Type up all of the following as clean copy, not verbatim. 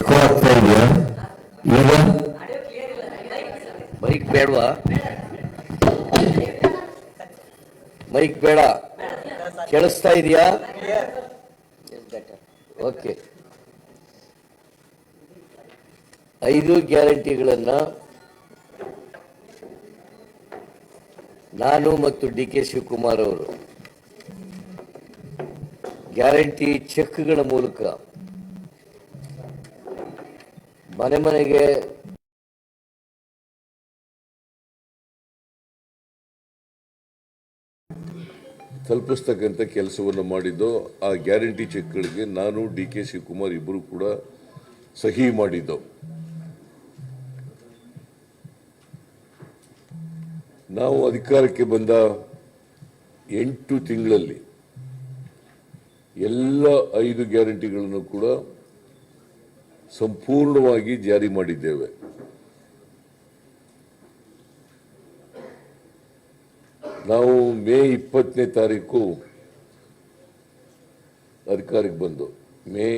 Eco ಆಗ್ತಾ ಇದೆಯಾ ಈಗ? ಮೈಕ್ ಬೇಡವಾ? ಮೈಕ್ ಬೇಡ, ಕೇಳಿಸ್ತಾ ಇದೆಯಾ? ಓಕೆ. 5 ಗ್ಯಾರಂಟಿಗಳನ್ನ ನಾನು ಮತ್ತು ಡಿ ಕೆ ಶಿವಕುಮಾರ್ ಅವರು ಗ್ಯಾರಂಟಿ ಚೆಕ್ಗಳ ಮೂಲಕ ಮನೆ ಮನೆಗೆ ತಲುಪಿಸ್ತಕ್ಕಂಥ ಕೆಲಸವನ್ನು ಮಾಡಿದ್ದು. ಆ ಗ್ಯಾರಂಟಿ ಚೆಕ್ಗಳಿಗೆ ನಾನು ಡಿ ಕೆ ಶಿವಕುಮಾರ್ ಇಬ್ಬರು ಕೂಡ ಸಹಿ ಮಾಡಿದ್ದು. ನಾವು ಅಧಿಕಾರಕ್ಕೆ ಬಂದ 8 ತಿಂಗಳಲ್ಲಿ ಎಲ್ಲ 5 ಗ್ಯಾರಂಟಿಗಳನ್ನು ಕೂಡ ಸಂಪೂರ್ಣವಾಗಿ ಜಾರಿ ಮಾಡಿದ್ದೇವೆ. ನಾವು ಮೇ 20ನೇ ತಾರೀಕು ಅಧಿಕಾರಕ್ಕೆ ಬಂದು ಮೇ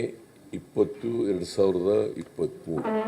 20, 2023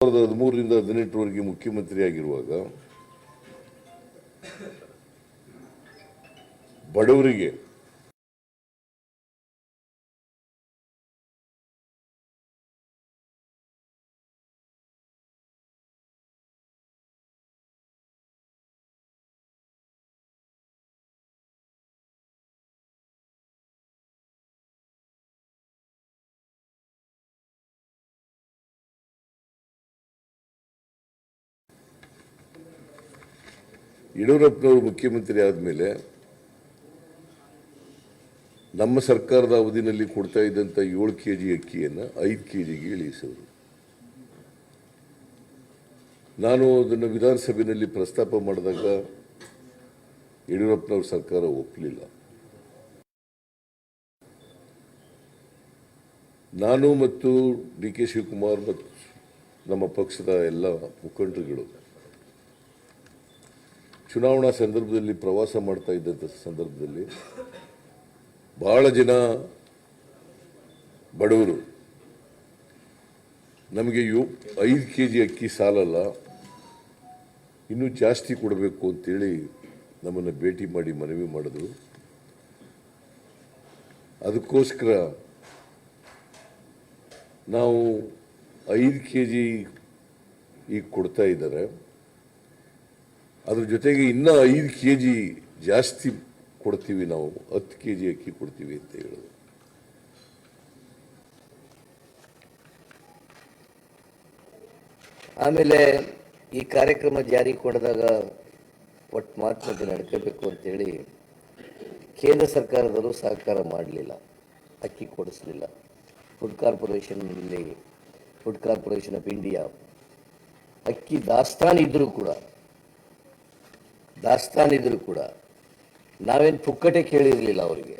2013ರಿಂದ 2018ವರೆಗೆ ಮುಖ್ಯಮಂತ್ರಿ ಆಗಿರುವಾಗ ಬಡವರಿಗೆ ಯಡಿಯೂರಪ್ಪನವರು ಮುಖ್ಯಮಂತ್ರಿ ಆದಮೇಲೆ ನಮ್ಮ ಸರ್ಕಾರದ ಅವಧಿನಲ್ಲಿ ಕೊಡ್ತಾ ಇದ್ದಂಥ 7 kg ಅಕ್ಕಿಯನ್ನು 5 kgಗೆ ಇಳಿಸಿದರು. ನಾನು ಅದನ್ನು ವಿಧಾನಸಭೆಯಲ್ಲಿ ಪ್ರಸ್ತಾಪ ಮಾಡಿದಾಗ ಯಡಿಯೂರಪ್ಪನವ್ರ ಸರ್ಕಾರ ಒಪ್ಪಲಿಲ್ಲ. ನಾನು ಮತ್ತು ಡಿ ಕೆ ಶಿವಕುಮಾರ್ ಮತ್ತು ನಮ್ಮ ಪಕ್ಷದ ಎಲ್ಲ ಮುಖಂಡರುಗಳು ಚುನಾವಣಾ ಸಂದರ್ಭದಲ್ಲಿ ಪ್ರವಾಸ ಮಾಡ್ತಾ ಇದ್ದಂಥ ಸಂದರ್ಭದಲ್ಲಿ ಬಹಳ ಜನ ಬಡವರು ನಮಗೆ 5 kg ಅಕ್ಕಿ ಸಾಲಲ್ಲ, ಇನ್ನೂ ಜಾಸ್ತಿ ಕೊಡಬೇಕು ಅಂತೇಳಿ ನಮ್ಮನ್ನು ಭೇಟಿ ಮಾಡಿ ಮನವಿ ಮಾಡಿದ್ರು. ಅದಕ್ಕೋಸ್ಕರ ನಾವು 5 kg ಈಗ ಕೊಡ್ತಾ ಇದ್ದಾರೆ. ಅದ್ರ ಜೊತೆಗೆ ಇನ್ನೂ 5 kg ಜಾಸ್ತಿ ಕೊಡ್ತೀವಿ, ನಾವು 10 kg ಅಕ್ಕಿ ಕೊಡ್ತೀವಿ ಅಂತ ಹೇಳಿದ್ರು. ಆಮೇಲೆ ಈ ಕಾರ್ಯಕ್ರಮ ಜಾರಿ ಕೊಡಿದಾಗ ಒಟ್ಟು ಮಾತುಕತೆ ನಡ್ಕೋಬೇಕು ಅಂತೇಳಿ ಕೇಂದ್ರ ಸರ್ಕಾರದವರು ಸಹಕಾರ ಮಾಡಲಿಲ್ಲ, ಅಕ್ಕಿ ಕೊಡಿಸಲಿಲ್ಲ. ಫುಡ್ ಕಾರ್ಪೊರೇಷನ್ ಆಫ್ ಇಂಡಿಯಾ ಅಕ್ಕಿ ದಾಸ್ತಾನಿದ್ರೂ ಕೂಡ ನಾವೇನು ಪುಕ್ಕಟೆ ಕೇಳಿರಲಿಲ್ಲ, ಅವರಿಗೆ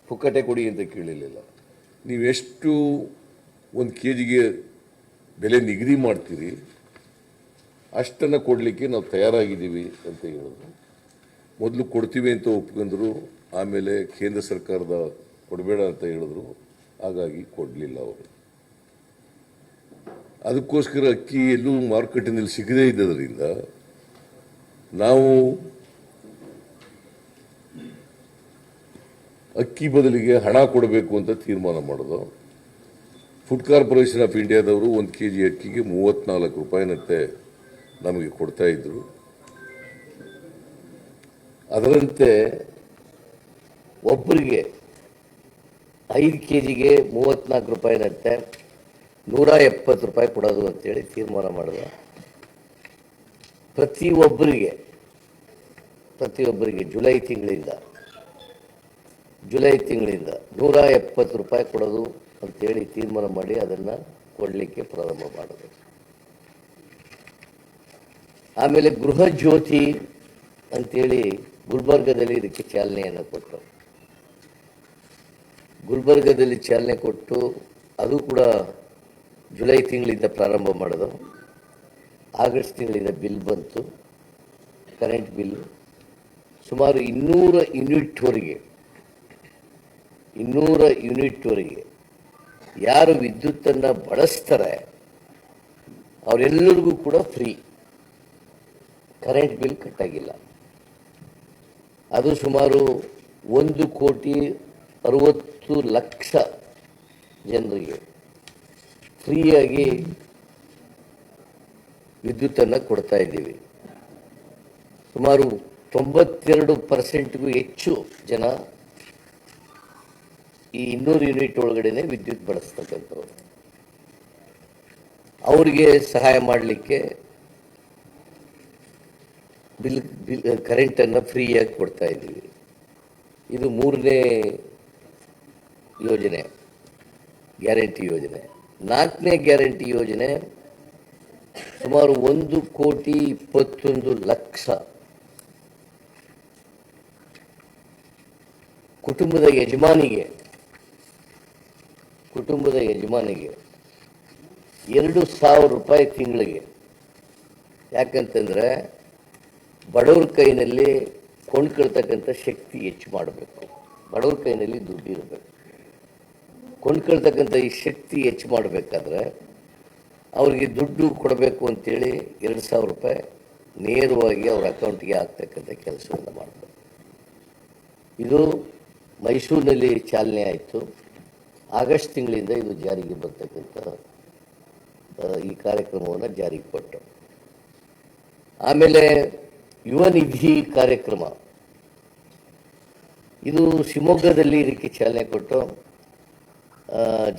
ಪುಕ್ಕಟೆ ಕೊಡಿ ಅಂತ ಕೇಳಿರಲಿಲ್ಲ. ನೀವೆಷ್ಟು 1 kg ಬೆಲೆ ನಿಗದಿ ಮಾಡ್ತೀರಿ ಅಷ್ಟನ್ನು ಕೊಡಲಿಕ್ಕೆ ನಾವು ತಯಾರಾಗಿದ್ದೀವಿ ಅಂತ ಹೇಳಿದ್ರು. ಮೊದಲು ಕೊಡ್ತೀವಿ ಅಂತ ಒಪ್ಕೊಂಡ್ರು, ಆಮೇಲೆ ಕೇಂದ್ರ ಸರ್ಕಾರದ ಕೊಡಬೇಡ ಅಂತ ಹೇಳಿದ್ರು, ಹಾಗಾಗಿ ಕೊಡಲಿಲ್ಲ ಅವರು. ಅದಕ್ಕೋಸ್ಕರ ಅಕ್ಕಿ ಎಲ್ಲೂ ಮಾರುಕಟ್ಟೆಯಲ್ಲಿ ಸಿಗದೇ ಇದ್ದರಿಂದ ನಾವು ಅಕ್ಕಿ ಬದಲಿಗೆ ಹಣ ಕೊಡಬೇಕು ಅಂತ ತೀರ್ಮಾನ ಮಾಡೋದು. ಫುಡ್ ಕಾರ್ಪೊರೇಷನ್ ಆಫ್ ಇಂಡಿಯಾದವರು 1 kg ಅಕ್ಕಿಗೆ 34 ರೂಪಾಯಿನಂತೆ ನಮಗೆ ಕೊಡ್ತಾ ಇದ್ರು. ಅದರಂತೆ ಒಬ್ಬರಿಗೆ 5 kgಗೆ 34 ರೂಪಾಯಿನಂತೆ 170 ರೂಪಾಯಿ ಕೊಡೋದು ಅಂತೇಳಿ ತೀರ್ಮಾನ ಮಾಡಿದ. ಪ್ರತಿಯೊಬ್ಬರಿಗೆ ಜುಲೈ ತಿಂಗಳಿಂದ 170 ರೂಪಾಯಿ ಕೊಡೋದು ಅಂತೇಳಿ ತೀರ್ಮಾನ ಮಾಡಿ ಅದನ್ನು ಕೊಡಲಿಕ್ಕೆ ಪ್ರಾರಂಭ ಮಾಡಿದೆ. ಆಮೇಲೆ ಗೃಹ ಜ್ಯೋತಿ ಅಂತೇಳಿ ಗುಲ್ಬರ್ಗದಲ್ಲಿ ಇದಕ್ಕೆ ಚಾಲನೆಯನ್ನು ಕೊಟ್ಟರು. ಗುಲ್ಬರ್ಗದಲ್ಲಿ ಚಾಲನೆ ಕೊಟ್ಟು ಅದು ಕೂಡ ಜುಲೈ ತಿಂಗಳಿಂದ ಪ್ರಾರಂಭ ಮಾಡೋದು. ಆಗಸ್ಟ್ ತಿಂಗಳಿಂದ ಬಿಲ್ ಬಂತು, ಕರೆಂಟ್ ಬಿಲ್. ಸುಮಾರು 200 ಯೂನಿಟ್ವರೆಗೆ ಯಾರು ವಿದ್ಯುತ್ತನ್ನು ಬಳಸ್ತಾರೆ ಅವರೆಲ್ಲರಿಗೂ ಕೂಡ ಫ್ರೀ, ಕರೆಂಟ್ ಬಿಲ್ ಕಟ್ಟಾಗಿಲ್ಲ. ಅದು ಸುಮಾರು 1,60,00,000 ಜನರಿಗೆ ಫ್ರೀಯಾಗಿ ವಿದ್ಯುತ್ತನ್ನು ಕೊಡ್ತಾ ಇದ್ದೀವಿ. ಸುಮಾರು 92%ಗೂ ಹೆಚ್ಚು ಜನ ಈ 200 ಯೂನಿಟ್ ಒಳಗಡೆ ವಿದ್ಯುತ್ ಬಳಸ್ತಕ್ಕಂಥವ್ರು. ಅವರಿಗೆ ಸಹಾಯ ಮಾಡಲಿಕ್ಕೆ ಕರೆಂಟನ್ನು ಫ್ರೀಯಾಗಿ ಕೊಡ್ತಾ ಇದ್ದೀವಿ. ಇದು 3ನೇ ಯೋಜನೆ, ಗ್ಯಾರಂಟಿ ಯೋಜನೆ. 4ನೇ ಗ್ಯಾರಂಟಿ ಯೋಜನೆ ಸುಮಾರು 1,21,00,000 ಕುಟುಂಬದ ಯಜಮಾನಿಗೆ 2,000 ರೂಪಾಯಿ ತಿಂಗಳಿಗೆ. ಯಾಕಂತಂದರೆ ಬಡವ್ರ ಕೈನಲ್ಲಿ ಕೊಂಡ್ಕೊಳ್ತಕ್ಕಂಥ ಶಕ್ತಿ ಹೆಚ್ಚು ಮಾಡಬೇಕು, ಬಡವ್ರ ಕೈನಲ್ಲಿ ದುಡ್ಡು ಇರಬೇಕು. ಕೊಂಡ್ಕೊಳ್ತಕ್ಕಂಥ ಈ ಶಕ್ತಿ ಹೆಚ್ಚು ಮಾಡಬೇಕಾದ್ರೆ ಅವರಿಗೆ ದುಡ್ಡು ಕೊಡಬೇಕು ಅಂತೇಳಿ 2,000 ರೂಪಾಯಿ ನೇರವಾಗಿ ಅವ್ರ ಅಕೌಂಟ್ಗೆ ಹಾಕ್ತಕ್ಕಂಥ ಕೆಲಸವನ್ನು ಮಾಡಬೇಕು. ಇದು ಮೈಸೂರಿನಲ್ಲಿ ಚಾಲನೆ ಆಯಿತು. ಆಗಸ್ಟ್ ತಿಂಗಳಿಂದ ಇದು ಜಾರಿಗೆ ಬರ್ತಕ್ಕಂಥ ಈ ಕಾರ್ಯಕ್ರಮವನ್ನು ಜಾರಿಗೆ ಕೊಟ್ಟು, ಆಮೇಲೆ ಯುವ ನಿಧಿ ಕಾರ್ಯಕ್ರಮ ಇದು ಶಿವಮೊಗ್ಗದಲ್ಲಿ ಇದಕ್ಕೆ ಚಾಲನೆ ಕೊಟ್ಟು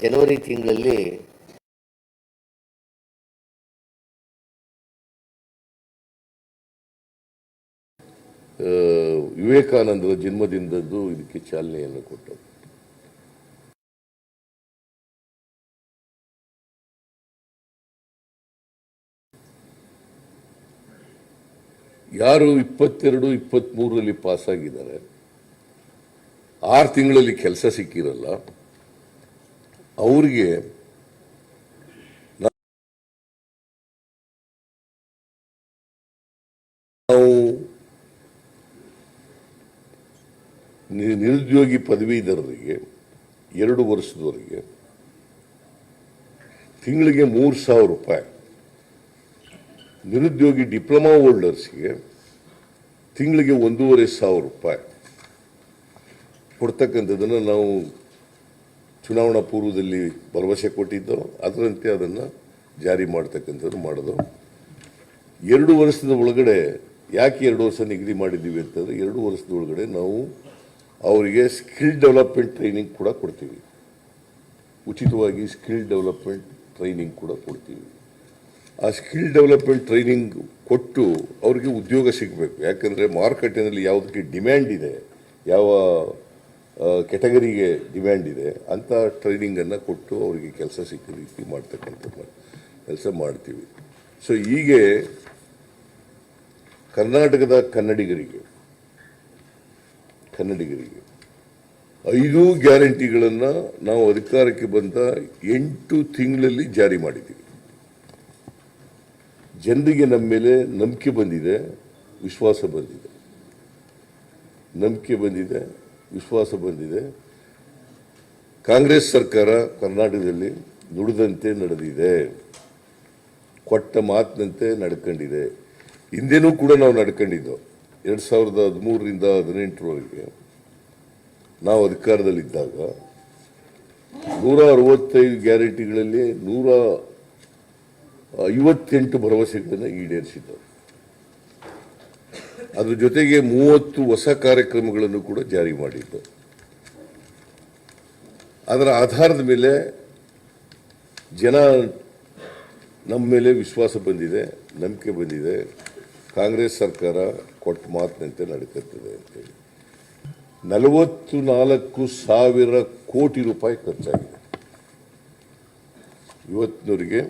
ಜನವರಿ ತಿಂಗಳಲ್ಲಿ ವಿವೇಕಾನಂದರ ಜನ್ಮದಿನದಂದು ಇದಕ್ಕೆ ಚಾಲನೆಯನ್ನು ಕೊಟ್ಟರು. ಯಾರು 22-23ರಲ್ಲಿ ಪಾಸ್ ಆಗಿದ್ದಾರೆ, 6 ತಿಂಗಳಲ್ಲಿ ಕೆಲಸ ಸಿಕ್ಕಿರಲ್ಲ, ಅವರಿಗೆ ನಾವು ನಿರುದ್ಯೋಗಿ ಪದವೀಧರರಿಗೆ 2 ವರ್ಷದವರೆಗೆ ತಿಂಗಳಿಗೆ 3,000 ರೂಪಾಯಿ, ನಿರುದ್ಯೋಗಿ ಡಿಪ್ಲೊಮಾ ಹೋಲ್ಡರ್ಸ್ಗೆ ತಿಂಗಳಿಗೆ 1,500 ರೂಪಾಯಿ ಕೊಡ್ತಕ್ಕಂಥದ್ದನ್ನು ನಾವು ಚುನಾವಣಾ ಪೂರ್ವದಲ್ಲಿ ಭರವಸೆ ಕೊಟ್ಟಿದ್ದೋ ಅದರಂತೆ ಅದನ್ನು ಜಾರಿ ಮಾಡ್ತಕ್ಕಂಥದ್ದು ಮಾಡೋದು. 2 ವರ್ಷದ ಒಳಗಡೆ ಯಾಕೆ 2 ವರ್ಷ ನಿಗದಿ ಮಾಡಿದ್ದೀವಿ ಅಂತಂದರೆ 2 ವರ್ಷದ ಒಳಗಡೆ ನಾವು ಅವರಿಗೆ ಸ್ಕಿಲ್ ಡೆವಲಪ್ಮೆಂಟ್ ಟ್ರೈನಿಂಗ್ ಕೂಡ ಕೊಡ್ತೀವಿ. ಉಚಿತವಾಗಿ ಸ್ಕಿಲ್ ಡೆವಲಪ್ಮೆಂಟ್ ಟ್ರೈನಿಂಗ್ ಕೂಡ ಕೊಡ್ತೀವಿ. ಆ ಸ್ಕಿಲ್ ಡೆವಲಪ್ಮೆಂಟ್ ಟ್ರೈನಿಂಗ್ ಕೊಟ್ಟು ಅವರಿಗೆ ಉದ್ಯೋಗ ಸಿಗಬೇಕು. ಯಾಕಂದರೆ ಮಾರುಕಟ್ಟೆಯಲ್ಲಿ ಯಾವುದಕ್ಕೆ ಡಿಮ್ಯಾಂಡ್ ಇದೆ, ಯಾವ ಕೆಟಗರಿಗೆ ಡಿಮ್ಯಾಂಡ್ ಇದೆ ಅಂತ ಟ್ರೈನಿಂಗನ್ನು ಕೊಟ್ಟು ಅವರಿಗೆ ಕೆಲಸ ಸಿಕ್ಕ ರೀತಿ ಮಾಡ್ತಕ್ಕಂಥ ಕೆಲಸ ಮಾಡ್ತೀವಿ. ಸೊ ಹೀಗೆ ಕರ್ನಾಟಕದ ಕನ್ನಡಿಗರಿಗೆ 5 ಗ್ಯಾರಂಟಿಗಳನ್ನು ನಾವು ಅಧಿಕಾರಕ್ಕೆ ಬಂದ 8 ತಿಂಗಳಲ್ಲಿ ಜಾರಿ ಮಾಡಿದ್ದೀವಿ. ಜನರಿಗೆ ನಮ್ಮ ಮೇಲೆ ನಂಬಿಕೆ ಬಂದಿದೆ, ವಿಶ್ವಾಸ ಬಂದಿದೆ. ಕಾಂಗ್ರೆಸ್ ಸರ್ಕಾರ ಕರ್ನಾಟಕದಲ್ಲಿ ನುಡಿದಂತೆ ನಡೆದಿದೆ, ಕೊಟ್ಟ ಮಾತಿನಂತೆ ನಡ್ಕೊಂಡಿದೆ. ಹಿಂದೆನೂ ಕೂಡ ನಾವು ನಡ್ಕೊಂಡಿದ್ದೋ. 2013ರಿಂದ 2018ರವರೆಗೆ ನಾವು ಅಧಿಕಾರದಲ್ಲಿದ್ದಾಗ 165 ಗ್ಯಾರಂಟಿಗಳಲ್ಲಿ 158 ಭರವಸೆಗಳನ್ನು ಈಡೇರಿಸಿದ್ದವು. ಅದ್ರ ಜೊತೆಗೆ 30 ಹೊಸ ಕಾರ್ಯಕ್ರಮಗಳನ್ನು ಕೂಡ ಜಾರಿ ಮಾಡಿದ್ದು. ಅದರ ಆಧಾರದ ಮೇಲೆ ಜನ ನಮ್ಮ ಮೇಲೆ ವಿಶ್ವಾಸ ಬಂದಿದೆ, ನಂಬಿಕೆ ಬಂದಿದೆ. ಕಾಂಗ್ರೆಸ್ ಸರ್ಕಾರ ಕೊಟ್ಟ ಮಾತಿನಂತೆ ನಡೀತದೆ ಅಂತೇಳಿ 44,000 ಕೋಟಿ ರೂಪಾಯಿ ಖರ್ಚಾಗಿದೆ. ಇವತ್ತಿನವರೆಗೆ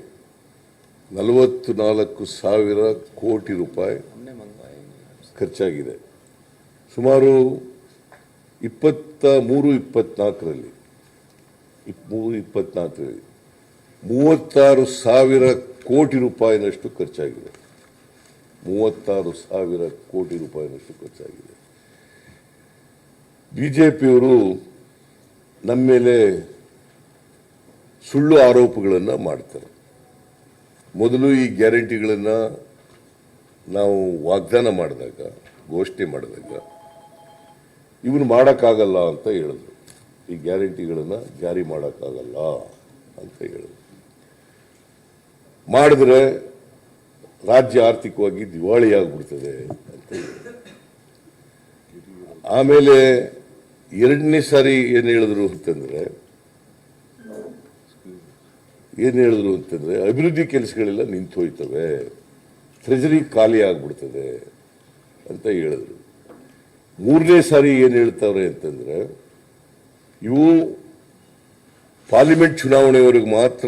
44,000 ಕೋಟಿ ರೂಪಾಯಿ ಖರ್ಚಾಗಿದೆ. ಸುಮಾರು 23-24ರಲ್ಲಿ 36,000 ಕೋಟಿ ರೂಪಾಯಿನಷ್ಟು ಖರ್ಚಾಗಿದೆ. 36,000 ಕೋಟಿ ರೂಪಾಯಿನಷ್ಟು ಖರ್ಚಾಗಿದೆ. ಬಿಜೆಪಿಯವರು ನಮ್ಮ ಮೇಲೆ ಸುಳ್ಳು ಆರೋಪಗಳನ್ನು ಮಾಡ್ತಾರೆ. ಮೊದಲು ಈ ಗ್ಯಾರಂಟಿಗಳನ್ನು ನಾವು ವಾಗ್ದಾನ ಮಾಡಿದಾಗ, ಘೋಷಣೆ ಮಾಡಿದಾಗ ಇವ್ರು ಮಾಡೋಕ್ಕಾಗಲ್ಲ ಅಂತ ಹೇಳಿದ್ರು. ಈ ಗ್ಯಾರಂಟಿಗಳನ್ನು ಜಾರಿ ಮಾಡೋಕ್ಕಾಗಲ್ಲ ಅಂತ ಹೇಳಿದ್ರು. ಮಾಡಿದ್ರೆ ರಾಜ್ಯ ಆರ್ಥಿಕವಾಗಿ ದಿವಾಳಿಯಾಗ್ಬಿಡ್ತದೆ ಅಂತ ಹೇಳಿದ್ರು. ಆಮೇಲೆ 2ನೇ ಸಾರಿ ಏನು ಹೇಳಿದ್ರು ಅಂತಂದ್ರೆ ಅಭಿವೃದ್ಧಿ ಕೆಲಸಗಳೆಲ್ಲ ನಿಂತು ಹೋಯ್ತವೆ, ಟ್ರೆಜರಿ ಖಾಲಿ ಆಗ್ಬಿಡ್ತದೆ ಅಂತ ಹೇಳಿದ್ರು. 3ನೇ ಸಾರಿ ಏನು ಹೇಳ್ತಾವ್ರೆ ಅಂತಂದ್ರೆ ಇವು ಪಾರ್ಲಿಮೆಂಟ್ ಚುನಾವಣೆವರೆಗೆ ಮಾತ್ರ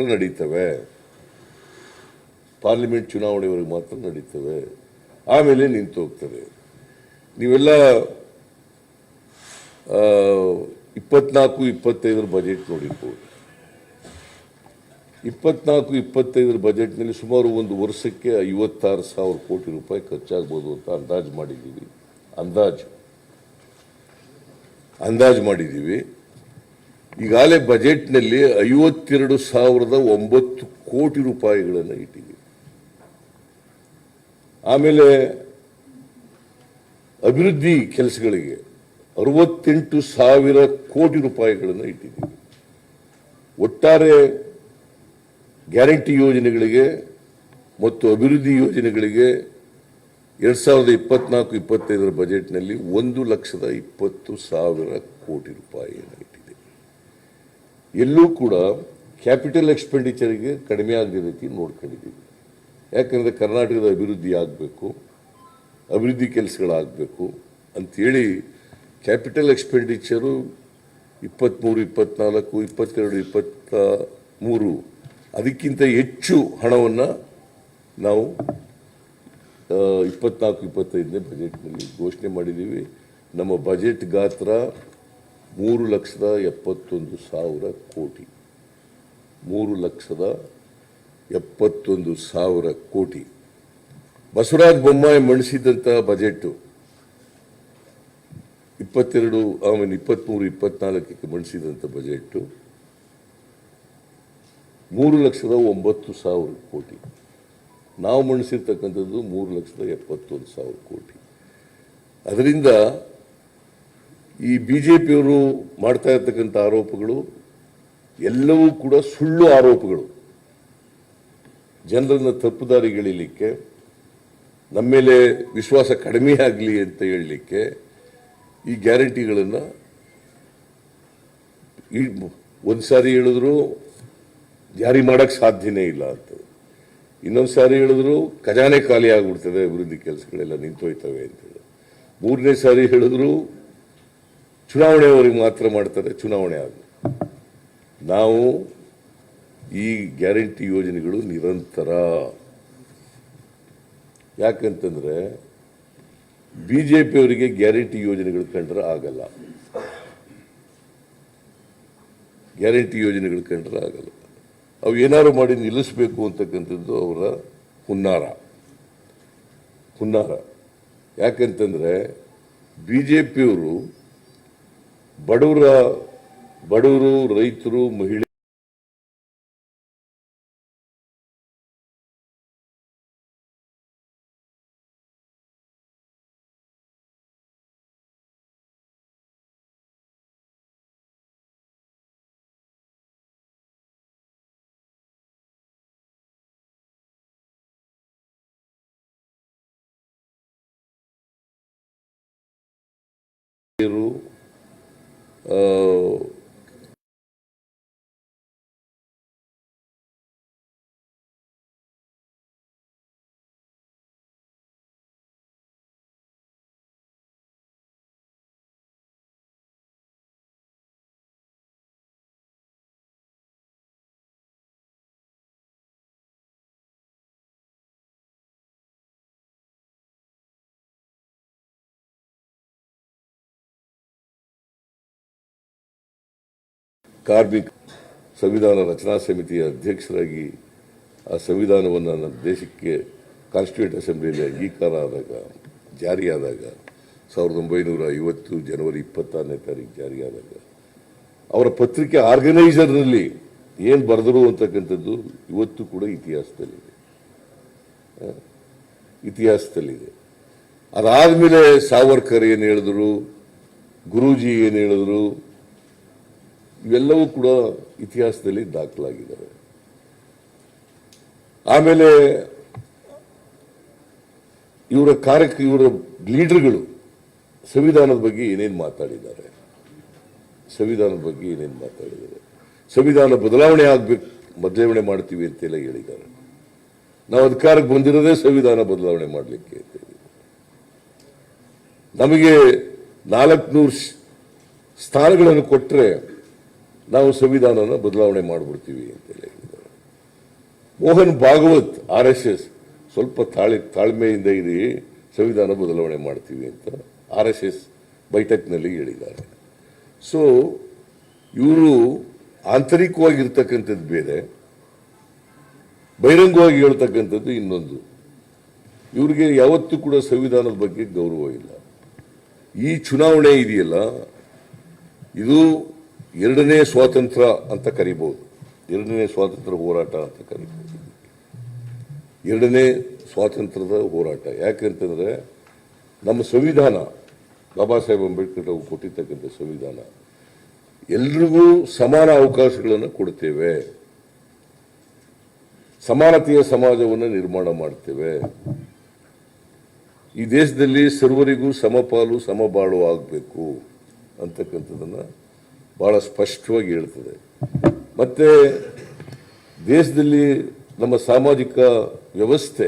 ನಡೀತವೆ, ಆಮೇಲೆ ನಿಂತು ಹೋಗ್ತದೆ. ನೀವೆಲ್ಲ 24-25 ಬಜೆಟ್ ನೋಡಿರ್ಬೋದು. 24-25 ಬಜೆಟ್ನಲ್ಲಿ ಸುಮಾರು ಒಂದು ವರ್ಷಕ್ಕೆ 56,000 ಕೋಟಿ ರೂಪಾಯಿ ಖರ್ಚಾಗ್ಬೋದು ಅಂತ ಅಂದಾಜು ಮಾಡಿದ್ದೀವಿ. ಈಗಾಗಲೇ ಬಜೆಟ್ನಲ್ಲಿ 52,009 ಕೋಟಿ ರೂಪಾಯಿಗಳನ್ನು ಇಟ್ಟಿದ್ದೀವಿ. ಆಮೇಲೆ ಅಭಿವೃದ್ಧಿ ಕೆಲಸಗಳಿಗೆ 68,000 ಕೋಟಿ ರೂಪಾಯಿಗಳನ್ನು ಇಟ್ಟಿದ್ದೀವಿ. ಒಟ್ಟಾರೆ ಗ್ಯಾರಂಟಿ ಯೋಜನೆಗಳಿಗೆ ಮತ್ತು ಅಭಿವೃದ್ಧಿ ಯೋಜನೆಗಳಿಗೆ 2024-25 ಬಜೆಟ್ನಲ್ಲಿ 1,20,000 ಕೋಟಿ ರೂಪಾಯಿಯನ್ನು ಇಟ್ಟಿದೆ. ಎಲ್ಲೂ ಕೂಡ ಕ್ಯಾಪಿಟಲ್ ಎಕ್ಸ್ಪೆಂಡಿಚರ್ಗೆ ಕಡಿಮೆ ಆಗದ ರೀತಿ ನೋಡ್ಕೊಂಡಿದ್ದೀವಿ. ಯಾಕಂದರೆ ಕರ್ನಾಟಕದ ಅಭಿವೃದ್ಧಿ ಆಗಬೇಕು, ಅಭಿವೃದ್ಧಿ ಕೆಲಸಗಳಾಗಬೇಕು ಅಂಥೇಳಿ ಕ್ಯಾಪಿಟಲ್ ಎಕ್ಸ್ಪೆಂಡಿಚರು 23-24, 22-23 ಅದಕ್ಕಿಂತ ಹೆಚ್ಚು ಹಣವನ್ನು ನಾವು 24-25ನೇ ಬಜೆಟ್ನಲ್ಲಿ ಘೋಷಣೆ ಮಾಡಿದ್ದೀವಿ. ನಮ್ಮ ಬಜೆಟ್ ಗಾತ್ರ 3,71,000 ಕೋಟಿ. 3,71,000 ಕೋಟಿ. ಬಸವರಾಜ ಬೊಮ್ಮಾಯಿ ಮಂಡಿಸಿದಂಥ ಬಜೆಟ್ 23-24 ಮಂಡಿಸಿದಂಥ ಬಜೆಟ್ 3,09,000 ಕೋಟಿ. ನಾವು ಮಂಡಿಸಿರ್ತಕ್ಕಂಥದ್ದು 3,71,000 ಕೋಟಿ. ಅದರಿಂದ ಈ ಬಿಜೆಪಿಯವರು ಮಾಡ್ತಾ ಇರ್ತಕ್ಕಂಥ ಆರೋಪಗಳು ಎಲ್ಲವೂ ಕೂಡ ಸುಳ್ಳು ಆರೋಪಗಳು. ಜನರನ್ನು ತಪ್ಪುದಾರಿಗಳಿಲಿಕ್ಕೆ, ನಮ್ಮ ಮೇಲೆ ವಿಶ್ವಾಸ ಕಡಿಮೆ ಆಗಲಿ ಅಂತ ಹೇಳಲಿಕ್ಕೆ ಈ ಗ್ಯಾರಂಟಿಗಳನ್ನು ಒಂದು ಸಾರಿ ಹೇಳಿದ್ರು ಜಾರಿ ಮಾಡೋಕ್ಕೆ ಸಾಧ್ಯನೇ ಇಲ್ಲ ಅಂತ, ಇನ್ನೊಂದು ಸಾರಿ ಹೇಳಿದ್ರು ಖಜಾನೆ ಖಾಲಿ ಆಗಿಬಿಡ್ತದೆ, ಅಭಿವೃದ್ಧಿ ಕೆಲಸಗಳೆಲ್ಲ ನಿಂತೋಯ್ತವೆ ಅಂತೇಳಿ, ಮೂರನೇ ಸಾರಿ ಹೇಳಿದ್ರು ಚುನಾವಣೆಯವರಿಗೆ ಮಾತ್ರ ಮಾಡ್ತಾರೆ, ಚುನಾವಣೆ ಆಗ. ನಾವು ಈ ಗ್ಯಾರಂಟಿ ಯೋಜನೆಗಳು ನಿರಂತರ. ಯಾಕಂತಂದ್ರೆ ಬಿಜೆಪಿಯವರಿಗೆ ಗ್ಯಾರಂಟಿ ಯೋಜನೆಗಳು ಕಂಡ್ರೆ ಆಗಲ್ಲ, ಗ್ಯಾರಂಟಿ ಯೋಜನೆಗಳು ಕಂಡ್ರೆ ಆಗಲ್ಲ. ಅವು ಏನಾದ್ರು ಮಾಡಿ ನಿಲ್ಲಿಸಬೇಕು ಅಂತಕ್ಕಂಥದ್ದು ಅವರ ಹುನ್ನಾರ. ಯಾಕಂತಂದ್ರೆ ಬಿಜೆಪಿಯವರು ಬಡವರು, ರೈತರು, ಮಹಿಳೆ ಕಾರ್ಮಿಕ ಸಂವಿಧಾನ ರಚನಾ ಸಮಿತಿಯ ಅಧ್ಯಕ್ಷರಾಗಿ ಆ ಸಂವಿಧಾನವನ್ನು ನಮ್ಮ ದೇಶಕ್ಕೆ ಕಾನ್ಸ್ಟಿಟ್ಯೂಂಟ್ ಅಸೆಂಬ್ಲಿಯಲ್ಲಿ ಅಂಗೀಕಾರ ಆದಾಗ, ಜಾರಿಯಾದಾಗ 1950 ಜನವರಿ 26ನೇ ತಾರೀಕು ಜಾರಿಯಾದಾಗ ಅವರ ಪತ್ರಿಕೆ ಆರ್ಗನೈಸರ್ನಲ್ಲಿ ಏನು ಬರೆದರು ಅಂತಕ್ಕಂಥದ್ದು ಇವತ್ತು ಕೂಡ ಇತಿಹಾಸದಲ್ಲಿದೆ. ಅದಾದಮೇಲೆ ಸಾವರ್ಕರ್ ಏನು ಹೇಳಿದ್ರು, ಗುರೂಜಿ ಏನು ಹೇಳಿದ್ರು, ಇವೆಲ್ಲವೂ ಕೂಡ ಇತಿಹಾಸದಲ್ಲಿ ದಾಖಲಾಗಿದ್ದಾವೆ. ಆಮೇಲೆ ಇವರ ಲೀಡರ್ಗಳು ಸಂವಿಧಾನದ ಬಗ್ಗೆ ಏನೇನು ಮಾತಾಡಿದ್ದಾರೆ, ಸಂವಿಧಾನ ಬದಲಾವಣೆ ಮಾಡ್ತೀವಿ ಅಂತೆಲ್ಲ ಹೇಳಿದ್ದಾರೆ. ನಾವು ಅಧಿಕಾರಕ್ಕೆ ಬಂದಿರೋದೇ ಸಂವಿಧಾನ ಬದಲಾವಣೆ ಮಾಡಲಿಕ್ಕೆ ಅಂತ ಹೇಳಿ. ನಮಗೆ 400 ಸ್ಥಾನಗಳನ್ನು ಕೊಟ್ಟರೆ ನಾವು ಸಂವಿಧಾನನ ಬದಲಾವಣೆ ಮಾಡಿಬಿಡ್ತೀವಿ ಅಂತೆಲ್ಲ ಹೇಳಿದ್ದಾರೆ. ಮೋಹನ್ ಭಾಗವತ್ RSS ಸ್ವಲ್ಪ ತಾಳ್ಮೆಯಿಂದ ಇರಿ, ಸಂವಿಧಾನ ಬದಲಾವಣೆ ಮಾಡ್ತೀವಿ ಅಂತ RSS ಬೈಠಕ್ನಲ್ಲಿ ಹೇಳಿದ್ದಾರೆ. ಸೊ ಇವರು ಆಂತರಿಕವಾಗಿರ್ತಕ್ಕಂಥದ್ದು ಬೇರೆ, ಬಹಿರಂಗವಾಗಿ ಹೇಳ್ತಕ್ಕಂಥದ್ದು ಇನ್ನೊಂದು. ಇವ್ರಿಗೆ ಯಾವತ್ತೂ ಕೂಡ ಸಂವಿಧಾನದ ಬಗ್ಗೆ ಗೌರವ ಇಲ್ಲ. ಈ ಚುನಾವಣೆ ಇದೆಯಲ್ಲ, ಇದು ಎರಡನೇ ಸ್ವಾತಂತ್ರ್ಯ ಅಂತ ಕರಿಬಹುದು, ಎರಡನೇ ಸ್ವಾತಂತ್ರ್ಯ ಹೋರಾಟ ಅಂತ ಕರಿಬಹುದು. ಎರಡನೇ ಸ್ವಾತಂತ್ರ್ಯದ ಹೋರಾಟ ಯಾಕಂತಂದ್ರೆ ನಮ್ಮ ಸಂವಿಧಾನ, ಬಾಬಾ ಸಾಹೇಬ್ ಅಂಬೇಡ್ಕರ್ ಅವರು ಕೊಟ್ಟಿರ್ತಕ್ಕಂಥ ಸಂವಿಧಾನ ಎಲ್ರಿಗೂ ಸಮಾನ ಅವಕಾಶಗಳನ್ನು ಕೊಡ್ತೇವೆ, ಸಮಾನತೆಯ ಸಮಾಜವನ್ನು ನಿರ್ಮಾಣ ಮಾಡ್ತೇವೆ, ಈ ದೇಶದಲ್ಲಿ ಸರ್ವರಿಗೂ ಸಮಪಾಲು ಸಮಬಾಳು ಆಗಬೇಕು ಅಂತಕ್ಕಂಥದ್ದನ್ನ ಬಹಳ ಸ್ಪಷ್ಟವಾಗಿ ಹೇಳ್ತದೆ. ಮತ್ತೆ ದೇಶದಲ್ಲಿ ನಮ್ಮ ಸಾಮಾಜಿಕ ವ್ಯವಸ್ಥೆ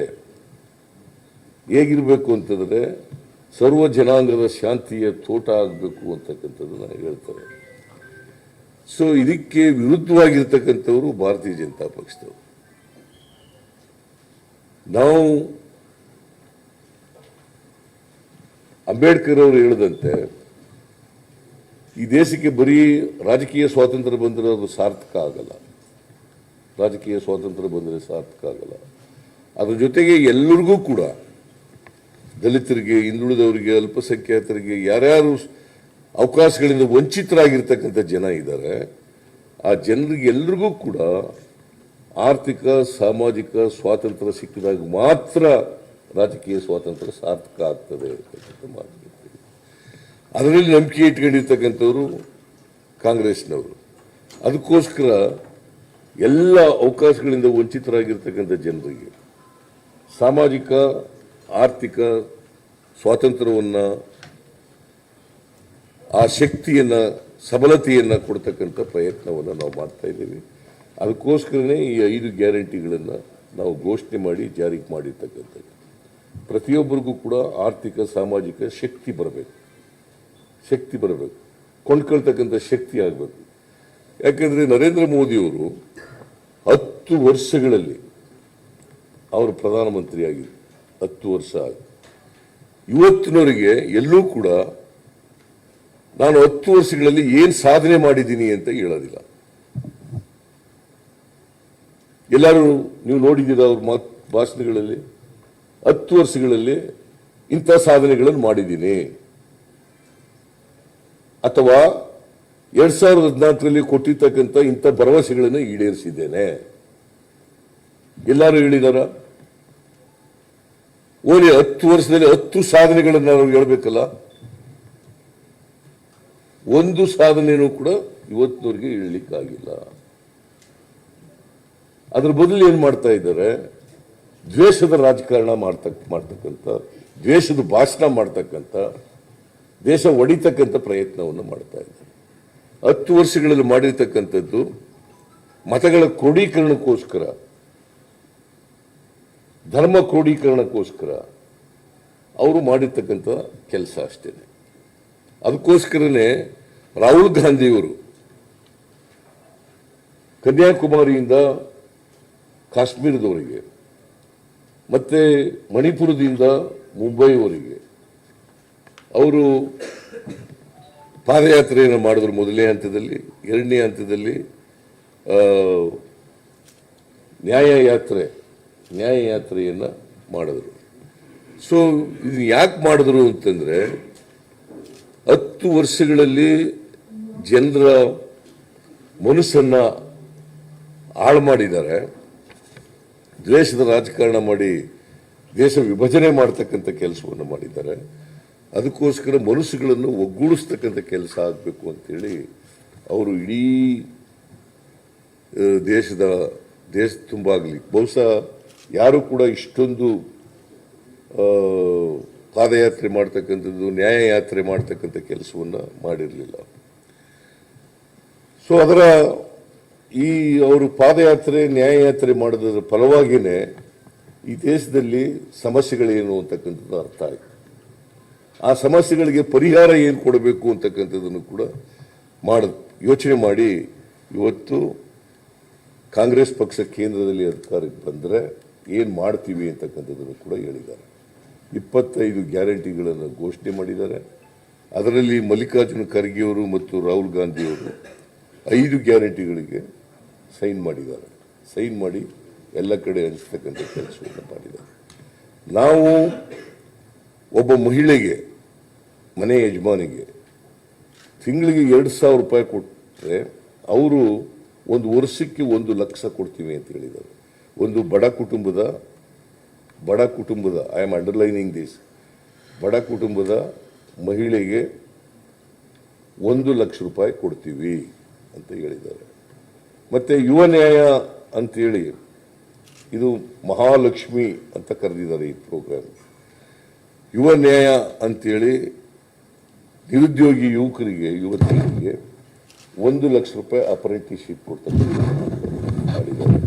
ಹೇಗಿರಬೇಕು ಅಂತಂದ್ರೆ ಸರ್ವ ಜನಾಂಗದ ಶಾಂತಿಯ ತೋಟ ಆಗಬೇಕು ಅಂತಕ್ಕಂಥದ್ದನ್ನ ಹೇಳ್ತಾರೆ. ಸೊ ಇದಕ್ಕೆ ವಿರುದ್ಧವಾಗಿರ್ತಕ್ಕಂಥವರು ಭಾರತೀಯ ಜನತಾ ಪಕ್ಷದವರು. ನಾವು ಅಂಬೇಡ್ಕರ್ ಅವರು ಹೇಳಿದಂತೆ ಈ ದೇಶಕ್ಕೆ ಬರೀ ರಾಜಕೀಯ ಸ್ವಾತಂತ್ರ್ಯ ಬಂದರೆ ಅದು ಸಾರ್ಥಕ ಆಗಲ್ಲ, ರಾಜಕೀಯ ಸ್ವಾತಂತ್ರ್ಯ ಬಂದರೆ ಸಾರ್ಥಕ ಆಗಲ್ಲ. ಅದ್ರ ಜೊತೆಗೆ ಎಲ್ಲರಿಗೂ ಕೂಡ, ದಲಿತರಿಗೆ, ಹಿಂದುಳಿದವರಿಗೆ, ಅಲ್ಪಸಂಖ್ಯಾತರಿಗೆ, ಯಾರ್ಯಾರು ಅವಕಾಶಗಳಿಂದ ವಂಚಿತರಾಗಿರ್ತಕ್ಕಂಥ ಜನ ಇದ್ದಾರೆ, ಆ ಜನರಿಗೆ ಎಲ್ರಿಗೂ ಕೂಡ ಆರ್ಥಿಕ ಸಾಮಾಜಿಕ ಸ್ವಾತಂತ್ರ್ಯ ಸಿಕ್ಕಿದಾಗ ಮಾತ್ರ ರಾಜಕೀಯ ಸ್ವಾತಂತ್ರ್ಯ ಸಾರ್ಥಕ ಆಗ್ತದೆ ಅಂತ ಮಾತನಾಡ್ತೀವಿ. ಅದರಲ್ಲಿ ನಂಬಿಕೆ ಇಟ್ಕೊಂಡಿರ್ತಕ್ಕಂಥವ್ರು ಕಾಂಗ್ರೆಸ್ನವರು. ಅದಕ್ಕೋಸ್ಕರ ಎಲ್ಲ ಅವಕಾಶಗಳಿಂದ ವಂಚಿತರಾಗಿರ್ತಕ್ಕಂಥ ಜನರಿಗೆ ಸಾಮಾಜಿಕ ಆರ್ಥಿಕ ಸ್ವಾತಂತ್ರ್ಯವನ್ನು, ಆ ಶಕ್ತಿಯನ್ನು, ಸಬಲತೆಯನ್ನು ಕೊಡ್ತಕ್ಕಂಥ ಪ್ರಯತ್ನವನ್ನು ನಾವು ಮಾಡ್ತಾ ಇದ್ದೀವಿ. ಅದಕ್ಕೋಸ್ಕರನೇ ಈ 5 ಗ್ಯಾರಂಟಿಗಳನ್ನು ನಾವು ಘೋಷಣೆ ಮಾಡಿ ಜಾರಿಗೆ ಮಾಡಿರ್ತಕ್ಕಂಥದ್ದು. ಪ್ರತಿಯೊಬ್ಬರಿಗೂ ಕೂಡ ಆರ್ಥಿಕ ಸಾಮಾಜಿಕ ಶಕ್ತಿ ಬರಬೇಕು, ಕೊಂಡ್ಕೊಳ್ತಕ್ಕಂಥ ಶಕ್ತಿ ಆಗಬೇಕು. ಯಾಕೆಂದರೆ ನರೇಂದ್ರ ಮೋದಿಯವರು 10 ವರ್ಷಗಳಲ್ಲಿ ಅವರು ಪ್ರಧಾನಮಂತ್ರಿಯಾಗಿ 10 ವರ್ಷ ಆಗಿ ಇವತ್ತಿನವರೆಗೆ ಎಲ್ಲೂ ಕೂಡ ನಾನು 10 ವರ್ಷಗಳಲ್ಲಿ ಏನು ಸಾಧನೆ ಮಾಡಿದ್ದೀನಿ ಅಂತ ಹೇಳೋದಿಲ್ಲ. ಎಲ್ಲರೂ ನೀವು ನೋಡಿದ್ದೀರ ಅವ್ರ ಭಾಷಣಗಳಲ್ಲಿ 10 ವರ್ಷಗಳಲ್ಲಿ ಇಂಥ ಸಾಧನೆಗಳನ್ನು ಮಾಡಿದ್ದೀನಿ, ಅಥವಾ 2014ರಲ್ಲಿ ಕೊಟ್ಟಿರ್ತಕ್ಕಂಥ ಇಂಥ ಭರವಸೆಗಳನ್ನು ಈಡೇರಿಸಿದ್ದೇನೆ, ಎಲ್ಲರೂ ಹೇಳಿದಾರ? ಓನ್ಲಿ 10 ವರ್ಷದಲ್ಲಿ 10 ಸಾಧನೆಗಳನ್ನು ನಾವು ಹೇಳ್ಬೇಕಲ್ಲ. ಒಂದು ಸಾಧನೆಯೂ ಕೂಡ ಇವತ್ತಿನವರೆಗೆ ಹೇಳಲಿಕ್ಕಾಗಿಲ್ಲ. ಅದ್ರ ಬದಲು ಏನ್ ಮಾಡ್ತಾ ಇದ್ದಾರೆ? ದ್ವೇಷದ ರಾಜಕಾರಣ ಮಾಡ್ತಕ್ಕಂಥ, ದ್ವೇಷದ ಭಾಷಣ ಮಾಡ್ತಕ್ಕಂಥ, ದೇಶ ಒಡಿತಕ್ಕಂಥ ಪ್ರಯತ್ನವನ್ನು ಮಾಡ್ತಾ ಇದ್ದಾರೆ. 10 ವರ್ಷಗಳಲ್ಲಿ ಮಾಡಿರ್ತಕ್ಕಂಥದ್ದು ಮತಗಳ ಕ್ರೋಢೀಕರಣಕ್ಕೋಸ್ಕರ, ಧರ್ಮ ಕ್ರೋಢೀಕರಣಕ್ಕೋಸ್ಕರ ಅವರು ಮಾಡಿರ್ತಕ್ಕಂಥ ಕೆಲಸ ಅಷ್ಟೇ. ಅದಕ್ಕೋಸ್ಕರನೇ ರಾಹುಲ್ ಗಾಂಧಿಯವರು ಕನ್ಯಾಕುಮಾರಿಯಿಂದ ಕಾಶ್ಮೀರದವರೆಗೆ ಮತ್ತೆ ಮಣಿಪುರದಿಂದ ಮುಂಬೈವರೆಗೆ ಅವರು ಪಾದಯಾತ್ರೆಯನ್ನು ಮಾಡಿದ್ರು. ಮೊದಲನೇ ಹಂತದಲ್ಲಿ, ಎರಡನೇ ಹಂತದಲ್ಲಿ ನ್ಯಾಯಯಾತ್ರೆಯನ್ನು ಮಾಡಿದ್ರು. ಸೊ ಇದು ಯಾಕೆ ಮಾಡಿದ್ರು ಅಂತಂದ್ರೆ, 10 ವರ್ಷಗಳಲ್ಲಿ ಜನರ ಮನಸ್ಸನ್ನ ಹಾಳು ಮಾಡಿದ್ದಾರೆ, ದ್ವೇಷದ ರಾಜಕಾರಣ ಮಾಡಿ ದೇಶ ವಿಭಜನೆ ಮಾಡ್ತಕ್ಕಂಥ ಕೆಲಸವನ್ನು ಮಾಡಿದ್ದಾರೆ. ಅದಕ್ಕೋಸ್ಕರ ಮನಸ್ಸುಗಳನ್ನು ಒಗ್ಗೂಡಿಸ್ತಕ್ಕಂಥ ಕೆಲಸ ಆಗಬೇಕು ಅಂತೇಳಿ ಅವರು ಇಡೀ ದೇಶ ತುಂಬ ಆಗಲಿ, ಬಹುಶಃ ಯಾರು ಕೂಡ ಇಷ್ಟೊಂದು ಪಾದಯಾತ್ರೆ ಮಾಡ್ತಕ್ಕಂಥದ್ದು, ನ್ಯಾಯಯಾತ್ರೆ ಮಾಡ್ತಕ್ಕಂಥ ಕೆಲಸವನ್ನು ಮಾಡಿರಲಿಲ್ಲ. ಸೊ ಅದರ ಈ ಅವರು ಪಾದಯಾತ್ರೆ ನ್ಯಾಯಯಾತ್ರೆ ಮಾಡೋದ್ರ ಫಲವಾಗಿಯೇ ಈ ದೇಶದಲ್ಲಿ ಸಮಸ್ಯೆಗಳೇನು ಅಂತಕ್ಕಂಥದ್ದು ಅರ್ಥ ಆಯಿತು. ಆ ಸಮಸ್ಯೆಗಳಿಗೆ ಪರಿಹಾರ ಏನು ಕೊಡಬೇಕು ಅಂತಕ್ಕಂಥದ್ದನ್ನು ಕೂಡ ಯೋಚನೆ ಮಾಡಿ ಇವತ್ತು ಕಾಂಗ್ರೆಸ್ ಪಕ್ಷ ಕೇಂದ್ರದಲ್ಲಿ ಅಧಿಕಾರಕ್ಕೆ ಬಂದರೆ ಏನು ಮಾಡ್ತೀವಿ ಅಂತಕ್ಕಂಥದ್ದನ್ನು ಕೂಡ ಹೇಳಿದ್ದಾರೆ. 25 ಗ್ಯಾರಂಟಿಗಳನ್ನು ಘೋಷಣೆ ಮಾಡಿದ್ದಾರೆ. ಅದರಲ್ಲಿ ಮಲ್ಲಿಕಾರ್ಜುನ ಖರ್ಗೆಯವರು ಮತ್ತು ರಾಹುಲ್ ಗಾಂಧಿಯವರು 5 ಗ್ಯಾರಂಟಿಗಳಿಗೆ ಸೈನ್ ಮಾಡಿದ್ದಾರೆ. ಸೈನ್ ಮಾಡಿ ಎಲ್ಲ ಕಡೆ ಹಂಚತಕ್ಕಂಥ ಕೆಲಸವನ್ನು ಮಾಡಿದ್ದಾರೆ. ನಾವು ಒಬ್ಬ ಮಹಿಳೆಗೆ, ಮನೆ ಯಜಮಾನಿಗೆ ತಿಂಗಳಿಗೆ 2,000 ರೂಪಾಯಿ ಕೊಟ್ಟರೆ ಅವರು ಒಂದು ವರ್ಷಕ್ಕೆ 1 ಲಕ್ಷ ಕೊಡ್ತೀವಿ ಅಂತ ಹೇಳಿದ್ದಾರೆ. ಒಂದು ಬಡ ಕುಟುಂಬದ ಐ ಆಮ್ ಅಂಡರ್ಲೈನಿಂಗ್ ದಿಸ್, ಬಡ ಕುಟುಂಬದ ಮಹಿಳೆಗೆ 1 ಲಕ್ಷ ರೂಪಾಯಿ ಕೊಡ್ತೀವಿ ಅಂತ ಹೇಳಿದ್ದಾರೆ. ಮತ್ತೆ ಯುವ ನ್ಯಾಯ ಅಂತೇಳಿ ಇದು ಮಹಾಲಕ್ಷ್ಮಿ ಅಂತ ಕರೆದಿದ್ದಾರೆ ಈ ಪ್ರೋಗ್ರಾಮ್. ಯುವ ನ್ಯಾಯ ಅಂತೇಳಿ ನಿರುದ್ಯೋಗಿ ಯುವಕರಿಗೆ, ಯುವತಿಯರಿಗೆ 1 ಲಕ್ಷ ರೂಪಾಯಿ ಅಪ್ರೆಂಟಿಸ್ಶಿಪ್ ಕೊಡ್ತಾರೆ ಮಾಡಿದ್ದಾರೆ.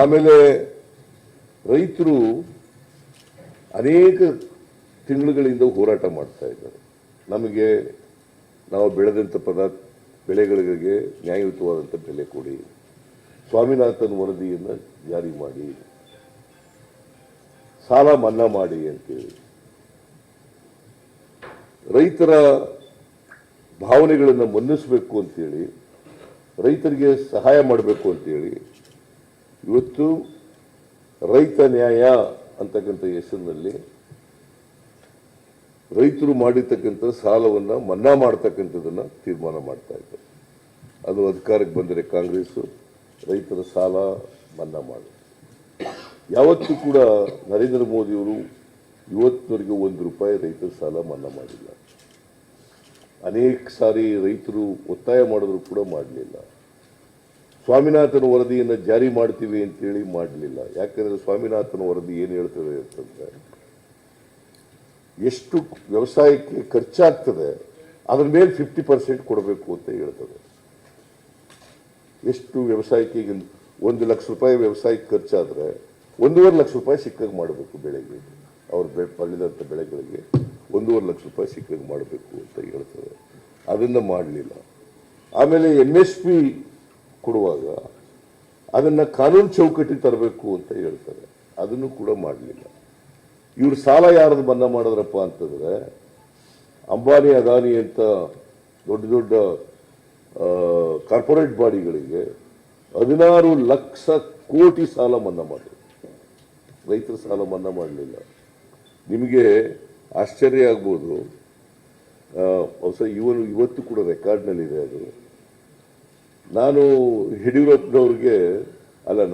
ಆಮೇಲೆ ರೈತರು ಅನೇಕ ತಿಂಗಳುಗಳಿಂದ ಹೋರಾಟ ಮಾಡ್ತಾ ಇದ್ದಾರೆ. ನಾವು ಬೆಳೆದಂಥ ಬೆಳೆಗಳಿಗೆ ನ್ಯಾಯಯುತವಾದಂಥ ಬೆಲೆ ಕೊಡಿ, ಸ್ವಾಮಿನಾಥನ್ ವರದಿಯನ್ನು ಜಾರಿ ಮಾಡಿ, ಸಾಲ ಮನ್ನಾ ಮಾಡಿ ಅಂತೇಳಿ ರೈತರ ಭಾವನೆಗಳನ್ನು ಮನ್ನಿಸಬೇಕು ಅಂತೇಳಿ ರೈತರಿಗೆ ಸಹಾಯ ಮಾಡಬೇಕು ಅಂತೇಳಿ ಇವತ್ತು ರೈತ ನ್ಯಾಯ ಅಂತಕ್ಕಂಥ ಹೆಸರಿನಲ್ಲಿ ರೈತರು ಮಾಡಿರ್ತಕ್ಕಂಥ ಸಾಲವನ್ನು ಮನ್ನಾ ಮಾಡ್ತಕ್ಕಂಥದ್ದನ್ನು ತೀರ್ಮಾನ ಮಾಡ್ತಾ ಇದ್ದಾರೆ. ಅದು ಅಧಿಕಾರಕ್ಕೆ ಬಂದರೆ ಕಾಂಗ್ರೆಸ್ ರೈತರ ಸಾಲ ಮನ್ನಾ ಮಾಡಿ ಯಾವತ್ತೂ ಕೂಡ ನರೇಂದ್ರ ಮೋದಿಯವರು ಇವತ್ತಿನವರೆಗೆ ₹1 ರೈತರ ಸಾಲ ಮನ್ನಾ ಮಾಡಿಲ್ಲ. ಅನೇಕ ಸಾರಿ ರೈತರು ಒತ್ತಾಯ ಮಾಡಿದ್ರು ಕೂಡ ಮಾಡಲಿಲ್ಲ. ಸ್ವಾಮಿನಾಥನ್ ವರದಿಯನ್ನು ಜಾರಿ ಮಾಡ್ತೀವಿ ಅಂತೇಳಿ ಮಾಡಲಿಲ್ಲ. ಯಾಕಂದ್ರೆ ಸ್ವಾಮಿನಾಥನ್ ವರದಿ ಏನು ಹೇಳ್ತದೆ ಅಂತಂದ್ರೆ ಎಷ್ಟು ವ್ಯವಸಾಯಕ್ಕೆ ಖರ್ಚಾಗ್ತದೆ ಅದ್ರ ಮೇಲೆ 50% ಕೊಡಬೇಕು ಅಂತ ಹೇಳ್ತದೆ. ಎಷ್ಟು ವ್ಯವಸಾಯಕ್ಕೆ ಈಗ ₹1,00,000 ವ್ಯವಸಾಯಕ್ಕೆ ಖರ್ಚಾದ್ರೆ ₹1,50,000 ಸಿಕ್ಕಾಗ ಮಾಡಬೇಕು. ಬೆಳೆಗೆ ಅವ್ರು ಬೆಳೆದಂಥ ಬೆಳೆಗಳಿಗೆ ₹1,50,000 ಸಿಕ್ಕಾಗ ಮಾಡಬೇಕು ಅಂತ ಹೇಳ್ತದೆ. ಅದನ್ನು ಮಾಡಲಿಲ್ಲ. ಆಮೇಲೆ MSP ಕೊಡುವಾಗ ಅದನ್ನು ಕಾನೂನು ಚೌಕಟ್ಟಿಗೆ ತರಬೇಕು ಅಂತ ಹೇಳ್ತಾರೆ. ಅದನ್ನು ಕೂಡ ಮಾಡಲಿಲ್ಲ. ಇವ್ರು ಸಾಲ ಯಾರದು ಮನ್ನಾ ಮಾಡಿದ್ರಪ್ಪ ಅಂತಂದ್ರೆ ಅಂಬಾನಿ ಅದಾನಿ ಅಂತ ದೊಡ್ಡ ದೊಡ್ಡ ಕಾರ್ಪೊರೇಟ್ ಬಾಡಿಗಳಿಗೆ 16 ಲಕ್ಷ ಕೋಟಿ ಸಾಲ ಮನ್ನಾ ಮಾಡಿದ್ರು. ರೈತರ ಸಾಲ ಮನ್ನಾ ಮಾಡಲಿಲ್ಲ. ನಿಮಗೆ ಆಶ್ಚರ್ಯ ಆಗ್ಬೋದು. ಇವತ್ತು ಕೂಡ ರೆಕಾರ್ಡ್ನಲ್ಲಿದೆ ಅದು. ನಾನು ಯಡಿಯೂರಪ್ಪನವ್ರಿಗೆ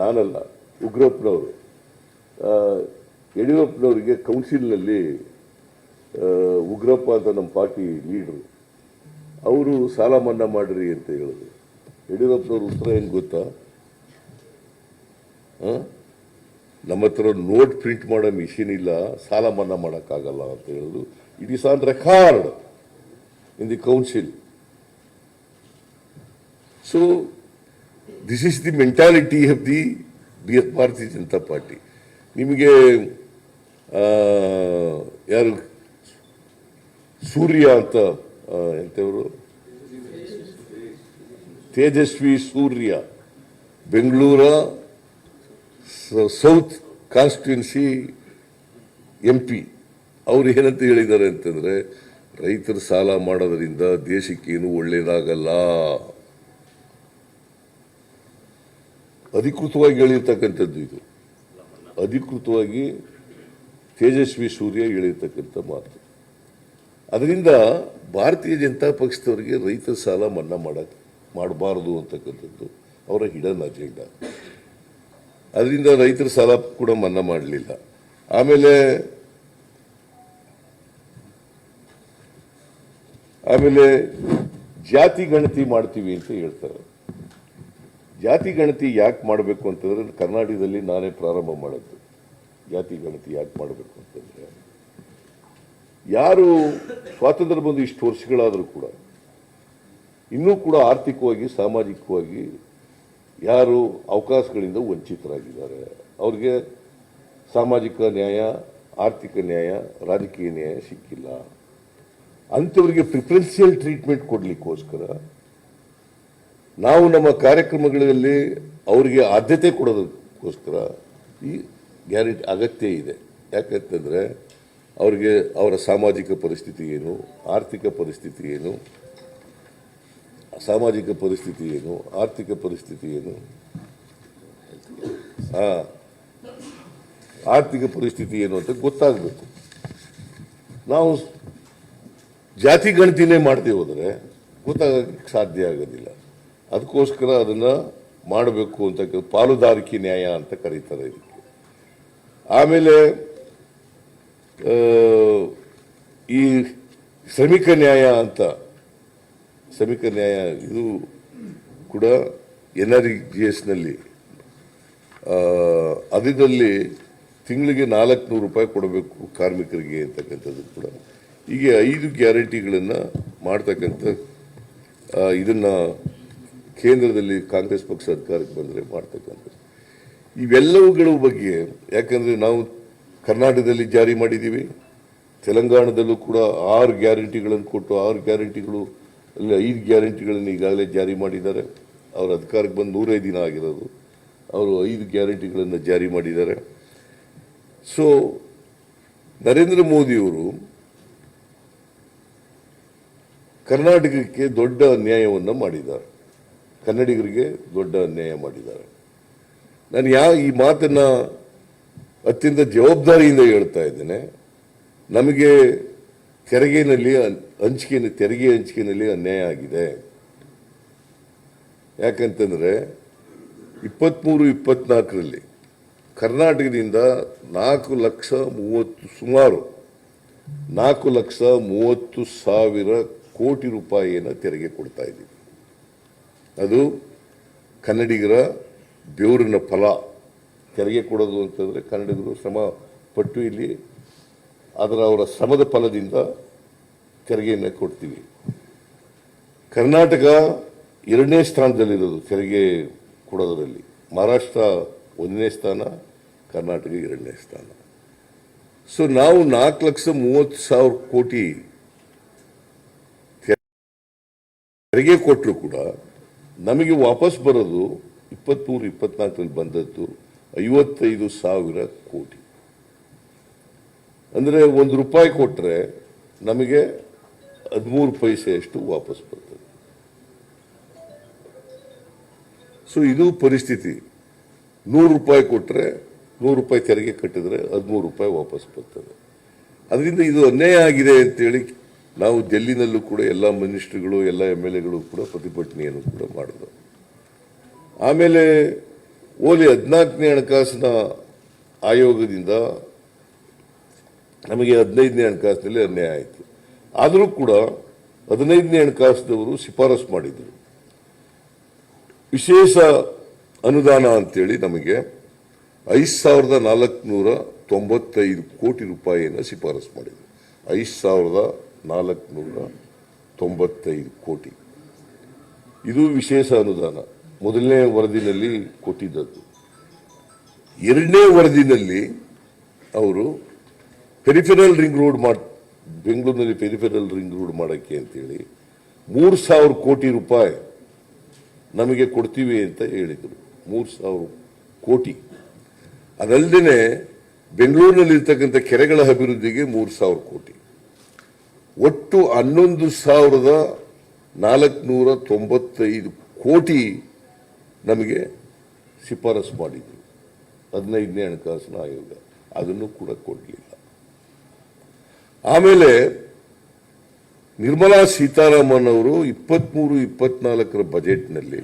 ನಾನಲ್ಲ, ಉಗ್ರಪ್ಪನವರು ಯಡಿಯೂರಪ್ಪನವರಿಗೆ ಕೌನ್ಸಿಲ್ನಲ್ಲಿ ಉಗ್ರಪ್ಪ ಅಂತ ನಮ್ಮ ಪಾರ್ಟಿ ಲೀಡ್ರು ಅವರು ಸಾಲ ಮನ್ನಾ ಮಾಡ್ರಿ ಅಂತ ಹೇಳಿದ್ರು. ಯಡಿಯೂರಪ್ಪನವ್ರ ಉತ್ತರ ಏನು ಗೊತ್ತಾ? ನಮ್ಮ ಹತ್ರ ನೋಟ್ ಪ್ರಿಂಟ್ ಮಾಡೋ ಮಿಷಿನ್ ಇಲ್ಲ, ಸಾಲ ಮನ್ನಾ ಮಾಡೋಕ್ಕಾಗಲ್ಲ ಅಂತ ಹೇಳಿದ್ರು. It is on record in the council. So this is the mentality of the Bharatiya Janata party. ನಿಮಗೆ ಯಾರು ಸೂರ್ಯ ಅಂತ ಎಂತವರು ತೇಜಸ್ವಿ ಸೂರ್ಯ ಬೆಂಗಳೂರ ಸೌತ್ ಕಾನ್ಸ್ಟಿಟ್ಯೂನ್ಸಿ MP ಅವ್ರು ಏನಂತ ಹೇಳಿದ್ದಾರೆ ಅಂತಂದ್ರೆ ರೈತರ ಸಾಲ ಮಾಡೋದ್ರಿಂದ ದೇಶಕ್ಕೇನು ಒಳ್ಳೇದಾಗಲ್ಲ. ಅಧಿಕೃತವಾಗಿ ಹೇಳಿರ್ತಕ್ಕಂಥದ್ದು ಇದು. ಅಧಿಕೃತವಾಗಿ ತೇಜಸ್ವಿ ಸೂರ್ಯ ಹೇಳಿರ್ತಕ್ಕಂಥ ಮಾತು. ಅದರಿಂದ ಭಾರತೀಯ ಜನತಾ ಪಕ್ಷದವರಿಗೆ ರೈತರ ಸಾಲ ಮನ್ನಾ ಮಾಡಬಾರದು ಅಂತಕ್ಕಂಥದ್ದು ಅವರ ಹಿಡನ್ ಅಜೆಂಡಾ. ಅದರಿಂದ ರೈತರ ಸಾಲ ಕೂಡ ಮನ್ನಾ ಮಾಡಲಿಲ್ಲ. ಆಮೇಲೆ ಜಾತಿ ಗಣತಿ ಮಾಡ್ತೀವಿ ಅಂತ ಹೇಳ್ತಾರೆ. ಜಾತಿ ಗಣತಿ ಯಾಕೆ ಮಾಡಬೇಕು ಅಂತಂದ್ರೆ ಕರ್ನಾಟಕದಲ್ಲಿ ನಾನೇ ಪ್ರಾರಂಭ ಮಾಡಿದ್ದು. ಜಾತಿ ಗಣತಿ ಯಾಕೆ ಮಾಡಬೇಕು ಅಂತಂದ್ರೆ ಯಾರು ಸ್ವಾತಂತ್ರ್ಯ ಬಂದು ಇಷ್ಟು ವರ್ಷಗಳಾದರೂ ಕೂಡ ಇನ್ನೂ ಕೂಡ ಆರ್ಥಿಕವಾಗಿ ಸಾಮಾಜಿಕವಾಗಿ ಯಾರು ಅವಕಾಶಗಳಿಂದ ವಂಚಿತರಾಗಿದ್ದಾರೆ, ಅವ್ರಿಗೆ ಸಾಮಾಜಿಕ ನ್ಯಾಯ, ಆರ್ಥಿಕ ನ್ಯಾಯ, ರಾಜಕೀಯ ನ್ಯಾಯ ಸಿಕ್ಕಿಲ್ಲ. ಅಂಥವರಿಗೆ ಪ್ರಿಫರೆನ್ಷಿಯಲ್ ಟ್ರೀಟ್ಮೆಂಟ್ ಕೊಡಲಿಕ್ಕೋಸ್ಕರ ನಾವು ನಮ್ಮ ಕಾರ್ಯಕ್ರಮಗಳಲ್ಲಿ ಅವರಿಗೆ ಆದ್ಯತೆ ಕೊಡೋದಕ್ಕೋಸ್ಕರ ಈ ಗ್ಯಾರಂಟಿ ಅಗತ್ಯ ಇದೆ. ಯಾಕಂತಂದರೆ ಅವರಿಗೆ ಅವರ ಸಾಮಾಜಿಕ ಪರಿಸ್ಥಿತಿ ಏನು, ಆರ್ಥಿಕ ಪರಿಸ್ಥಿತಿ ಏನು, ಸಾಮಾಜಿಕ ಪರಿಸ್ಥಿತಿ ಏನು, ಆರ್ಥಿಕ ಪರಿಸ್ಥಿತಿ ಏನು, ಆರ್ಥಿಕ ಪರಿಸ್ಥಿತಿ ಏನು ಅಂತ ಗೊತ್ತಾಗಬೇಕು. ನಾವು ಜಾತಿ ಗಣತಿನೇ ಮಾಡದೆ ಹೋದರೆ ಗೊತ್ತಾಗಕ್ಕೆ ಸಾಧ್ಯ ಆಗೋದಿಲ್ಲ. ಅದಕ್ಕೋಸ್ಕರ ಅದನ್ನು ಮಾಡಬೇಕು ಅಂತ ಪಾಲುದಾರಿಕೆ ನ್ಯಾಯ ಅಂತ ಕರೀತಾರೆ ಇದಕ್ಕೆ. ಆಮೇಲೆ ಈ ಶ್ರಮಿಕ ನ್ಯಾಯ ಅಂತ, ಶ್ರಮಿಕ ನ್ಯಾಯ ಇದು ಕೂಡ NREGSನಲ್ಲಿ ಅದರಲ್ಲಿ ತಿಂಗಳಿಗೆ ₹400 ಕೊಡಬೇಕು ಕಾರ್ಮಿಕರಿಗೆ ಅಂತಕ್ಕಂಥದ್ದು ಕೂಡ. ಹೀಗೆ 5 ಗ್ಯಾರಂಟಿಗಳನ್ನು ಮಾಡ್ತಕ್ಕಂಥ ಇದನ್ನು ಕೇಂದ್ರದಲ್ಲಿ ಕಾಂಗ್ರೆಸ್ ಪಕ್ಷ ಅಧಿಕಾರಕ್ಕೆ ಬಂದರೆ ಮಾಡ್ತಕ್ಕಂಥದ್ದು. ಇವೆಲ್ಲವುಗಳ ಬಗ್ಗೆ ಯಾಕಂದರೆ ನಾವು ಕರ್ನಾಟಕದಲ್ಲಿ ಜಾರಿ ಮಾಡಿದ್ದೀವಿ, ತೆಲಂಗಾಣದಲ್ಲೂ ಕೂಡ 6 ಗ್ಯಾರಂಟಿಗಳನ್ನು ಕೊಟ್ಟು 6 ಗ್ಯಾರಂಟಿಗಳು ಅಲ್ಲಿ 5 ಗ್ಯಾರಂಟಿಗಳನ್ನು ಈಗಾಗಲೇ ಜಾರಿ ಮಾಡಿದ್ದಾರೆ. ಅವರು ಅಧಿಕಾರಕ್ಕೆ ಬಂದು 105 ದಿನ ಆಗಿರೋದು, ಅವರು 5 ಗ್ಯಾರಂಟಿಗಳನ್ನು ಜಾರಿ ಮಾಡಿದ್ದಾರೆ. ಸೊ ನರೇಂದ್ರ ಮೋದಿಯವರು ಕರ್ನಾಟಕಕ್ಕೆ ದೊಡ್ಡ ಅನ್ಯಾಯವನ್ನು ಮಾಡಿದ್ದಾರೆ. ಕನ್ನಡಿಗರಿಗೆ ದೊಡ್ಡ ಅನ್ಯಾಯ ಮಾಡಿದ್ದಾರೆ. ನಾನು ಈ ಮಾತನ್ನ ಅತ್ಯಂತ ಜವಾಬ್ದಾರಿಯಿಂದ ಹೇಳ್ತಾ ಇದ್ದೇನೆ. ನಮಗೆ ತೆರಿಗೆ ಹಂಚಿಕೆಯಲ್ಲಿ ಅನ್ಯಾಯ ಆಗಿದೆ. ಯಾಕಂತಂದ್ರೆ 23-24ರಲ್ಲಿ ಕರ್ನಾಟಕದಿಂದ ಸುಮಾರು 4,30,000 ಕೋಟಿ ರೂಪಾಯಿಯನ್ನು ತೆರಿಗೆ ಕೊಡ್ತಾ ಇದ್ದೀವಿ. ಅದು ಕನ್ನಡಿಗರ ಬೆವರಿನ ಫಲ. ತೆರಿಗೆ ಕೊಡೋದು ಅಂತಂದ್ರೆ ಕನ್ನಡಿಗರು ಶ್ರಮ ಪಟ್ಟು ಇಲ್ಲಿ ಅವರ ಶ್ರಮದ ಫಲದಿಂದ ತೆರಿಗೆಯನ್ನು ಕೊಡ್ತೀವಿ. ಕರ್ನಾಟಕ 2ನೇ ಸ್ಥಾನದಲ್ಲಿರೋದು ತೆರಿಗೆ ಕೊಡೋದರಲ್ಲಿ. ಮಹಾರಾಷ್ಟ್ರ 1ನೇ ಸ್ಥಾನ, ಕರ್ನಾಟಕ 2ನೇ ಸ್ಥಾನ. ಸೊ ನಾವು 4,30,000 ಕೋಟಿ ತೆರಿಗೆ ಕೊಟ್ಟರು ಕೂಡ ನಮಗೆ ವಾಪಸ್ ಬರೋದು 23-24ರಲ್ಲಿ ಬಂದದ್ದು 55,000 ಕೋಟಿ. ಅಂದರೆ ₹1 ಕೊಟ್ಟರೆ ನಮಗೆ 13 ಪೈಸೆಯಷ್ಟು ವಾಪಸ್ ಬರ್ತದೆ. ಸೊ ಇದು ಪರಿಸ್ಥಿತಿ. ₹100 ಕೊಟ್ಟರೆ ₹100 ತೆರಿಗೆ ಕಟ್ಟಿದ್ರೆ ₹13 ವಾಪಸ್ ಬರ್ತದೆ. ಅದರಿಂದ ಇದು ಅನ್ಯಾಯ ಆಗಿದೆ ಅಂತೇಳಿ ನಾವು ಡೆಲ್ಲಿನಲ್ಲೂ ಕೂಡ ಎಲ್ಲ ಮಿನಿಸ್ಟ್ರಿಗಳು, ಎಲ್ಲ MLAಗಳು ಕೂಡ ಪ್ರತಿಭಟನೆಯನ್ನು ಕೂಡ ಮಾಡಿದ್ರು. ಆಮೇಲೆ 14ನೇ ಹಣಕಾಸಿನ ಆಯೋಗದಿಂದ ನಮಗೆ 15ನೇ ಹಣಕಾಸಿನಲ್ಲಿ ಅನ್ಯಾಯ ಆಯಿತು. ಆದರೂ ಕೂಡ 15ನೇ ಹಣಕಾಸಿನವರು ಶಿಫಾರಸು ಮಾಡಿದರು. ವಿಶೇಷ ಅನುದಾನ ಅಂತೇಳಿ ನಮಗೆ 5,495 ಕೋಟಿ ರೂಪಾಯಿಯನ್ನು ಶಿಫಾರಸು ಮಾಡಿದರು. 5,495 ಕೋಟಿ. ಇದು ವಿಶೇಷ ಅನುದಾನ. ಮೊದಲನೇ ವರದಿನಲ್ಲಿ ಕೊಟ್ಟಿದ್ದದ್ದು. 2ನೇ ವರದಿನಲ್ಲಿ ಅವರು ಪೆರಿಫೆರಲ್ ರಿಂಗ್ ರೋಡ್ ಬೆಂಗಳೂರಿನಲ್ಲಿ ಪೆರಿಫೆರಲ್ ರಿಂಗ್ ರೋಡ್ ಮಾಡೋಕ್ಕೆ ಅಂತೇಳಿ 3,000 ಕೋಟಿ ರೂಪಾಯಿ ನಮಗೆ ಕೊಡ್ತೀವಿ ಅಂತ ಹೇಳಿದರು. 3,000 ಕೋಟಿ. ಅದಲ್ಲದೆ ಬೆಂಗಳೂರಿನಲ್ಲಿರ್ತಕ್ಕಂಥ ಕೆರೆಗಳ ಅಭಿವೃದ್ಧಿಗೆ 3,000 ಕೋಟಿ. ಒಟ್ಟು 11,495 ಕೋಟಿ ನಮಗೆ ಶಿಫಾರಸು ಮಾಡಿದ್ರು 15ನೇ ಹಣಕಾಸಿನ ಆಯೋಗ. ಅದನ್ನು ಕೂಡ ಕೊಡಲಿಲ್ಲ. ಆಮೇಲೆ ನಿರ್ಮಲಾ ಸೀತಾರಾಮನ್ ಅವರು 23-24ರ ಬಜೆಟ್ನಲ್ಲಿ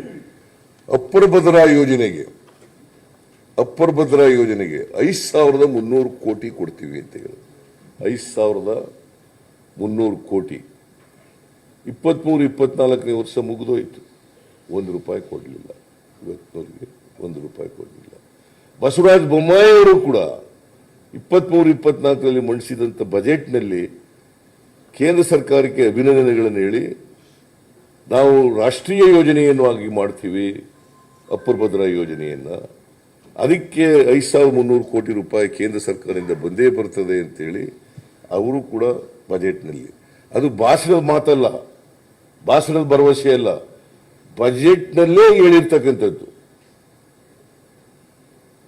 ಅಪ್ಪರ್ ಭದ್ರಾ ಯೋಜನೆಗೆ 5,300 ಕೋಟಿ ಕೊಡ್ತೀವಿ ಅಂತ ಹೇಳಿದ್ರು. 5,300 ಕೋಟಿ. 23-24ನೇ ವರ್ಷ ಮುಗಿದೋಯ್ತು. ₹1 ಕೊಡಲಿಲ್ಲ. ಇವತ್ತಿನವರೆಗೆ ₹1 ಕೊಡಲಿಲ್ಲ. ಬಸವರಾಜ ಬೊಮ್ಮಾಯಿ ಅವರು ಕೂಡ 23-24ರಲ್ಲಿ ಮಂಡಿಸಿದಂಥ ಬಜೆಟ್ನಲ್ಲಿ ಕೇಂದ್ರ ಸರ್ಕಾರಕ್ಕೆ ಅಭಿನಂದನೆಗಳನ್ನು ಹೇಳಿ ನಾವು ರಾಷ್ಟ್ರೀಯ ಯೋಜನೆಯನ್ನು ಆಗಿ ಮಾಡ್ತೀವಿ ಅಪ್ಪರ್ ಭದ್ರಾ ಯೋಜನೆಯನ್ನು, ಅದಕ್ಕೆ 5,300 ಕೋಟಿ ರೂಪಾಯಿ ಕೇಂದ್ರ ಸರ್ಕಾರದಿಂದ ಬಂದೇ ಬರ್ತದೆ ಅಂತೇಳಿ ಅವರು ಕೂಡ ಬಜೆಟ್ನಲ್ಲಿ. ಅದು ಭಾಷಣದ ಮಾತಲ್ಲ, ಭಾಷಣದ ಭರವಸೆ ಅಲ್ಲ, ಬಜೆಟ್ನಲ್ಲೇ ಹೇಳಿರ್ತಕ್ಕಂಥದ್ದು.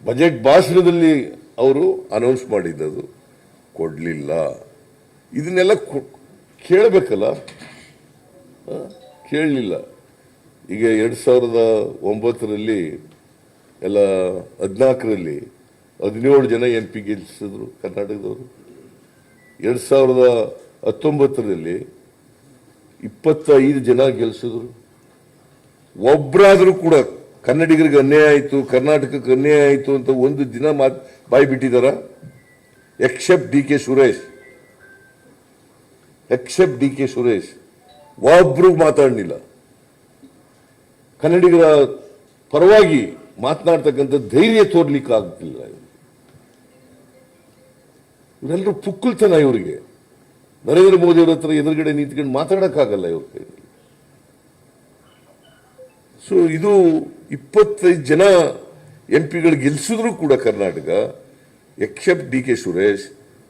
ಬಜೆಟ್ ಭಾಷಣದಲ್ಲಿ ಅವರು ಅನೌನ್ಸ್ ಮಾಡಿದ್ದದು. ಕೊಡಲಿಲ್ಲ. ಇದನ್ನೆಲ್ಲ ಕೇಳಬೇಕಲ್ಲ, ಕೇಳಲಿಲ್ಲ. ಈಗ 2009ರಲ್ಲಿ ಎಲ್ಲ 14ರಲ್ಲಿ 17 ಜನ MP ಗೆಲ್ಲಿಸಿದ್ರು ಕರ್ನಾಟಕದವರು. 2019ರಲ್ಲಿ 25 ಜನ ಗೆಲ್ಲಿಸಿದ್ರು. ಒಬ್ಬರಾದರೂ ಕೂಡ ಕನ್ನಡಿಗರಿಗೆ ಅನ್ಯಾಯ ಆಯಿತು, ಕರ್ನಾಟಕಕ್ಕೆ ಅನ್ಯಾಯ ಆಯಿತು ಅಂತ ಒಂದು ದಿನ ಬಾಯಿ ಬಿಟ್ಟಿದಾರ? ಎಕ್ಸೆಪ್ಟ್ ಡಿ ಕೆ ಸುರೇಶ್ ಒಬ್ರು ಮಾತಾಡಲಿಲ್ಲ. ಕನ್ನಡಿಗರ ಪರವಾಗಿ ಮಾತನಾಡ್ತಕ್ಕಂಥ ಧೈರ್ಯ ತೋರ್ಲಿಕ್ಕೆ ಆಗ್ತಿಲ್ಲ. ಇವರೆಲ್ಲರೂ ಪುಕ್ಕಲ್ತನ ಇವರಿಗೆ. ನರೇಂದ್ರ ಮೋದಿ ಅವರ ಹತ್ರ ಎದುರುಗಡೆ ನಿಂತ್ಕೊಂಡು ಮಾತಾಡಕ್ಕಾಗಲ್ಲ ಇವ್ರ ಕೈಯಲ್ಲಿ. ಸೊ ಇದು 25 ಜನ MP ಗೆಲ್ಸಿದ್ರು ಕೂಡ Karnataka, except D K Suresh,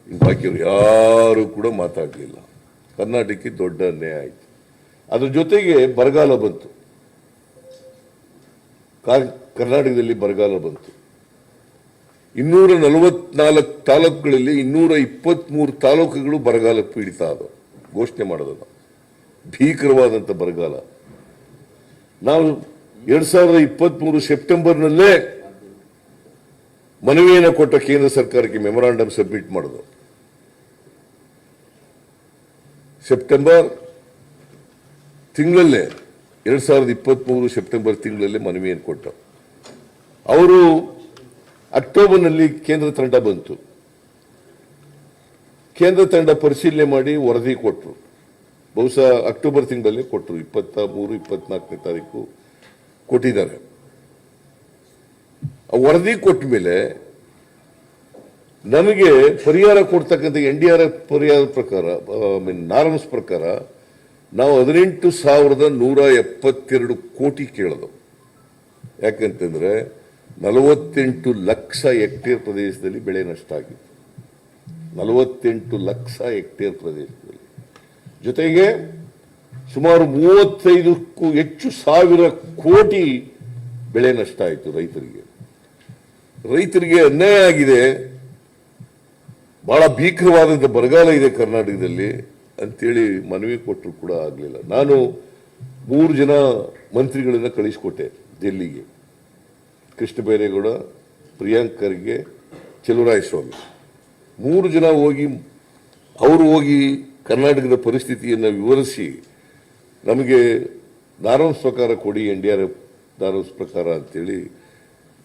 ಬಾಕಿಯವರು ಯಾರು ಕೂಡ ಮಾತಾಡಲಿಲ್ಲ. ಕರ್ನಾಟಕಕ್ಕೆ ದೊಡ್ಡ ಅನ್ಯಾಯ ಆಯಿತು. ಅದ್ರ ಜೊತೆಗೆ ಬರಗಾಲ ಬಂತು. ಕರ್ನಾಟಕದಲ್ಲಿ ಬರಗಾಲ ಬಂತು. 244 ತಾಲೂಕುಗಳಲ್ಲಿ 223 ತಾಲೂಕುಗಳು ಬರಗಾಲ ಪೀಡಿತ ಆದವು. ಘೋಷಣೆ ಮಾಡೋದಲ್ಲ, ಭೀಕರವಾದಂಥ ಬರಗಾಲ. ನಾವು 2023 ಸೆಪ್ಟೆಂಬರ್ನಲ್ಲೇ ಮನವಿಯನ್ನು ಕೊಟ್ಟ ಕೇಂದ್ರ ಸರ್ಕಾರಕ್ಕೆ ಮೆಮೊರಾಂಡಮ್ ಸಬ್ಮಿಟ್ ಮಾಡಿದ್ರು. ಸೆಪ್ಟೆಂಬರ್ ತಿಂಗಳಲ್ಲೇ 2023 ಸೆಪ್ಟೆಂಬರ್ ತಿಂಗಳಲ್ಲೇ ಮನವಿಯನ್ನು ಕೊಟ್ಟ. ಅವರು ಅಕ್ಟೋಬರ್ನಲ್ಲಿ ಕೇಂದ್ರ ತಂಡ ಬಂತು. ಕೇಂದ್ರ ತಂಡ ಪರಿಶೀಲನೆ ಮಾಡಿ ವರದಿ ಕೊಟ್ಟರು. ಬಹುಶಃ ಅಕ್ಟೋಬರ್ ತಿಂಗಳಲ್ಲೇ ಕೊಟ್ಟರು, 23, 24ನೇ ತಾರೀಕು ಕೊಟ್ಟಿದ್ದಾರೆ. ಆ ವರದಿ ಕೊಟ್ಟ ಮೇಲೆ ನಮಗೆ ಪರಿಹಾರ ಕೊಡ್ತಕ್ಕಂಥ NDRF ಪರಿಹಾರ ಪ್ರಕಾರ, ನಾರ್ಮ್ಸ್ ಪ್ರಕಾರ ನಾವು 18,172 ಕೋಟಿ ಕೇಳೋದು. ಯಾಕಂತಂದ್ರೆ 48 ಲಕ್ಷ ಹೆಕ್ಟೇರ್ ಪ್ರದೇಶದಲ್ಲಿ ಬೆಳೆ ನಷ್ಟ ಆಗಿತ್ತು. 48 ಲಕ್ಷ ಹೆಕ್ಟೇರ್ ಪ್ರದೇಶದಲ್ಲಿ, ಜೊತೆಗೆ ಸುಮಾರು 35ಕ್ಕೂ ಹೆಚ್ಚು ಸಾವಿರ ಕೋಟಿ ಬೆಳೆ ನಷ್ಟ ಆಯಿತು ರೈತರಿಗೆ. ರೈತರಿಗೆ ಅನ್ಯಾಯ ಆಗಿದೆ, ಬಹಳ ಭೀಕರವಾದಂಥ ಬರಗಾಲ ಇದೆ ಕರ್ನಾಟಕದಲ್ಲಿ ಅಂತೇಳಿ ಮನವಿ ಕೊಟ್ಟರು ಕೂಡ ಆಗಲಿಲ್ಲ. ನಾನು 3 ಜನ ಮಂತ್ರಿಗಳನ್ನ ಕಳಿಸಿಕೊಟ್ಟೆ ಡೆಲ್ಲಿಗೆ, ಕೃಷ್ಣ ಬೈರೇಗೌಡ, ಪ್ರಿಯಾಂಕ್ ಖರ್ಗೆ, ಚಲುವರಾಯಸ್ವಾಮಿ. 3 ಜನ ಹೋಗಿ ಕರ್ನಾಟಕದ ಪರಿಸ್ಥಿತಿಯನ್ನು ವಿವರಿಸಿ ನಮಗೆ ನಾರ್ಮ್ಸ್ ಪ್ರಕಾರ ಕೊಡಿ, NDRF ನಾರ್ಮ್ಸ್ ಪ್ರಕಾರ ಅಂತೇಳಿ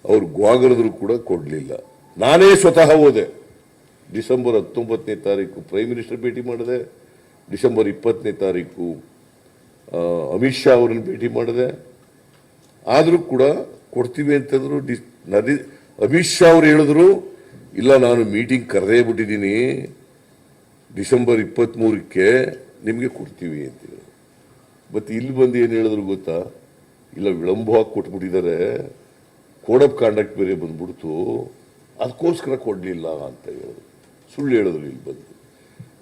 ಅವ್ರು ಗ್ವಾಗರದ್ರು ಕೂಡ ಕೊಡಲಿಲ್ಲ. ನಾನೇ ಸ್ವತಃ ಹೋದೆ. ಡಿಸೆಂಬರ್ 19ನೇ ತಾರೀಕು ಪ್ರೈಮ್ ಮಿನಿಸ್ಟರ್ ಭೇಟಿ ಮಾಡಿದೆ. ಡಿಸೆಂಬರ್ 20ನೇ ತಾರೀಕು ಅಮಿತ್ ಶಾ ಅವರನ್ನು ಭೇಟಿ ಮಾಡಿದೆ. ಆದರೂ ಕೂಡ ಕೊಡ್ತೀವಿ ಅಂತಂದ್ರು. ಅಮಿತ್ ಶಾ ಅವರು ಹೇಳಿದ್ರು, ಇಲ್ಲ ನಾನು ಮೀಟಿಂಗ್ ಕರೆದೇ ಬಿಟ್ಟಿದ್ದೀನಿ, ಡಿಸೆಂಬರ್ 23ಕ್ಕೆ ನಿಮಗೆ ಕೊಡ್ತೀವಿ ಅಂತೇಳಿ. ಮತ್ತೆ ಇಲ್ಲಿ ಬಂದು ಏನು ಹೇಳಿದ್ರು ಗೊತ್ತಾ? ಇಲ್ಲ ವಿಳಂಬವಾಗಿ ಕೊಟ್ಬಿಟ್ಟಿದ್ದಾರೆ, ಕೋಡ್ ಆಫ್ ಕಾಂಡಕ್ಟ್ ಬೇರೆ ಬಂದ್ಬಿಡ್ತು, ಅದಕ್ಕೋಸ್ಕರ ಕೊಡಲಿಲ್ಲ ಅಂತ ಹೇಳಿದ್ರು. ಸುಳ್ಳು ಹೇಳಿದ್ರು. ಇಲ್ಲಿ ಬಂದು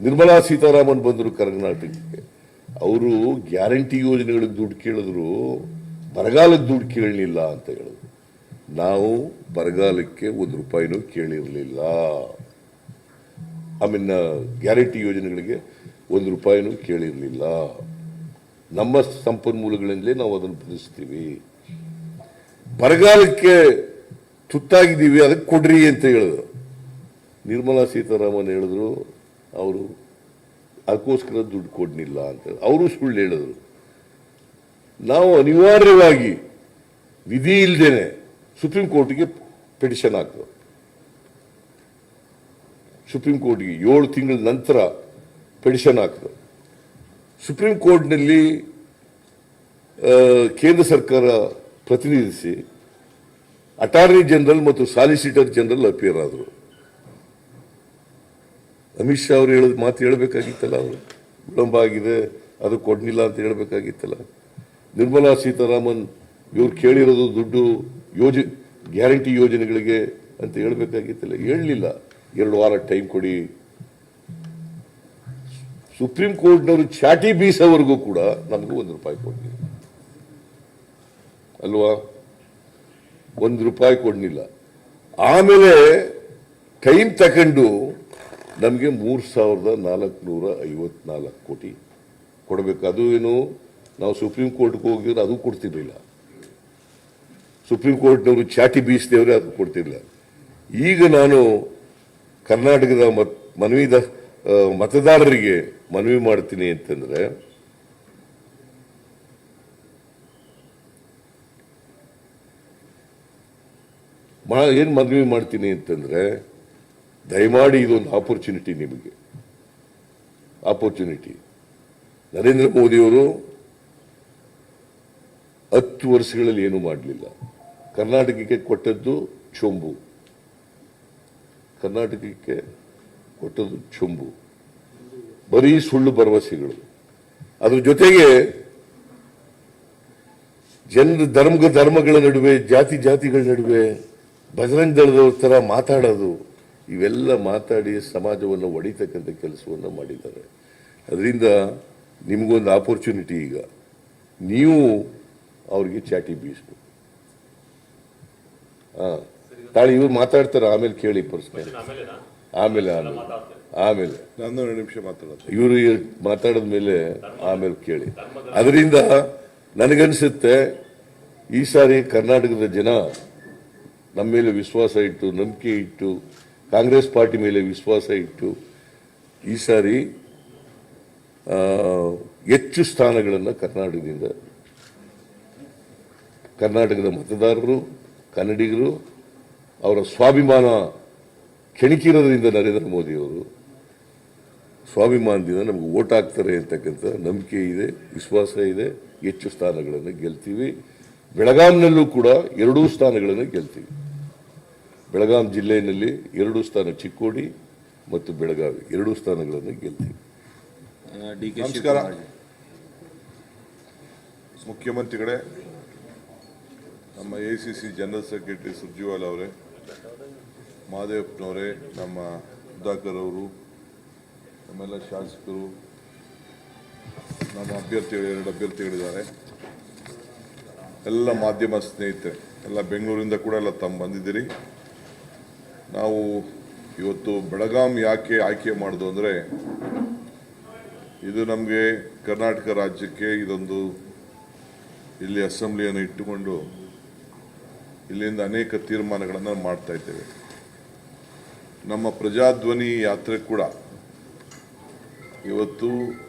ನಿರ್ಮಲಾ ಸೀತಾರಾಮನ್ ಬಂದರು ಕರ್ನಾಟಕಕ್ಕೆ. ಅವರು ಗ್ಯಾರಂಟಿ ಯೋಜನೆಗಳಿಗೆ ದುಡ್ಡು ಕೇಳಿದ್ರು, ಬರಗಾಲಕ್ಕೆ ದುಡ್ಡು ಕೇಳಲಿಲ್ಲ ಅಂತ ಹೇಳಿದ್ರು. ನಾವು ಬರಗಾಲಕ್ಕೆ 1 ರೂಪಾಯಿನೂ ಕೇಳಿರಲಿಲ್ಲ. ಗ್ಯಾರಂಟಿ ಯೋಜನೆಗಳಿಗೆ 1 ರೂಪಾಯಿನೂ ಕೇಳಿರಲಿಲ್ಲ. ನಮ್ಮ ಸಂಪನ್ಮೂಲಗಳಿಂದಲೇ ನಾವು ಅದನ್ನು ಬದುಸ್ತೀವಿ. ಬರಗಾಲಕ್ಕೆ ತುತ್ತಾಗಿದ್ದೀವಿ, ಅದಕ್ಕೆ ಕೊಡ್ರಿ ಅಂತ ಹೇಳಿದ್ರು. ನಿರ್ಮಲಾ ಸೀತಾರಾಮನ್ ಹೇಳಿದ್ರು ಅವರು ಅದಕ್ಕೋಸ್ಕರ ದುಡ್ಡು ಕೊಡ್ಲಿಲ್ಲ ಅಂತ. ಅವರು ಸುಳ್ಳು ಹೇಳಿದ್ರು. ನಾವು ಅನಿವಾರ್ಯವಾಗಿ ವಿಧಿ ಇಲ್ಲದೇನೆ ಸುಪ್ರೀಂ ಕೋರ್ಟ್ಗೆ ಪಿಟಿಷನ್ ಹಾಕಿದ್ರು. ಸುಪ್ರೀಂ ಕೋರ್ಟ್ಗೆ 7 ತಿಂಗಳ ನಂತರ ಪಿಟಿಷನ್ ಹಾಕಿದ್ರು. ಸುಪ್ರೀಂ ಕೋರ್ಟ್ನಲ್ಲಿ ಕೇಂದ್ರ ಸರ್ಕಾರ ಪ್ರತಿನಿಧಿಸಿ ಅಟಾರ್ನಿ ಜನರಲ್ ಮತ್ತು ಸಾಲಿಸಿಟರ್ ಜನರಲ್ ಅಪಿಯರ್ ಆದರು. ಅಮಿತ್ ಶಾ ಅವರು ಹೇಳಿದ ಮಾತು ಹೇಳಬೇಕಾಗಿತ್ತಲ್ಲ, ಅವರು ವಿಳಂಬ ಆಗಿದೆ ಅದು ಕೊಡ್ಲಿಲ್ಲ ಅಂತ ಹೇಳಬೇಕಾಗಿತ್ತಲ್ಲ. ನಿರ್ಮಲಾ ಸೀತಾರಾಮನ್ ಇವ್ರು ಕೇಳಿರೋದು ದುಡ್ಡು ಗ್ಯಾರಂಟಿ ಯೋಜನೆಗಳಿಗೆ ಅಂತ ಹೇಳಬೇಕಾಗಿತ್ತಲ್ಲ, ಹೇಳಲಿಲ್ಲ. 2 ವಾರ ಟೈಮ್ ಕೊಡಿ. ಸುಪ್ರೀಂ ಕೋರ್ಟ್ನವರು ಚಾಟಿ ಬೀಸೋವರೆಗೂ ಕೂಡ ನಮಗೂ 1 ರೂಪಾಯಿ ಕೊಡಲಿಲ್ಲ ಅಲ್ವಾ? 1 ರೂಪಾಯಿ ಕೊಡಲಿಲ್ಲ. ಆಮೇಲೆ ಟೈಮ್ ತಗೊಂಡು ನಮಗೆ 3,454 ಕೋಟಿ ಕೊಡಬೇಕು. ಅದು ಏನು, ನಾವು ಸುಪ್ರೀಂ ಕೋರ್ಟ್ಗೆ ಹೋಗಿದ್ರೆ ಅದು ಕೊಡ್ತಿರ್ಲಿಲ್ಲ. ಸುಪ್ರೀಂ ಕೋರ್ಟ್ನವರು ಚಾಟಿ ಬೀಸಿದವ್ರೆ ಅದು ಕೊಡ್ತಿರ್ಲಿಲ್ಲ. ಈಗ ನಾನು ಕರ್ನಾಟಕದ ಮತದಾರರಿಗೆ ಮನವಿ ಮಾಡ್ತೀನಿ ಅಂತಂದ್ರೆ, ಏನು ಮನವಿ ಮಾಡ್ತೀನಿ ಅಂತಂದ್ರೆ, ದಯಮಾಡಿ ಇದೊಂದು ಆಪರ್ಚುನಿಟಿ, ನಿಮಗೆ ಆಪರ್ಚುನಿಟಿ. ನರೇಂದ್ರ ಮೋದಿಯವರು 10 ವರ್ಷಗಳಲ್ಲಿ ಏನೂ ಮಾಡಲಿಲ್ಲ. ಕರ್ನಾಟಕಕ್ಕೆ ಕೊಟ್ಟದ್ದು ಚೊಂಬು, ಕರ್ನಾಟಕಕ್ಕೆ ಕೊಟ್ಟದ್ದು ಚೊಂಬು, ಬರೀ ಸುಳ್ಳು ಭರವಸೆಗಳು. ಅದ್ರ ಜೊತೆಗೆ ಧರ್ಮಗಳ ನಡುವೆ, ಜಾತಿಗಳ ನಡುವೆ ಬಜರಂಗ ದಳದವ್ರ ತರ ಮಾತಾಡೋದು, ಇವೆಲ್ಲ ಮಾತಾಡಿ ಸಮಾಜವನ್ನು ಒಡಿತಕ್ಕಂಥ ಕೆಲಸವನ್ನು ಮಾಡಿದ್ದಾರೆ. ಅದರಿಂದ ನಿಮಗೊಂದು ಆಪರ್ಚುನಿಟಿ. ಈಗ ನೀವು ಅವ್ರಿಗೆ ಚಾಟಿ ಬೀಸ್ಬೇಕು. ತಾಳಿ ಇವ್ರು ಮಾತಾಡ್ತಾರೆ, ಆಮೇಲೆ ಕೇಳಿ ಪ್ರಶ್ನೆ. ಆಮೇಲೆ ನಾನು 2 ನಿಮಿಷ ಮಾತಾಡೋದು. ಇವರು ಮಾತಾಡಿದ ಮೇಲೆ ಆಮೇಲೆ ಕೇಳಿ. ಅದರಿಂದ ನನಗನ್ಸುತ್ತೆ ಈ ಸಾರಿ ಕರ್ನಾಟಕದ ಜನ ನಮ್ಮ ಮೇಲೆ ವಿಶ್ವಾಸ ಇಟ್ಟು, ನಂಬಿಕೆ ಇಟ್ಟು, ಕಾಂಗ್ರೆಸ್ ಪಾರ್ಟಿ ಮೇಲೆ ವಿಶ್ವಾಸ ಇಟ್ಟು ಈ ಸಾರಿ ಹೆಚ್ಚು ಸ್ಥಾನಗಳನ್ನು ಕರ್ನಾಟಕದ ಮತದಾರರು, ಕನ್ನಡಿಗರು ಅವರ ಸ್ವಾಭಿಮಾನ ಕೆಣಕಿರೋದ್ರಿಂದ ನರೇಂದ್ರ ಮೋದಿಯವರು ಸ್ವಾಭಿಮಾನದಿಂದ ನಮಗೆ ವೋಟ್ ಹಾಕ್ತಾರೆ ಅಂತಕ್ಕಂಥ ನಂಬಿಕೆ ಇದೆ, ವಿಶ್ವಾಸ ಇದೆ. ಹೆಚ್ಚು ಸ್ಥಾನಗಳನ್ನು ಗೆಲ್ತೀವಿ. ಬೆಳಗಾಂನಲ್ಲೂ ಕೂಡ 2 ಸ್ಥಾನಗಳನ್ನು ಗೆಲ್ತೀವಿ. ಬೆಳಗಾಂ ಜಿಲ್ಲೆಯಲ್ಲಿ 2 ಸ್ಥಾನ, ಚಿಕ್ಕೋಡಿ ಮತ್ತು ಬೆಳಗಾವಿ 2 ಸ್ಥಾನಗಳನ್ನು ಗೆಲ್ತೀವಿ. ನಮಸ್ಕಾರ. ಮುಖ್ಯಮಂತ್ರಿಗಳೇ, ನಮ್ಮ ACC ಜನರಲ್ ಸೆಕ್ರೆಟರಿ ಸುರ್ಜಿವಾಲ್ ಅವರೇ, ಮಹದೇವಪ್ಪನವರೇ, ನಮ್ಮ ಸುಧಾಕರ್ ಅವರು, ನಮ್ಮೆಲ್ಲ ಶಾಸಕರು, ನಮ್ಮ ಅಭ್ಯರ್ಥಿಗಳು 2 ಅಭ್ಯರ್ಥಿಗಳಿದ್ದಾರೆ, ಎಲ್ಲ ಮಾಧ್ಯಮ ಸ್ನೇಹಿತರೆ, ಎಲ್ಲ ಬೆಂಗಳೂರಿಂದ ಕೂಡ ಎಲ್ಲ ತಮ್ಮ ಬಂದಿದ್ದೀರಿ. ನಾವು ಇವತ್ತು ಬೆಳಗಾಂ ಯಾಕೆ ಆಯ್ಕೆ ಮಾಡೋದು ಅಂದರೆ, ಇದು ನಮಗೆ ಕರ್ನಾಟಕ ರಾಜ್ಯಕ್ಕೆ ಇದೊಂದು ಇಲ್ಲಿ ಅಸೆಂಬ್ಲಿಯನ್ನು ಇಟ್ಟುಕೊಂಡು ಇಲ್ಲಿಂದ ಅನೇಕ ತೀರ್ಮಾನಗಳನ್ನು ಮಾಡ್ತಾ ಇದ್ದೇವೆ. ನಮ್ಮ ಪ್ರಜಾಧ್ವನಿ ಯಾತ್ರೆ ಕೂಡ ಇವತ್ತು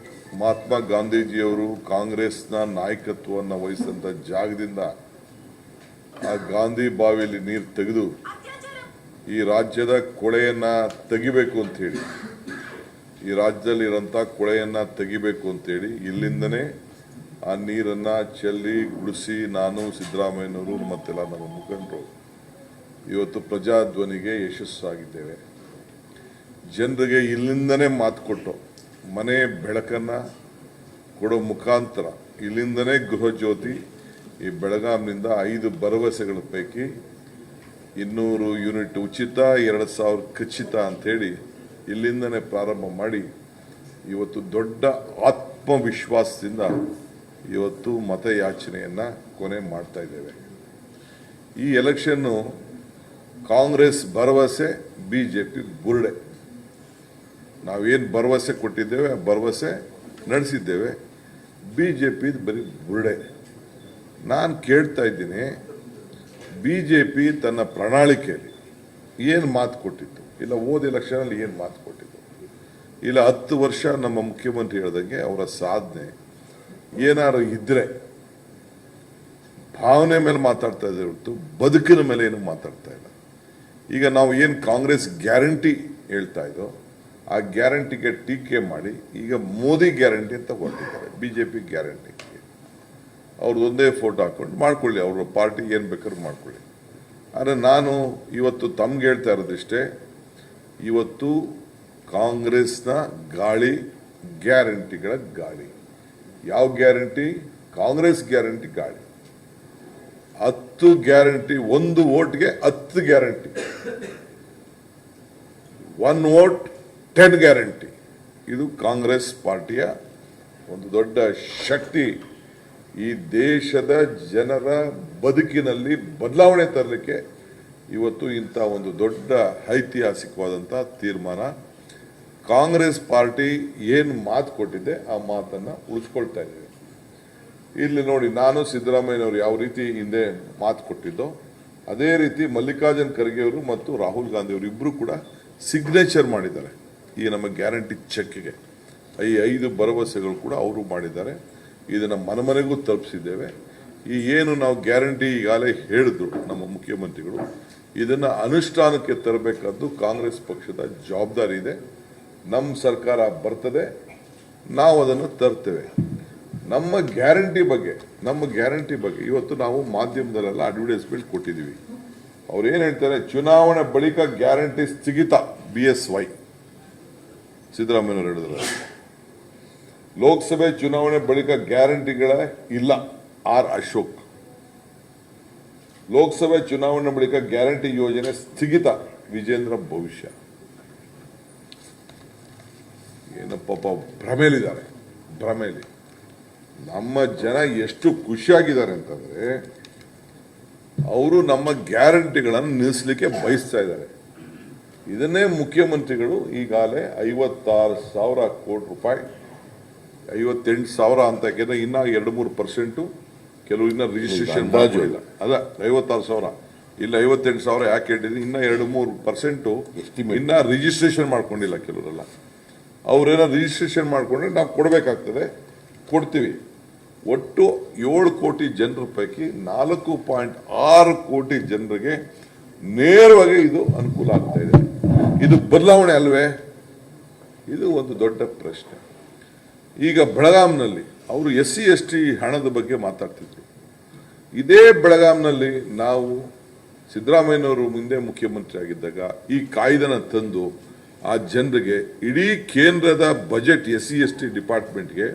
ಮಹಾತ್ಮ ಗಾಂಧೀಜಿಯವರು ಕಾಂಗ್ರೆಸ್ನ ನಾಯಕತ್ವವನ್ನು ವಹಿಸಿದಂಥ ಜಾಗದಿಂದ ಆ ಗಾಂಧಿ ಬಾವಿಯಲ್ಲಿ ನೀರು ತೆಗೆದು ಈ ರಾಜ್ಯದ ಕೊಳೆಯನ್ನು ತೆಗಿಬೇಕು ಅಂತೇಳಿ, ಈ ರಾಜ್ಯದಲ್ಲಿರೋಂಥ ಕೊಳೆಯನ್ನು ತೆಗಿಬೇಕು ಅಂತೇಳಿ ಇಲ್ಲಿಂದನೇ ಆ ನೀರನ್ನು ಚೆಲ್ಲಿ ಗುಡಿಸಿ ನಾನು, ಸಿದ್ದರಾಮಯ್ಯನವರು ಮತ್ತೆಲ್ಲ ನಮ್ಮ ಮುಖಂಡರು ಇವತ್ತು ಪ್ರಜಾಧ್ವನಿಗೆ ಯಶಸ್ಸಾಗಿದ್ದೇವೆ. ಜನರಿಗೆ ಇಲ್ಲಿಂದನೇ ಮಾತು ಕೊಟ್ಟು ಮನೆ ಬೆಳಕನ್ನು ಕೊಡೋ ಮುಖಾಂತರ ಇಲ್ಲಿಂದನೇ ಗೃಹ ಜ್ಯೋತಿ ಈ ಬೆಳಗಾಂನಿಂದ 5 ಭರವಸೆಗಳ ಪೈಕಿ 200 ಯೂನಿಟ್ ಉಚಿತ, 2000 ಖಚಿತ ಅಂಥೇಳಿ ಇಲ್ಲಿಂದನೇ ಪ್ರಾರಂಭ ಮಾಡಿ ಇವತ್ತು ದೊಡ್ಡ ಆತ್ಮವಿಶ್ವಾಸದಿಂದ ಇವತ್ತು ಮತಯಾಚನೆಯನ್ನು ಕೊನೆ ಮಾಡ್ತಾ ಇದ್ದೇವೆ. ಈ ಎಲೆಕ್ಷನ್ನು ಕಾಂಗ್ರೆಸ್ ಭರವಸೆ, BJP ಬುರುಡೆ. ನಾವೇನು ಭರವಸೆ ಕೊಟ್ಟಿದ್ದೇವೆ ಆ ಭರವಸೆ ನಡೆಸಿದ್ದೇವೆ. BJP ಬರೀ ಬುರುಡೆ. ನಾನು ಕೇಳ್ತಾ ಇದ್ದೀನಿ, BJP ತನ್ನ ಪ್ರಣಾಳಿಕೆಯಲ್ಲಿ ಏನು ಮಾತು ಕೊಟ್ಟಿತ್ತು, ಇಲ್ಲ ಹೋದ ಎಲೆಕ್ಷನಲ್ಲಿ ಏನು ಮಾತು ಕೊಟ್ಟಿತ್ತು, ಇಲ್ಲ 10 ವರ್ಷ ನಮ್ಮ ಮುಖ್ಯಮಂತ್ರಿ ಹೇಳಿದಂಗೆ ಅವರ ಸಾಧನೆ ಏನಾದ್ರು ಇದ್ರೆ ಭಾವನೆ ಮೇಲೆ ಮಾತಾಡ್ತಾ ಇದ್ದಾರೆ ಹೊರತು ಬದುಕಿನ ಮೇಲೆ ಏನು ಮಾತಾಡ್ತಾ ಇಲ್ಲ. ಈಗ ನಾವು ಏನು ಕಾಂಗ್ರೆಸ್ ಗ್ಯಾರಂಟಿ ಹೇಳ್ತಾ ಇದ್ದೋ ಆ ಗ್ಯಾರಂಟಿಗೆ ಟೀಕೆ ಮಾಡಿ ಈಗ ಮೋದಿ ಗ್ಯಾರಂಟಿ ಅಂತ ಹೊರಟಿದ್ದಾರೆ. BJP ಗ್ಯಾರಂಟಿ ಅವ್ರದ್ದು ಒಂದೇ ಫೋಟೋ ಹಾಕೊಂಡು ಮಾಡ್ಕೊಳ್ಳಿ, ಅವ್ರ ಪಾರ್ಟಿ ಏನು ಬೇಕಾದ್ರೂ ಮಾಡ್ಕೊಳ್ಳಿ. ಆದರೆ ನಾನು ಇವತ್ತು ತಮ್ಗೆ ಹೇಳ್ತಾ ಇರೋದಿಷ್ಟೇ, ಇವತ್ತು ಕಾಂಗ್ರೆಸ್ನ ಗಾಳಿ ಗ್ಯಾರಂಟಿಗಳ ಗಾಳಿ. ಯಾವ ಗ್ಯಾರಂಟಿ? ಕಾಂಗ್ರೆಸ್ ಗ್ಯಾರಂಟಿ ಗಾಳಿ. 10 ಗ್ಯಾರಂಟಿ, 1 ವೋಟ್ಗೆ 10 ಗ್ಯಾರಂಟಿ, 1 ವೋಟ್ 10 ಗ್ಯಾರಂಟಿ. ಇದು ಕಾಂಗ್ರೆಸ್ ಪಾರ್ಟಿಯ ಒಂದು ದೊಡ್ಡ ಶಕ್ತಿ. ಈ ದೇಶದ ಜನರ ಬದುಕಿನಲ್ಲಿ ಬದಲಾವಣೆ ತರಲಿಕ್ಕೆ ಇವತ್ತು ಇಂಥ ಒಂದು ದೊಡ್ಡ ಐತಿಹಾಸಿಕವಾದಂಥ ತೀರ್ಮಾನ. ಕಾಂಗ್ರೆಸ್ ಪಾರ್ಟಿ ಏನು ಮಾತು ಕೊಟ್ಟಿದೆ ಆ ಮಾತನ್ನು ಉಳಿಸ್ಕೊಳ್ತಾ ಇದ್ದೇವೆ. ಇಲ್ಲಿ ನೋಡಿ, ನಾನು ಸಿದ್ದರಾಮಯ್ಯನವರು ಯಾವ ರೀತಿ ಹಿಂದೆ ಮಾತು ಕೊಟ್ಟಿದ್ದೋ ಅದೇ ರೀತಿ ಮಲ್ಲಿಕಾರ್ಜುನ್ ಖರ್ಗೆ ಅವರು ಮತ್ತು ರಾಹುಲ್ ಗಾಂಧಿ ಅವರು ಇಬ್ಬರು ಕೂಡ ಸಿಗ್ನೇಚರ್ ಮಾಡಿದ್ದಾರೆ ಈ ನಮ್ಮ ಗ್ಯಾರಂಟಿ ಚೆಕ್ಗೆ. ಈ 5 ಭರವಸೆಗಳು ಕೂಡ ಅವರು ಮಾಡಿದ್ದಾರೆ. ಇದನ್ನು ಮನೆಗೂ ತಲುಪಿಸಿದ್ದೇವೆ. ಈ ಏನು ನಾವು ಗ್ಯಾರಂಟಿ ಈಗಾಗಲೇ ಹೇಳಿದ್ರು ನಮ್ಮ ಮುಖ್ಯಮಂತ್ರಿಗಳು, ಇದನ್ನು ಅನುಷ್ಠಾನಕ್ಕೆ ತರಬೇಕಾದ್ದು ಕಾಂಗ್ರೆಸ್ ಪಕ್ಷದ ಜವಾಬ್ದಾರಿ ಇದೆ. ನಮ್ಮ ಸರ್ಕಾರ ಬರ್ತದೆ, ನಾವು ಅದನ್ನು ತರ್ತೇವೆ. ನಮ್ಮ ಗ್ಯಾರಂಟಿ ಬಗ್ಗೆ ಇವತ್ತು ನಾವು ಮಾಧ್ಯಮದಲ್ಲೆಲ್ಲ ಅಡ್ವರ್ಟೈಸ್ಮೆಂಟ್ ಕೊಟ್ಟಿದ್ದೀವಿ. ಅವ್ರು ಏನು ಹೇಳ್ತಾರೆ, ಚುನಾವಣೆ ಬಳಿಕ ಗ್ಯಾರಂಟಿ ಸ್ಥಗಿತ, BSY ಸಿದ್ದರಾಮಯ್ಯನವರು ಹೇಳಿದ್ರು. ಲೋಕಸಭೆ ಚುನಾವಣೆ ಬಳಿಕ ಗ್ಯಾರಂಟಿಗಳ ಇಲ್ಲ, R. ಅಶೋಕ್. ಲೋಕಸಭೆ ಚುನಾವಣೆ ಬಳಿಕ ಗ್ಯಾರಂಟಿ ಯೋಜನೆ ಸ್ಥಗಿತ, ವಿಜೇಂದ್ರ ಭವಿಷ್ಯ. ಏನು ಪಾಪ ಭ್ರಮೇಲಿದ್ದಾರೆ. ನಮ್ಮ ಜನ ಎಷ್ಟು ಖುಷಿಯಾಗಿದ್ದಾರೆ ಅಂತಂದ್ರೆ, ಅವರು ನಮ್ಮ ಗ್ಯಾರಂಟಿಗಳನ್ನು ನಿಲ್ಲಿಸಲಿಕ್ಕೆ ಬಯಸ್ತಾ ಇದ್ದಾರೆ. ಇದನ್ನೇ ಮುಖ್ಯಮಂತ್ರಿಗಳು ಈಗಾಗಲೇ 56,000 ಕೋಟಿ ರೂಪಾಯಿ, 58,000 ಅಂತ, ಯಾಕೆಂದ್ರೆ ಇನ್ನ 2-3% ಕೆಲವು ಇನ್ನ ರಿಜಿಸ್ಟ್ರೇಷನ್ ಅಂದಾಜು ಮಾಡಿಲ್ಲ. ಅದ 56,000 ಇಲ್ಲ 58,000 ಯಾಕೆ ಹೇಳಿದ್ರಿ? ಇನ್ನ 2-3% ಇನ್ನ ರಿಜಿಸ್ಟ್ರೇಷನ್ ಮಾಡ್ಕೊಂಡಿಲ್ಲ ಕೆಲವರೆಲ್ಲ. ಅವ್ರೇನೋ ರಿಜಿಸ್ಟ್ರೇಷನ್ ಮಾಡ್ಕೊಂಡ್ರೆ ನಾವು ಕೊಡಬೇಕಾಗ್ತದೆ, ಕೊಡ್ತೀವಿ. ಒಟ್ಟು 7 ಕೋಟಿ ಜನರ ಪೈಕಿ 4.6 ಕೋಟಿ ಜನರಿಗೆ ನೇರವಾಗಿ ಇದು ಅನುಕೂಲ ಆಗ್ತಾ ಇದೆ. ಇದು ಬದಲಾವಣೆ ಅಲ್ವೇ? ಇದು ಒಂದು ದೊಡ್ಡ ಪ್ರಶ್ನೆ. ಈಗ ಬೆಳಗಾಂನಲ್ಲಿ ಅವರು SC/ST ಹಣದ ಬಗ್ಗೆ ಮಾತಾಡ್ತಿದ್ರು. ಇದೇ ಬೆಳಗಾಂನಲ್ಲಿ ನಾವು ಸಿದ್ದರಾಮಯ್ಯನವರು ಮುಂದೆ ಮುಖ್ಯಮಂತ್ರಿ ಆಗಿದ್ದಾಗ ಈ ಕಾಯ್ದೆನ ತಂದು ಆ ಜನರಿಗೆ ಇಡೀ ಕೇಂದ್ರದ ಬಜೆಟ್ SC/ST ಡಿಪಾರ್ಟ್ಮೆಂಟ್ಗೆ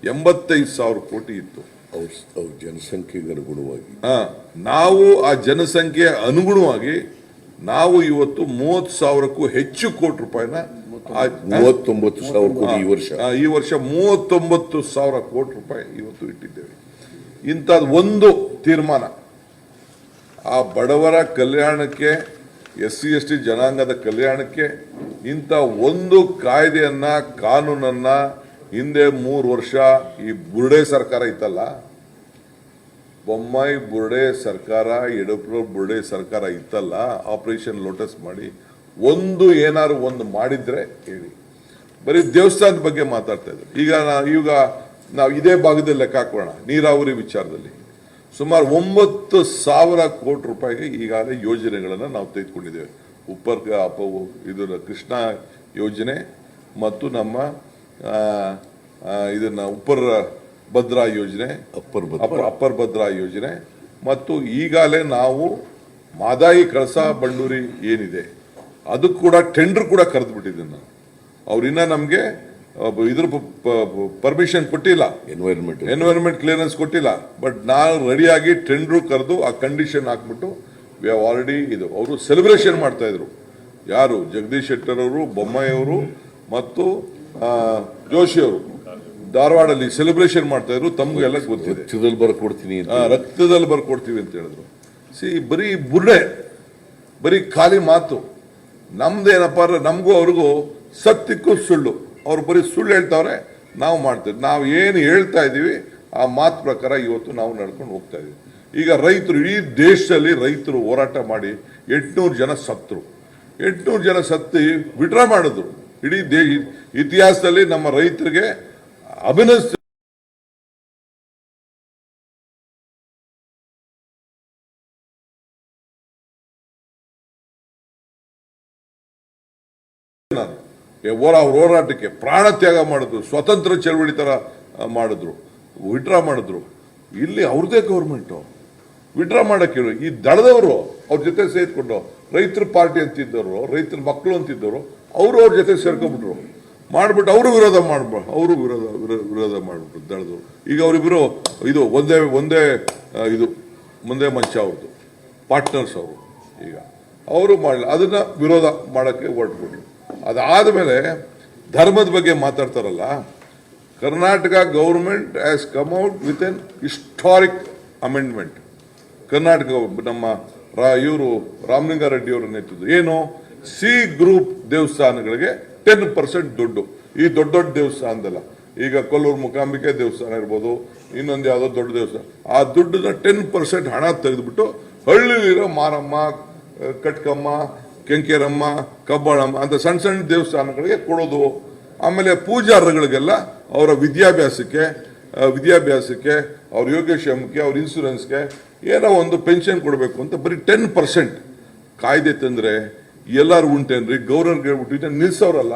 85,000 ಕೋಟಿ ಇತ್ತು. ಅವ್ರ ಜನಸಂಖ್ಯೆಗೆ ಅನುಗುಣವಾಗಿ ನಾವು ಆ ಸಂಖ್ಯೆ ಅನುಗುಣವಾಗಿ ನಾವು ಇವತ್ತು 30,000ಕ್ಕೂ ಹೆಚ್ಚು ಕೋಟಿ ರೂಪಾಯಿನ 39,000 ಕೋಟಿ ಈ ವರ್ಷ 39,000 ಕೋಟಿ ರೂಪಾಯಿ ಇವತ್ತು ಇಟ್ಟಿದ್ದೇವೆ. ಇಂಥದ್ದು ಒಂದು ತೀರ್ಮಾನ ಆ ಬಡವರ ಕಲ್ಯಾಣಕ್ಕೆ, SC/ST ಜನಾಂಗದ ಕಲ್ಯಾಣಕ್ಕೆ ಇಂಥ ಒಂದು ಕಾಯ್ದೆಯನ್ನ, ಕಾನೂನನ್ನ ಹಿಂದೆ 3 ವರ್ಷ ಈ ಬುರ್ಡೆ ಸರ್ಕಾರ ಇತ್ತಲ್ಲ, ಬೊಮ್ಮಾಯಿ ಬುರ್ಡೆ ಸರ್ಕಾರ, ಯಡಿಯೂರಪ್ಪ ಬುರ್ಡೆ ಸರ್ಕಾರ ಇತ್ತಲ್ಲ, ಆಪರೇಷನ್ ಲೋಟಸ್ ಮಾಡಿ ಏನಾದ್ರು ಒಂದು ಮಾಡಿದ್ರೆ ಹೇಳಿ. ಬರೀ ದೇವಸ್ಥಾನದ ಬಗ್ಗೆ ಮಾತಾಡ್ತಾ ಇದ್ರು. ಈಗ ನಾವು ಇದೇ ಭಾಗದಲ್ಲಿ ಲೆಕ್ಕ ಹಾಕೋಣ. ನೀರಾವರಿ ವಿಚಾರದಲ್ಲಿ ಸುಮಾರು 9,000 ಕೋಟಿ ರೂಪಾಯಿಗೆ ಈಗಾಗಲೇ ಯೋಜನೆಗಳನ್ನು ನಾವು ತೆಗೆದುಕೊಂಡಿದ್ದೇವೆ. ಇದರ ಕೃಷ್ಣ ಯೋಜನೆ ಮತ್ತು ನಮ್ಮ ಇದನ್ನ ಉಪ್ಪರ್ ಭದ್ರಾ ಯೋಜನೆ, ಅಪ್ಪರ್ ಭದ್ರಾ ಯೋಜನೆ ಮತ್ತು ಈಗಾಗಲೇ ನಾವು ಮಾದಾಯಿ ಕಳಸಾ ಬಂಡೂರಿ ಏನಿದೆ ಅದು ಕೂಡ ಟೆಂಡರ್ ಕೂಡ ಕರೆದು ಬಿಟ್ಟಿದ್ದೀನಿ ನಾನು. ಅವ್ರಿನ್ನ ನಮಗೆ ಇದ್ರ ಪರ್ಮಿಷನ್ ಕೊಟ್ಟಿಲ್ಲ, ಎನ್ವೈರನ್ಮೆಂಟ್ ಕ್ಲಿಯರೆನ್ಸ್ ಕೊಟ್ಟಿಲ್ಲ. ಬಟ್ ನಾವು ರೆಡಿಯಾಗಿ ಟೆಂಡರ್ ಕರೆದು ಆ ಕಂಡೀಷನ್ ಹಾಕ್ಬಿಟ್ಟು ವಿ ಹ್ಯಾವ್ ಆಲ್ರೆಡಿ ಇದು ಅವರು ಸೆಲೆಬ್ರೇಷನ್ ಮಾಡ್ತಾ ಇದ್ರು. ಯಾರು? ಜಗದೀಶ್ ಶೆಟ್ಟರ್ ಅವರು, ಬೊಮ್ಮಾಯಿ ಅವರು ಮತ್ತು ಜೋಶಿ ಅವರು ಧಾರವಾಡಲ್ಲಿ ಸೆಲೆಬ್ರೇಷನ್ ಮಾಡ್ತಾ ಇದ್ರು. ತಮಗೆಲ್ಲ ಗೊತ್ತಿದೆ. ರಕ್ತದಲ್ಲಿ ಬರ್ಕೊಡ್ತೀವಿ ಅಂತ ಹೇಳಿದ್ರು. ಬರೀ ಬುರ್ಡೆ, ಬರೀ ಖಾಲಿ ಮಾತು. ನಮ್ದೇನಪ್ಪ ಅಂದ್ರೆ ನಮಗೂ ಅವ್ರಿಗೂ ಸತ್ಯಕ್ಕೂ ಸುಳ್ಳು. ಅವ್ರು ಬರೀ ಸುಳ್ಳು ಹೇಳ್ತಾವ್ರೆ, ನಾವು ಮಾಡ್ತೇವೆ. ನಾವು ಏನು ಹೇಳ್ತಾ ಇದ್ದೀವಿ ಆ ಮಾತು ಪ್ರಕಾರ ಇವತ್ತು ನಾವು ನಡ್ಕೊಂಡು ಹೋಗ್ತಾ ಇದೀವಿ. ಈಗ ರೈತರು, ಇಡೀ ದೇಶದಲ್ಲಿ ರೈತರು ಹೋರಾಟ ಮಾಡಿ 800 ಜನ ಸತ್ತರು. 800 ಜನ ಸತ್ತಿ ವಿಡ್ರಾ ಮಾಡಿದ್ರು. ಇಡೀ ಇತಿಹಾಸದಲ್ಲಿ ನಮ್ಮ ರೈತರಿಗೆ ಅಭಿನಂದಿಸ ಅವ್ರ ಹೋರಾಟಕ್ಕೆ ಪ್ರಾಣ ತ್ಯಾಗ ಮಾಡಿದ್ರು. ಸ್ವತಂತ್ರ ಚಳವಳಿ ತರ ಮಾಡಿದ್ರು, ವಿಡ್ರಾ ಮಾಡಿದ್ರು. ಇಲ್ಲಿ ಅವ್ರದೇ ಗೌರ್ಮೆಂಟು ವಿಡ್ರಾ ಮಾಡಕ್ಕೆ ಹೇಳಿ. ಈ ದಳದವರು ಅವ್ರ ಜೊತೆ ಸೇರ್ಕೊಂಡು ರೈತರ ಪಾರ್ಟಿ ಅಂತಿದ್ದವರು, ರೈತರ ಮಕ್ಕಳು ಅಂತಿದ್ದವರು, ಅವರು ಅವ್ರ ಜೊತೆ ಸೇರ್ಕೊಂಡ್ಬಿಟ್ರು. ಮಾಡ್ಬಿಟ್ಟು ಅವರು ವಿರೋಧ ಮಾಡ್ಬಿಟ್ರು ದಳದವರು. ಈಗ ಅವರಿಬ್ಬರು ಇದು ಒಂದೇ ಇದು ಮುಂದೆ ಮಂಚ ಅವ್ರದ್ದು ಪಾರ್ಟ್ನರ್ಸ್ ಅವರು. ಈಗ ಅವರು ಮಾಡಲಿಲ್ಲ, ಅದನ್ನ ವಿರೋಧ ಮಾಡಕ್ಕೆ ಹೊರಟ್ಬಿಟ್ರು. ಅದಾದಮೇಲೆ ಧರ್ಮದ ಬಗ್ಗೆ ಮಾತಾಡ್ತಾರಲ್ಲ, Karnataka government has come out with an historic amendment. Karnataka ನಮ್ಮ ಇವರು ರಾಮಲಿಂಗಾರೆಡ್ಡಿ ಅವರ ನೇತೃತ್ವ ಏನು, C ಗ್ರೂಪ್ ದೇವಸ್ಥಾನಗಳಿಗೆ 10% ದುಡ್ಡು. ಈ ದೊಡ್ಡ ದೊಡ್ಡ ದೇವಸ್ಥಾನದಲ್ಲ, ಈಗ ಕೊಲ್ಲೂರು ಮೂಕಾಂಬಿಕೆ ದೇವಸ್ಥಾನ ಇರ್ಬೋದು, ಇನ್ನೊಂದು ಯಾವುದೋ ದೊಡ್ಡ ದೇವಸ್ಥಾನ, ಆ ದುಡ್ಡನ್ನ 10% ಹಣ ತೆಗೆದುಬಿಟ್ಟು ಹಳ್ಳಿಲಿರೋ ಮಾರಮ್ಮ, ಕಟ್ಕಮ್ಮ, ಕೆಂಕೇರಮ್ಮ, ಕಬ್ಬಾಳಮ್ಮ ಅಂತ ಸಣ್ಣ ಸಣ್ಣ ದೇವಸ್ಥಾನಗಳಿಗೆ ಕೊಡೋದು. ಆಮೇಲೆ ಪೂಜಾರಗಳಿಗೆಲ್ಲ ಅವರ ವಿದ್ಯಾಭ್ಯಾಸಕ್ಕೆ, ಅವ್ರ ಯೋಗಕ್ಷೇಮಕ್ಕೆ, ಅವ್ರ ಇನ್ಸೂರೆನ್ಸ್ಗೆ ಏನೋ ಒಂದು ಪೆನ್ಷನ್ ಕೊಡಬೇಕು ಅಂತ ಬರೀ 10% ಕಾಯ್ದೆ ತಂದ್ರೆ ಎಲ್ಲರೂ ಉಂಟೇನ್ರಿ? ಗೌರ್ನರ್ಗೆ ಹೇಳ್ಬಿಟ್ಟು ನಿಲ್ಸವ್ರಲ್ಲ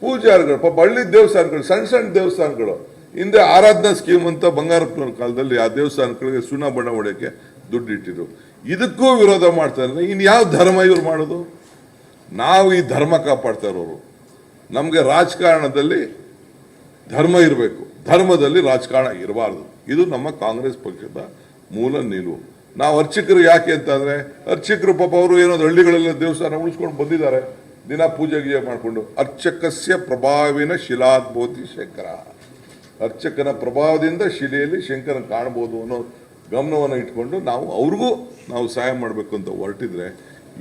ಪೂಜಾರಿಗಳು. ಪಾಪ ಹಳ್ಳಿ ದೇವಸ್ಥಾನಗಳು, ಸಣ್ಣ ಸಣ್ಣ ದೇವಸ್ಥಾನಗಳು, ಹಿಂದೆ ಆರಾಧನಾ ಸ್ಕೀಮ್ ಅಂತ ಬಂಗಾರಪ್ಪನವ್ರ ಕಾಲದಲ್ಲಿ ಆ ದೇವಸ್ಥಾನಗಳಿಗೆ ಸುಣ್ಣ ಬಣ್ಣ ಹೊಡೆಯಕ್ಕೆ ದುಡ್ಡು ಇಟ್ಟಿದ್ರು. ಇದಕ್ಕೂ ವಿರೋಧ ಮಾಡ್ತಾರೆ. ಇನ್ ಯಾವ ಧರ್ಮ ಇವ್ರು ಮಾಡೋದು? ನಾವು ಈ ಧರ್ಮ ಕಾಪಾಡ್ತಾ ಇರೋರು. ನಮ್ಗೆ ರಾಜಕಾರಣದಲ್ಲಿ ಧರ್ಮ ಇರಬೇಕು, ಧರ್ಮದಲ್ಲಿ ರಾಜಕಾರಣ ಇರಬಾರ್ದು. ಇದು ನಮ್ಮ ಕಾಂಗ್ರೆಸ್ ಪಕ್ಷದ ಮೂಲ ನಿಲುವು. ನಾವು ಅರ್ಚಕರು ಯಾಕೆ ಅಂತಂದ್ರೆ, ಅರ್ಚಕರು ಪಾಪ ಅವರು ಏನೋ ಹಳ್ಳಿಗಳೆಲ್ಲ ದೇವಸ್ಥಾನ ಉಳಿಸ್ಕೊಂಡು ಬಂದಿದ್ದಾರೆ, ದಿನ ಪೂಜೆ ಗೀಜೆ ಮಾಡಿಕೊಂಡು. ಅರ್ಚಕಸ್ಯ ಪ್ರಭಾವಿನ ಶಿಲಾದ್ಭೂತಿ ಶಂಕರ. ಅರ್ಚಕನ ಪ್ರಭಾವದಿಂದ ಶಿಲೆಯಲ್ಲಿ ಶಂಕರನ ಕಾಣಬಹುದು ಅನ್ನೋ ಗಮನವನ್ನು ಇಟ್ಕೊಂಡು ನಾವು ಅವ್ರಿಗೂ ನಾವು ಸಹಾಯ ಮಾಡಬೇಕು ಅಂತ ಹೊರಟಿದ್ರೆ,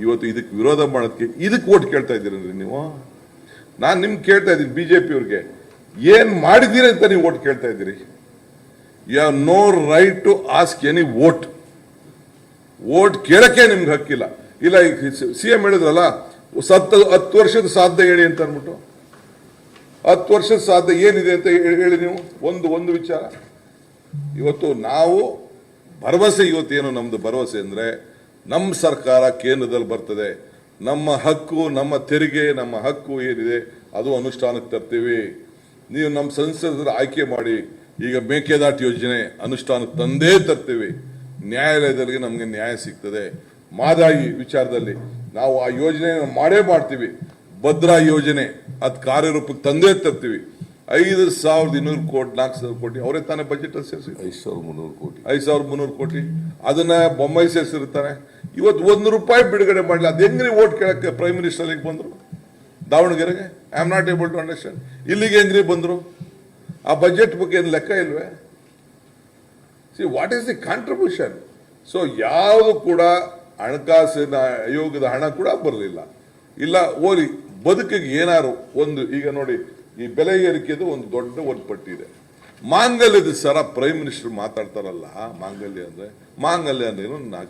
ಇವತ್ತು ಇದಕ್ಕೆ ವಿರೋಧ ಮಾಡೋದಕ್ಕೆ ಇದಕ್ಕೆ ಓಟ್ ಕೇಳ್ತಾ ಇದ್ದೀರನ್ರಿ ನೀವು. ನಾನು ನಿಮ್ಗೆ ಕೇಳ್ತಾ ಇದ್ದೀನಿ, BJP ಅವ್ರಿಗೆ ಏನು ಮಾಡಿದ್ದೀರಿ ಅಂತ ನೀವು ಓಟ್ ಕೇಳ್ತಾ ಇದ್ದೀರಿ. You have no right to ask any vote. Vote ಕೇಳಕ್ಕೆ ನಿಮ್ಗೆ ಹಕ್ಕಿಲ್ಲ. ಇಲ್ಲ, ಸಿ ಎಂ ಹೇಳಿದ್ರಲ್ಲ 10 ವರ್ಷದ ಸಾಧ್ಯ ಹೇಳಿ ಅಂತ ಅಂದ್ಬಿಟ್ಟು, 10 ವರ್ಷದ ಸಾಧ್ಯ ಏನಿದೆ ಅಂತ ಹೇಳಿ ನೀವು. ಒಂದು ವಿಚಾರ, ಇವತ್ತು ನಾವು ಭರವಸೆ, ಇವತ್ತೇನು ನಮ್ದು ಭರವಸೆ ಅಂದ್ರೆ ನಮ್ಮ ಸರ್ಕಾರ ಕೇಂದ್ರದಲ್ಲಿ ಬರ್ತದೆ, ನಮ್ಮ ಹಕ್ಕು, ನಮ್ಮ ತೆರಿಗೆ, ನಮ್ಮ ಹಕ್ಕು ಏನಿದೆ ಅದು ಅನುಷ್ಠಾನಕ್ಕೆ ತರ್ತೀವಿ. ನೀವು ನಮ್ಮ ಸಂಸದರ ಆಯ್ಕೆ ಮಾಡಿ, ಈಗ ಮೇಕೆದಾಟು ಯೋಜನೆ ಅನುಷ್ಠಾನಕ್ಕೆ ತಂದೇ ತರ್ತೀವಿ. ನ್ಯಾಯಾಲಯದಲ್ಲಿ ನಮಗೆ ನ್ಯಾಯ ಸಿಗ್ತದೆ. ಮಾದಾಯಿ ವಿಚಾರದಲ್ಲಿ ನಾವು ಆ ಯೋಜನೆ ಮಾಡೇ ಮಾಡ್ತೀವಿ. ಭದ್ರಾ ಯೋಜನೆ ಅದು ಕಾರ್ಯರೂಪಕ್ಕೆ ತಂದೇ ತರ್ತೀವಿ. 5,200 ಕೋಟಿ 4,000 ಕೋಟಿ ಅವರೇ ತಾನೇ ಬಜೆಟ್ ಅಲ್ಲಿ ಸೇರಿಸಿ 5,300 ಕೋಟಿ 5,300 ಕೋಟಿ ಅದನ್ನ ಬೊಮ್ಮಾಯಿ ಸೇರಿಸಿರ್ತಾನೆ. ಇವತ್ತು ₹1 ಬಿಡುಗಡೆ ಮಾಡಲಿ. ಅದು ಹೆಂಗ್ರಿ ಓಟ್ ಕೇಳಕ್ಕೆ ಪ್ರೈಮ್ ಮಿನಿಸ್ಟರ್ ಅಲ್ಲಿಗೆ ಬಂದ್ರು ದಾವಣಗೆರೆಗೆ? I am not able to understand. ಇಲ್ಲಿಗೆ ಹೆಂಗ್ರಿ ಬಂದ್ರು? ಆ ಬಜೆಟ್ ಬಗ್ಗೆ ಏನು ಲೆಕ್ಕ ಇಲ್ವೇ? See what is the contribution? So ಯಾವುದು ಕೂಡ ಹಣಕಾಸಿನ ಆಯೋಗದ ಹಣ ಕೂಡ ಬರಲಿಲ್ಲ. ಇಲ್ಲ ಓಲಿ ಬದುಕಿಗೆ ಏನಾರು ಒಂದು, ಈಗ ನೋಡಿ ಈ ಬೆಲೆ ಏರಿಕೆದು ಒಂದು ದೊಡ್ಡ ಒಂದು ಪಟ್ಟಿ ಇದೆ. ಮಾಂಗಲ್ಯದ ಸರ ಪ್ರೈಮ್ ಮಿನಿಸ್ಟರ್ ಮಾತಾಡ್ತಾರಲ್ಲ, ಮಾಂಗಲ್ಯ ಅಂದ್ರೆ 4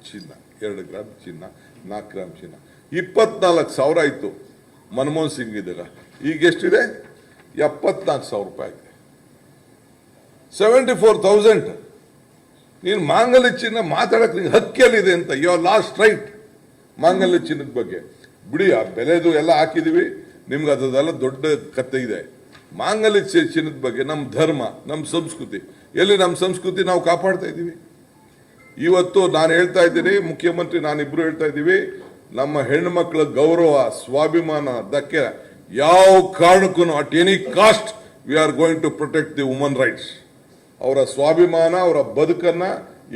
ಚಿನ್ನ, 2 ಗ್ರಾಮ್ ಚಿನ್ನ, 4 ಗ್ರಾಮ್ ಚಿನ್ನ, 24,000 ಆಯ್ತು ಮನಮೋಹನ್ ಸಿಂಗ್ ಇದ್ದಾಗ. ಈಗ ಎಷ್ಟಿದೆ? 74,000 ರೂಪಾಯಿ ಆಗಿದೆ. 74,000. ನೀನು ಮಾಂಗಲ್ಯ ಚಿನ್ನ ಮಾತಾಡಕ್ ನಿಂಗೆ ಹಕ್ಕಿಯಲ್ಲಿದೆ ಅಂತ. You are lost right. ಮಾಂಗಲ್ಯ ಚಿನ್ನದ ಬಗ್ಗೆ ಬಿಡಿ, ಆ ಬೆಲೆದು ಎಲ್ಲ ಹಾಕಿದೀವಿ, ನಿಮ್ಗೆ ಅದೆಲ್ಲ ದೊಡ್ಡ ಕತೆ ಇದೆ. ಮಾಂಗಲ್ಯ ಚಿನ್ನದ ಬಗ್ಗೆ ನಮ್ಮ ಧರ್ಮ, ನಮ್ಮ ಸಂಸ್ಕೃತಿ, ಎಲ್ಲಿ ನಮ್ಮ ಸಂಸ್ಕೃತಿ ನಾವು ಕಾಪಾಡ್ತಾ ಇದ್ದೀವಿ. ಇವತ್ತು ನಾನು ಹೇಳ್ತಾ ಇದ್ದೀನಿ, ಮುಖ್ಯಮಂತ್ರಿ ನಾನಿಬ್ರು ಹೇಳ್ತಾ ಇದ್ದೀವಿ, ನಮ್ಮ ಹೆಣ್ಣು ಮಕ್ಕಳ ಗೌರವ, ಸ್ವಾಭಿಮಾನ ಧಕ್ಕೆ ಯಾವ ಕಾರಣಕ್ಕೂ at any cost we are going to protect the woman rights. ಅವರ ಸ್ವಾಭಿಮಾನ, ಅವರ ಬದುಕನ್ನ,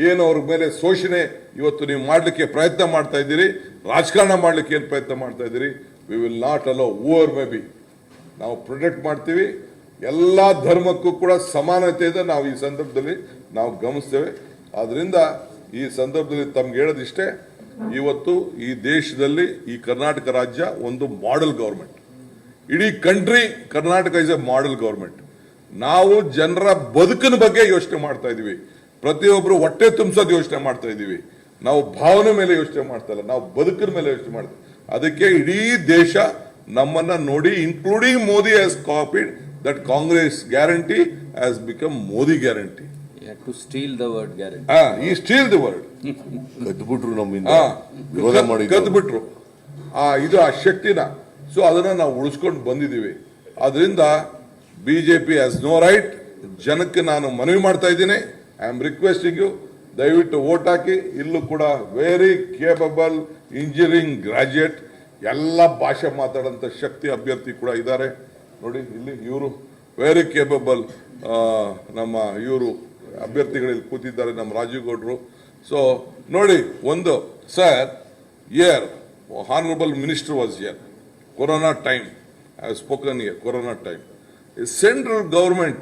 ಏನು ಅವ್ರ ಮೇಲೆ ಶೋಷಣೆ ಇವತ್ತು ನೀವು ಮಾಡಲಿಕ್ಕೆ ಪ್ರಯತ್ನ ಮಾಡ್ತಾ ಇದ್ದೀರಿ, ರಾಜಕಾರಣ ಮಾಡಲಿಕ್ಕೆ ಏನು ಪ್ರಯತ್ನ ಮಾಡ್ತಾ ಇದ್ದೀರಿ, we will not allow over may be. ನಾವು ಪ್ರೊಟೆಕ್ಟ್ ಮಾಡ್ತೀವಿ. ಎಲ್ಲ ಧರ್ಮಕ್ಕೂ ಕೂಡ ಸಮಾನತೆ ಇದೆ, ನಾವು ಈ ಸಂದರ್ಭದಲ್ಲಿ ನಾವು ಗಮನಿಸ್ತೇವೆ. ಆದ್ರಿಂದ ಈ ಸಂದರ್ಭದಲ್ಲಿ ತಮ್ಗೆ ಹೇಳೋದಿಷ್ಟೇ, ಇವತ್ತು ಈ ದೇಶದಲ್ಲಿ ಈ ಕರ್ನಾಟಕ ರಾಜ್ಯ ಒಂದು ಮಾಡೆಲ್ ಗವರ್ಮೆಂಟ್. ಇಡೀ country Karnataka is A model government. ನಾವು ಜನರ ಬದುಕಿನ ಬಗ್ಗೆ ಯೋಚನೆ ಮಾಡ್ತಾ ಇದೀವಿ. ಪ್ರತಿಯೊಬ್ಬರು ಹೊಟ್ಟೆ ತುಂಬಿಸೋದು ಯೋಚನೆ ಮಾಡ್ತಾ ಇದೀವಿ. ನಾವು ಭಾವನೆ ಮೇಲೆ ಯೋಚನೆ ಮಾಡ್ತಾ ಇಲ್ಲ, ನಾವು ಬದುಕಿನ ಮೇಲೆ ಯೋಚನೆ ಮಾಡ್ತೀವಿ. ಅದಕ್ಕೆ ಇಡೀ ದೇಶ ನಮ್ಮನ್ನ ನೋಡಿ, including Modi has copied that Congress guarantee has become Modi guarantee. To steal the word guarantee. ಈ ಸ್ಟೀಲ್ ದಿ ವರ್ಡ್ ಕದ್ಬಿಟ್ರು, ನಮ್ಮಿಂದ ವಿರೋಧ ಮಾಡಿದ್ರು, ಕದ್ಬಿಟ್ರು ಇದು ಆ ಶಕ್ತಿನ. ಸೊ ಅದನ್ನ ನಾವು ಉಳಿಸ್ಕೊಂಡು ಬಂದಿದ್ದೀವಿ. ಆದ್ರಿಂದ ಬಿಜೆಪಿ ಹ್ಯಾಸ್ ನೋ ರೈಟ್. ಜನಕ್ಕೆ ನಾನು ಮನವಿ ಮಾಡ್ತಾ ಇದ್ದೀನಿ, ಐ ಆಮ್ ರಿಕ್ವೆಸ್ಟಿಂಗ್ ಯು, ದಯವಿಟ್ಟು ವೋಟ್ ಹಾಕಿ. ಇಲ್ಲೂ ಕೂಡ ವೆರಿ ಕೇಪಬಲ್ ಇಂಜಿನಿಯರಿಂಗ್ ಗ್ರಾಜ್ಯುಯೇಟ್, ಎಲ್ಲ ಭಾಷೆ ಮಾತಾಡೋಂಥ ಶಕ್ತಿ ಅಭ್ಯರ್ಥಿ ಕೂಡ ಇದ್ದಾರೆ. ನೋಡಿ ಇಲ್ಲಿ ಇವರು ವೆರಿ ಕೇಪಬಲ್ ನಮ್ಮ ಇವರು ಅಭ್ಯರ್ಥಿಗಳಲ್ಲಿ ಕೂತಿದ್ದಾರೆ, ನಮ್ಮ ರಾಜೀವ್ ಗೌಡ್ರು. ಸೊ ನೋಡಿ, ಒಂದು sir year honourable minister was here, corona time, I have spoken here, corona time. Central government,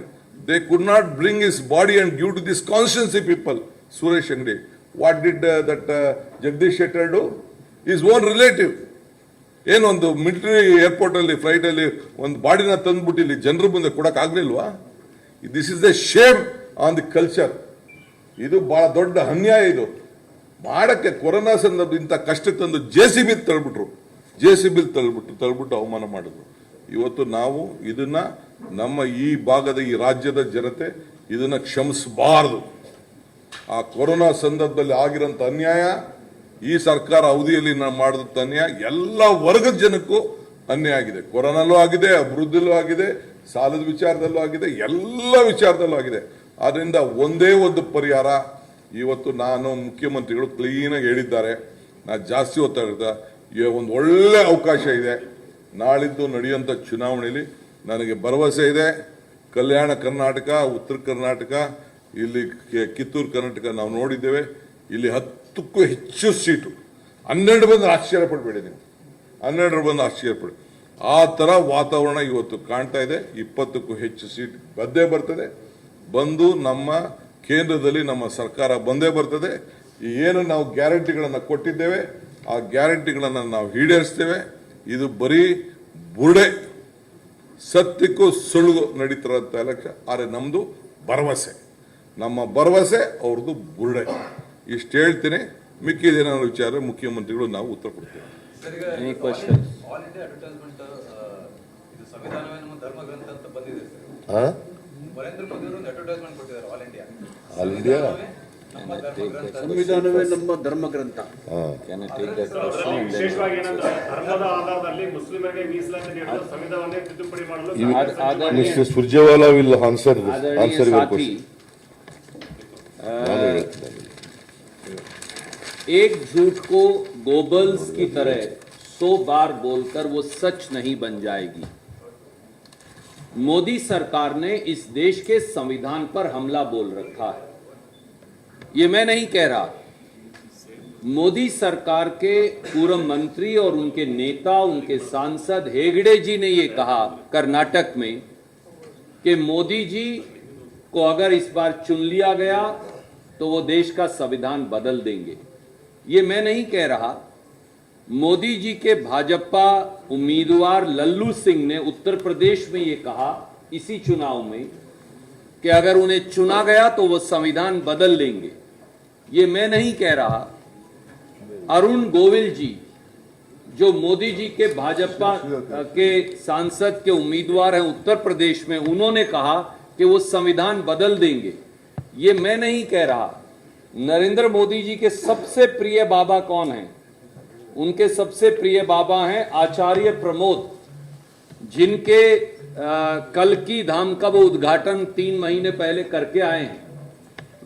they could not bring his body and give to this constituency people. Suresh Angadi, what did that Jagdish Shetty do? His own relative. ಏನೊಂದು military airport ಅಲ್ಲಿ flight ಅಲ್ಲಿ ಒಂದು ಬಾಡಿನ ತಂದ್ಬಿಟ್ಟು ಇಲ್ಲಿ ಜನರ ಮುಂದೆ ಕೊಡಕ್ ಆಗ್ಲಿಲ್ವಾ? This is the shame on the culture. ಇದು ಬಹಳ ದೊಡ್ಡ ಅನ್ಯಾಯ. ಇದು ಮಾಡಕ್ಕೆ ಕೊರೋನಾ ಸಂದರ್ಭ ಇಂಥ ಕಷ್ಟಕ್ಕೆ ತಂದು JCB ತಳ್ಬಿಟ್ಟು ಅವಮಾನ ಮಾಡಿದ್ರು. ಇವತ್ತು ನಾವು ಇದನ್ನ ನಮ್ಮ ಈ ಭಾಗದ ಈ ರಾಜ್ಯದ ಜನತೆ ಇದನ್ನ ಕ್ಷಮಿಸಬಾರದು. ಆ ಕೊರೋನಾ ಸಂದರ್ಭದಲ್ಲಿ ಆಗಿರೋಂಥ ಅನ್ಯಾಯ, ಈ ಸರ್ಕಾರ ಅವಧಿಯಲ್ಲಿ ನಾವು ಮಾಡಿದಂಥ ಅನ್ಯಾಯ ಎಲ್ಲ ವರ್ಗದ ಜನಕ್ಕೂ ಅನ್ಯಾಯ ಆಗಿದೆ. ಕೊರೋನಾಲೂ ಆಗಿದೆ, ಅಭಿವೃದ್ಧಿಲೂ ಆಗಿದೆ, ಸಾಲದ ವಿಚಾರದಲ್ಲೂ ಆಗಿದೆ, ಎಲ್ಲ ವಿಚಾರದಲ್ಲೂ ಆಗಿದೆ. ಆದ್ರಿಂದ ಒಂದೇ ಒಂದು ಪರಿಹಾರ, ಇವತ್ತು ನಾನು ಮುಖ್ಯಮಂತ್ರಿಗಳು ಕ್ಲೀನಾಗಿ ಹೇಳಿದ್ದಾರೆ, ನಾನು ಜಾಸ್ತಿ ಒತ್ತಾಡ್ತಾ, ಒಂದು ಒಳ್ಳೆ ಅವಕಾಶ ಇದೆ. ನಾಳಿದ್ದು ನಡೆಯುವಂಥ ಚುನಾವಣೆಯಲ್ಲಿ ನನಗೆ ಭರವಸೆ ಇದೆ. ಕಲ್ಯಾಣ ಕರ್ನಾಟಕ, ಉತ್ತರ ಕರ್ನಾಟಕ, ಇಲ್ಲಿ ಕಿತ್ತೂರು ಕರ್ನಾಟಕ ನಾವು ನೋಡಿದ್ದೇವೆ. ಇಲ್ಲಿ 10ಕ್ಕೂ ಹೆಚ್ಚು ಸೀಟು, 12 ಬಂದು ಆಶ್ಚರ್ಯ ಪಡಬೇಡಿ ನೀವು, 12 ಬಂದು ಆಶ್ಚರ್ಯ ಪಡಿ. ಆ ಥರ ವಾತಾವರಣ ಇವತ್ತು ಕಾಣ್ತಾ ಇದೆ. 20ಕ್ಕೂ ಹೆಚ್ಚು ಸೀಟ್ ಬಂದೇ ಬರ್ತದೆ. ಬಂದು ನಮ್ಮ ಕೇಂದ್ರದಲ್ಲಿ ನಮ್ಮ ಸರ್ಕಾರ ಬಂದೇ ಬರ್ತದೆ. ಏನು ನಾವು ಗ್ಯಾರಂಟಿಗಳನ್ನು ಕೊಟ್ಟಿದ್ದೇವೆ, ಆ ಗ್ಯಾರಂಟಿಗಳನ್ನು ನಾವು ಈಡೇರಿಸ್ತೇವೆ. ಇದು ಬರೀ ಬುರುಡೆ, ಸತ್ಯಕ್ಕೂ ಸುಳ್ಳು ನಡೀತಿರೋಂಥ ಎಲೆಕ್ಷನ್. ಆದರೆ ನಮ್ದು ಭರವಸೆ, ನಮ್ಮ ಭರವಸೆ ಅವ್ರದ್ದು ಬುರುಡೆ. ಇಷ್ಟು ಹೇಳ್ತೀನಿ, ಮಿಕ್ಕಿದೇನೋ ವಿಚಾರ ಮುಖ್ಯಮಂತ್ರಿಗಳು ನಾವು ಉತ್ತರ ಕೊಡ್ತೀವಿ. Any questions? All India advertisement ಇದು ಸಂವಿಧಾನವೇ ನಮ್ಮ ಧರ್ಮ ಗ್ರಂಥ ಅಂತ ಬಂದಿದೆ ಸರ್. ಹಾ ನರೇಂದ್ರ ಮೋದಿ ಅವರು ಒಂದು ಅಡ್ವರ್ಟೈಸ್ಮೆಂಟ್ ಕೊಟ್ಟಿದ್ದಾರೆ ಆಲ್ ಇಂಡಿಯಾ. ಆಲ್ ಇಂಡಿಯಾ ನಮ್ಮ ಧರ್ಮ ಗ್ರಂಥ. ಸಂವಿಧಾನವೇ ನಮ್ಮ ಧರ್ಮ ಗ್ರಂಥ. Can I take that question? and then- ವಿಶೇಷವಾಗಿ ಏನಂದ್ರೆ ಧರ್ಮದ ಆಧಾರದಲ್ಲಿ ಮುಸ್ಲಿಮರಿಗೆ ಮೀಸಲಾತಿ ನೀಡಲು ಸಂವಿಧಾನವನ್ನೇ ತಿದ್ದುಪಡಿ ಮಾಡಲು ಮಿಸ್ಟರ್ ಸುರ್ಜೇವಾಲಾ ವಿಲ್ ಆನ್ಸರ್ आदरणीय ಯುವರ್ साथी, ಕ್ವಶನ್. एक झूठ को गोबल्स की तरह 100 बार बोलकर वो सच नहीं बन जाएगी। मोदी सरकार ने इस देश के संविधान पर हमला बोल रखा है, ये मैं नहीं कह रहा। मोदी सरकार के पूर्व मंत्री और उनके नेता, उनके सांसद हेगड़े जी ने ये कहा कर्नाटक में कि मोदी जी को अगर इस बार चुन लिया गया तो वो देश का संविधान बदल देंगे। ये मैं नहीं कह रहा। मोदी जी के भाजपा उम्मीदवार लल्लू सिंह ने उत्तर प्रदेश में ये कहा इसी चुनाव में कि अगर उन्हें चुना गया तो वो संविधान बदल लेंगे। ये मैं नहीं कह रहा। अरुण गोविल जी जो मोदी जी के भाजपा के सांसद के उम्मीदवार हैं उत्तर प्रदेश में, उन्होंने कहा कि वो संविधान बदल देंगे। ये मैं नहीं कह रहा। नरेंद्र मोदी जी के सबसे प्रिय बाबा कौन हैं? उनके सबसे प्रिय बाबा हैं आचार्य प्रमोद, जिनके कल्की धाम का वो उद्घाटन 3 महीने पहले करके आए हैं।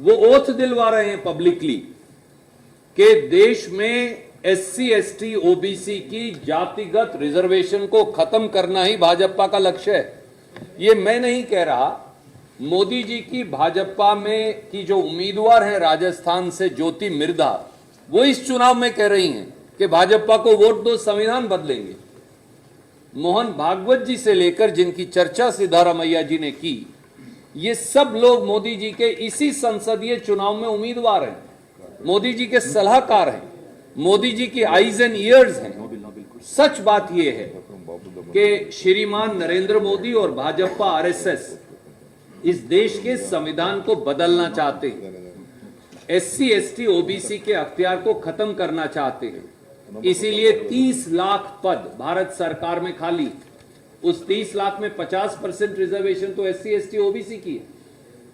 वो ओथ दिलवा रहे हैं पब्लिकली कि देश में SC ST OBC की जातिगत रिजर्वेशन को खत्म करना ही भाजपा का लक्ष्य है। ये मैं नहीं कह रहा। मोदी जी की भाजपा में की जो उम्मीदवार हैं राजस्थान से ज्योति मिर्धा, वो इस चुनाव में कह रही हैं कि भाजपा को वोट दो, संविधान बदलेंगे। मोहन भागवत जी से लेकर जिनकी चर्चा सिद्धारमैया जी ने की, ये सब लोग मोदी जी के इसी संसदीय चुनाव में उम्मीदवार हैं, मोदी जी के सलाहकार हैं, मोदी जी की आईज एंड ईयर्स हैं। सच बात यह है कि श्रीमान नरेंद्र मोदी और भाजपा RSS इस देश के संविधान को बदलना चाहते हैं, SC ST OBC के अख्तियार को खत्म करना चाहते हैं। इसीलिए 30 लाख पद भारत सरकार में खाली, उस 30 लाख में 50% रिजर्वेशन तो SC ST OBC की है।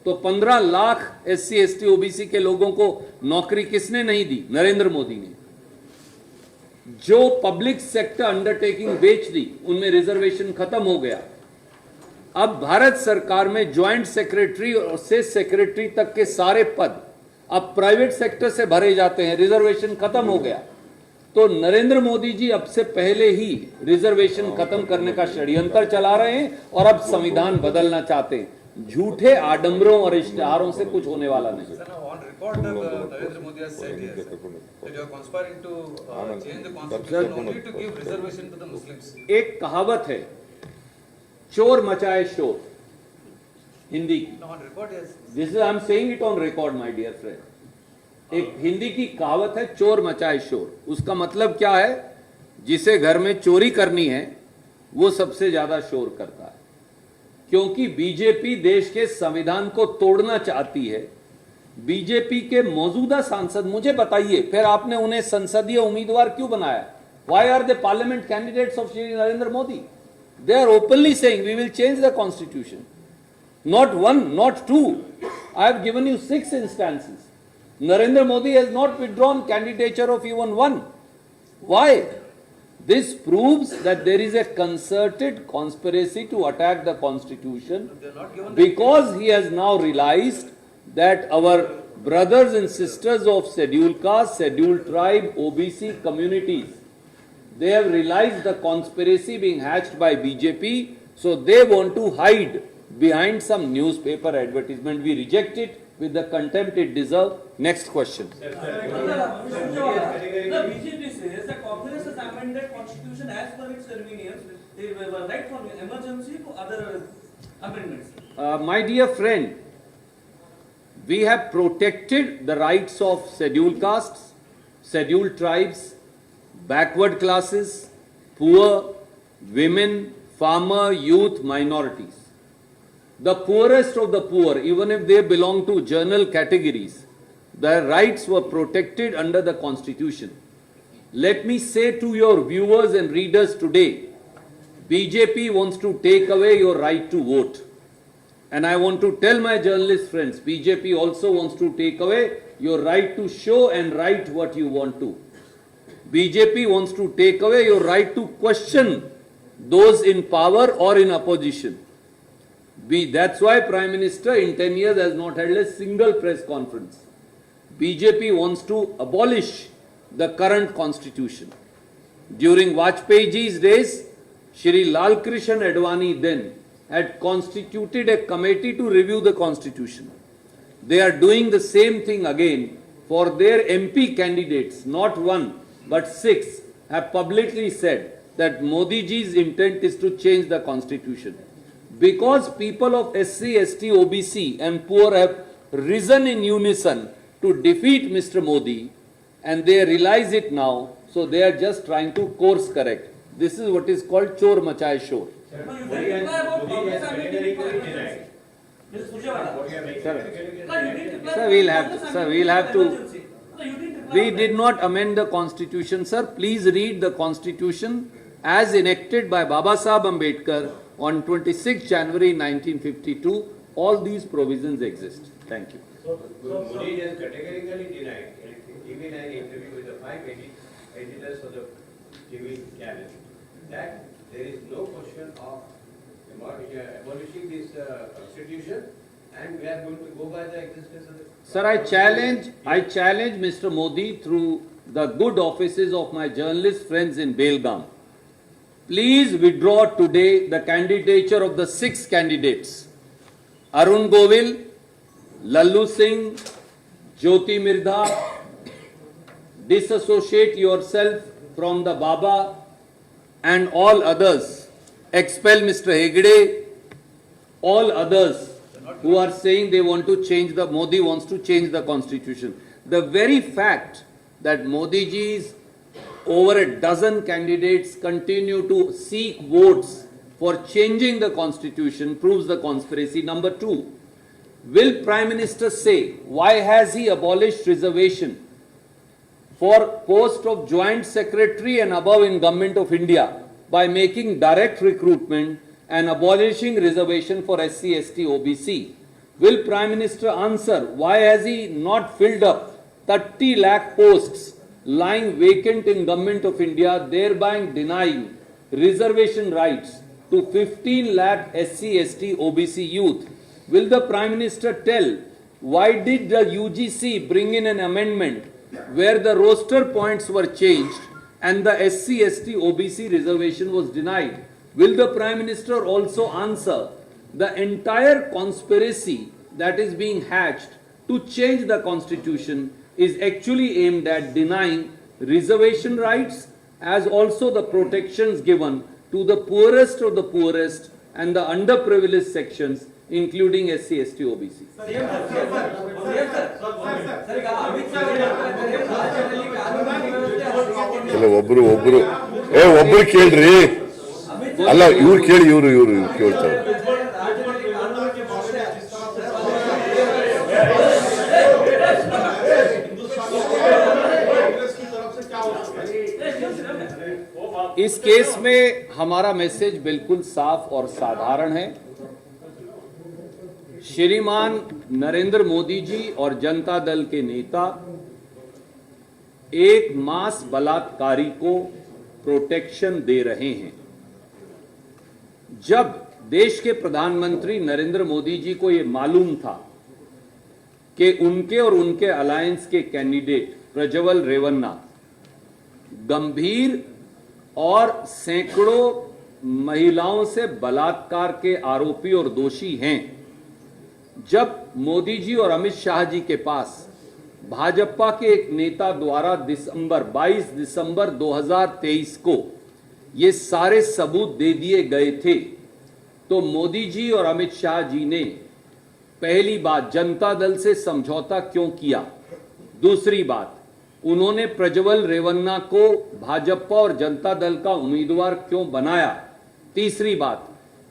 तो 15 लाख SC ST OBC के लोगों को नौकरी किसने नहीं दी? नरेंद्र मोदी ने। जो पब्लिक सेक्टर अंडरटेकिंग बेच दी, उनमें रिजर्वेशन खत्म हो गया। अब भारत सरकार में ज्वाइंट सेक्रेटरी और से सेक्रेटरी तक के सारे पद अब प्राइवेट सेक्टर से भरे जाते हैं, रिजर्वेशन खत्म हो गया। तो नरेंद्र मोदी जी अब से पहले ही रिजर्वेशन खत्म करने का षड्यंत्र चला रहे हैं और अब संविधान बदलना चाहते हैं। झूठे आडंबरों और इश्तिहारों से कुछ होने वाला नहीं। Sir, now on record, Narendra Modi has said here, sir, that you are conspiring to change the constitution only to give reservation to the Muslims. एक कहावत है, चोर मचाए शोर, हिंदी की। Now on record, yes. This is I am saying it on record my dear friend. एक हिंदी की कहावत है, चोर मचाए शोर। उसका मतलब क्या है? जिसे घर में चोरी करनी है वो सबसे ज्यादा शोर करता है, क्योंकि बीजेपी देश के संविधान को तोड़ना चाहती है। बीजेपी के मौजूदा सांसद, मुझे बताइए, फिर आपने उन्हें संसदीय उम्मीदवार क्यों बनाया? Why are they parliament candidates of Shri Narendra Modi? They are openly saying we will change the constitution. Not one, not two. I have given you 6 instances. Narendra Modi has not withdrawn candidature of even one. Why? This proves that there is a concerted conspiracy to attack the constitution, because he has now realized that our brothers and sisters of scheduled caste, scheduled tribe, OBC communities, they have realized the conspiracy being hatched by BJP, so they want to hide behind some newspaper advertisement. We reject it with the contempt it deserves. Next question. The BJP says that Congress has amended constitution as per its convenience. They were right from emergency to other amendments. My dear friend, we have protected the rights of scheduled castes, scheduled tribes, backward classes, poor, women, farmer, youth, minorities. the poorest of the poor, even if they belong to journal categories, their rights were protected under the Constitution. Let me say to your viewers and readers today, BJP wants to take away your right to vote. And I want to tell my journalist friends, BJP also wants to take away your right to show and write what you want to. BJP wants to take away your right to question those in power or in opposition. That's why Prime Minister in 10 years has not held a single press conference. BJP wants to abolish the current constitution. During Vajpayeeji's days, Shri Lal Krishan Advani then had constituted a committee to review the constitution. They are doing the same thing again for their MP candidates. Not one, but 6 have publicly said that Modi ji's intent is to change the constitution. Because people of SC, ST, OBC and poor have risen in unison to defeat Mr. Modi, and they realize it now, so they are just trying to course correct. This is what is called chor machaye shor. No, you didn't reply about Congress amending for emergency. Mr. Surjewala. No, you didn't reply Sir, we'll have to. emergency. No, you didn't reply We on did not amend the constitution, sir. Please read the constitution as enacted by Baba Sahib Ambedkar on 26 January 1952. All these provisions exist. Thank you. Modi has categorically denied, even an interview with the 5 editors of the TV channel, that there is no question of abolishing this constitution, and we are going to go by the existence of the... Sir, I challenge Mr. Modi through the good offices of my journalist friends in Belgaum. Please withdraw today the candidature of the 6 candidates. Arun Govil, Lallu Singh, Jyoti Mirdha. Disassociate yourself from the Baba and all others. Expel Mr. Hegde, all others who are saying they want to change the, Modi wants to change the constitution. The very fact that Modi ji's over a dozen candidates continue to seek votes for changing the constitution proves the conspiracy. Number 2, will Prime Minister say why has he abolished reservation for post of Joint Secretary and above in Government of India by making direct recruitment and abolishing reservation for SC, ST, OBC? Will Prime Minister answer why has he not filled up 30 lakh posts lying vacant in Government of India, thereby denying reservation rights to 15 lakh SC, ST, OBC youth? Will the Prime Minister tell why did the UGC bring in an amendment where the roster points were changed and the SC, ST, OBC reservation was denied? Will the Prime Minister also answer the entire conspiracy that is being hatched to change the constitution is actually aimed at denying reservation rights as also the protections given to the poorest of the poorest and the underprivileged sections including SC, ST, OBC? ಇಲ್ಲ ಒಬ್ರು ಕೇಳ್ರಿ, ಅಲ್ಲ ಇವ್ರು ಕೇಳಿ ಇವ್ರು ಕೇಳ್ತಾರೆ. इस case में हमारा मैसेज बिल्कुल साफ और साधारण है। श्रीमान नरेंद्र मोदी जी और जनता दल के नेता एक मास बलात्कारी को प्रोटेक्शन दे रहे हैं। जब देश के प्रधानमंत्री नरेंद्र मोदी जी को यह मालूम था कि उनके और उनके अलायंस के कैंडिडेट प्रज्वल रेवन्ना गंभीर और सैकड़ों महिलाओं से बलात्कार के आरोपी और दोषी हैं, जब मोदी जी और अमित शाह जी के पास भाजपा के एक नेता द्वारा 22 दिसंबर 2023 को ये सारे सबूत दे दिए गए थे, तो मोदी जी और अमित शाह जी ने पहली बात जनता दल से समझौता क्यों किया? दूसरी बात, उन्होंने प्रज्वल रेवन्ना को भाजपा और जनता दल का उम्मीदवार क्यों बनाया? तीसरी बात,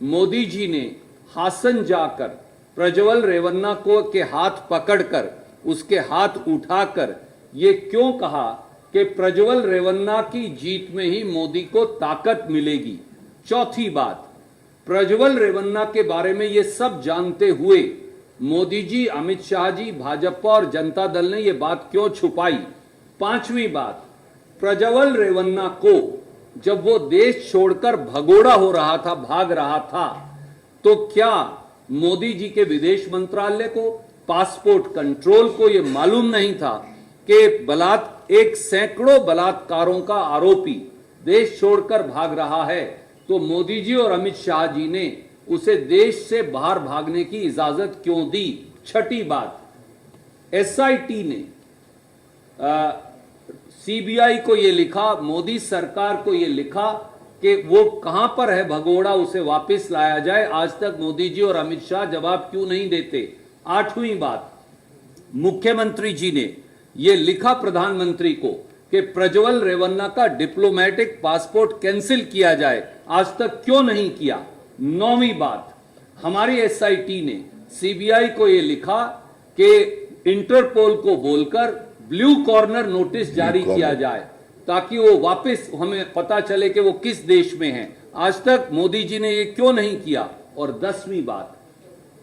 मोदी जी ने हासन जाकर प्रज्वल रेवन्ना को के हाथ पकड़कर उसके हाथ उठाकर ये क्यों कहा कि प्रज्वल रेवन्ना की जीत में ही मोदी को ताकत मिलेगी? चौथी बात, प्रज्वल रेवन्ना के बारे में ये सब जानते हुए मोदी जी, अमित शाह जी, भाजपा और जनता दल ने ये बात क्यों छुपाई? पांचवी बात, प्रज्वल रेवन्ना को जब वो देश छोड़कर भगोड़ा हो रहा था, भाग रहा था, तो क्या मोदी जी के विदेश मंत्रालय को, पासपोर्ट कंट्रोल को ये मालूम नहीं था कि एक सैकड़ों बलात्कारों का आरोपी देश छोड़कर भाग रहा है? तो मोदी जी और अमित शाह जी ने उसे देश से बाहर भागने की इजाजत क्यों दी? छठी बात, एसआईटी ने सीबीआई को यह लिखा, मोदी सरकार को यह लिखा कि वो कहां पर है भगोड़ा, उसे वापस लाया जाए। आज तक मोदी जी और अमित शाह जवाब क्यों नहीं देते? आठवीं बात, मुख्यमंत्री जी ने यह लिखा प्रधानमंत्री को कि प्रज्वल रेवन्ना का डिप्लोमेटिक पासपोर्ट कैंसिल किया जाए, आज तक क्यों नहीं किया? नौवीं बात, हमारी एसआईटी ने सीबीआई को यह लिखा कि इंटरपोल को बोलकर ब्लू कॉर्नर नोटिस जारी किया जाए ताकि वो वापस हमें पता चले कि वो किस देश में हैं। आज तक मोदी जी ने ये क्यों नहीं किया? और 10वीं बात,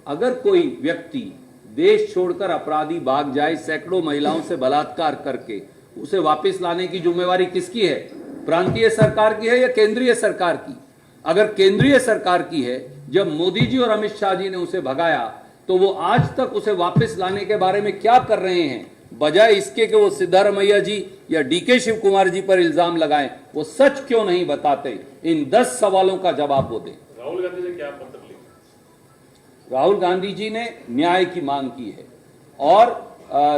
अगर कोई व्यक्ति देश छोड़कर अपराधी भाग जाए, सैकड़ों महिलाओं से बलात्कार करके, उसे वापस लाने की जिम्मेवारी किसकी है? प्रांतीय सरकार की है या केंद्रीय सरकार की? अगर केंद्रीय सरकार की है, जब मोदी जी और अमित शाह जी ने उसे भगाया तो वो आज तक उसे वापस लाने के बारे में क्या कर रहे हैं? बजाय इसके कि वो सिद्धारमैया जी या डीके शिव कुमार जी पर इल्जाम लगाएं, वो सच क्यों नहीं बताते? इन 10 सवालों का जवाब वो दें। राहुल गांधी ने क्या पत्र लिखा? राहुल गांधी जी ने न्याय की मांग की है और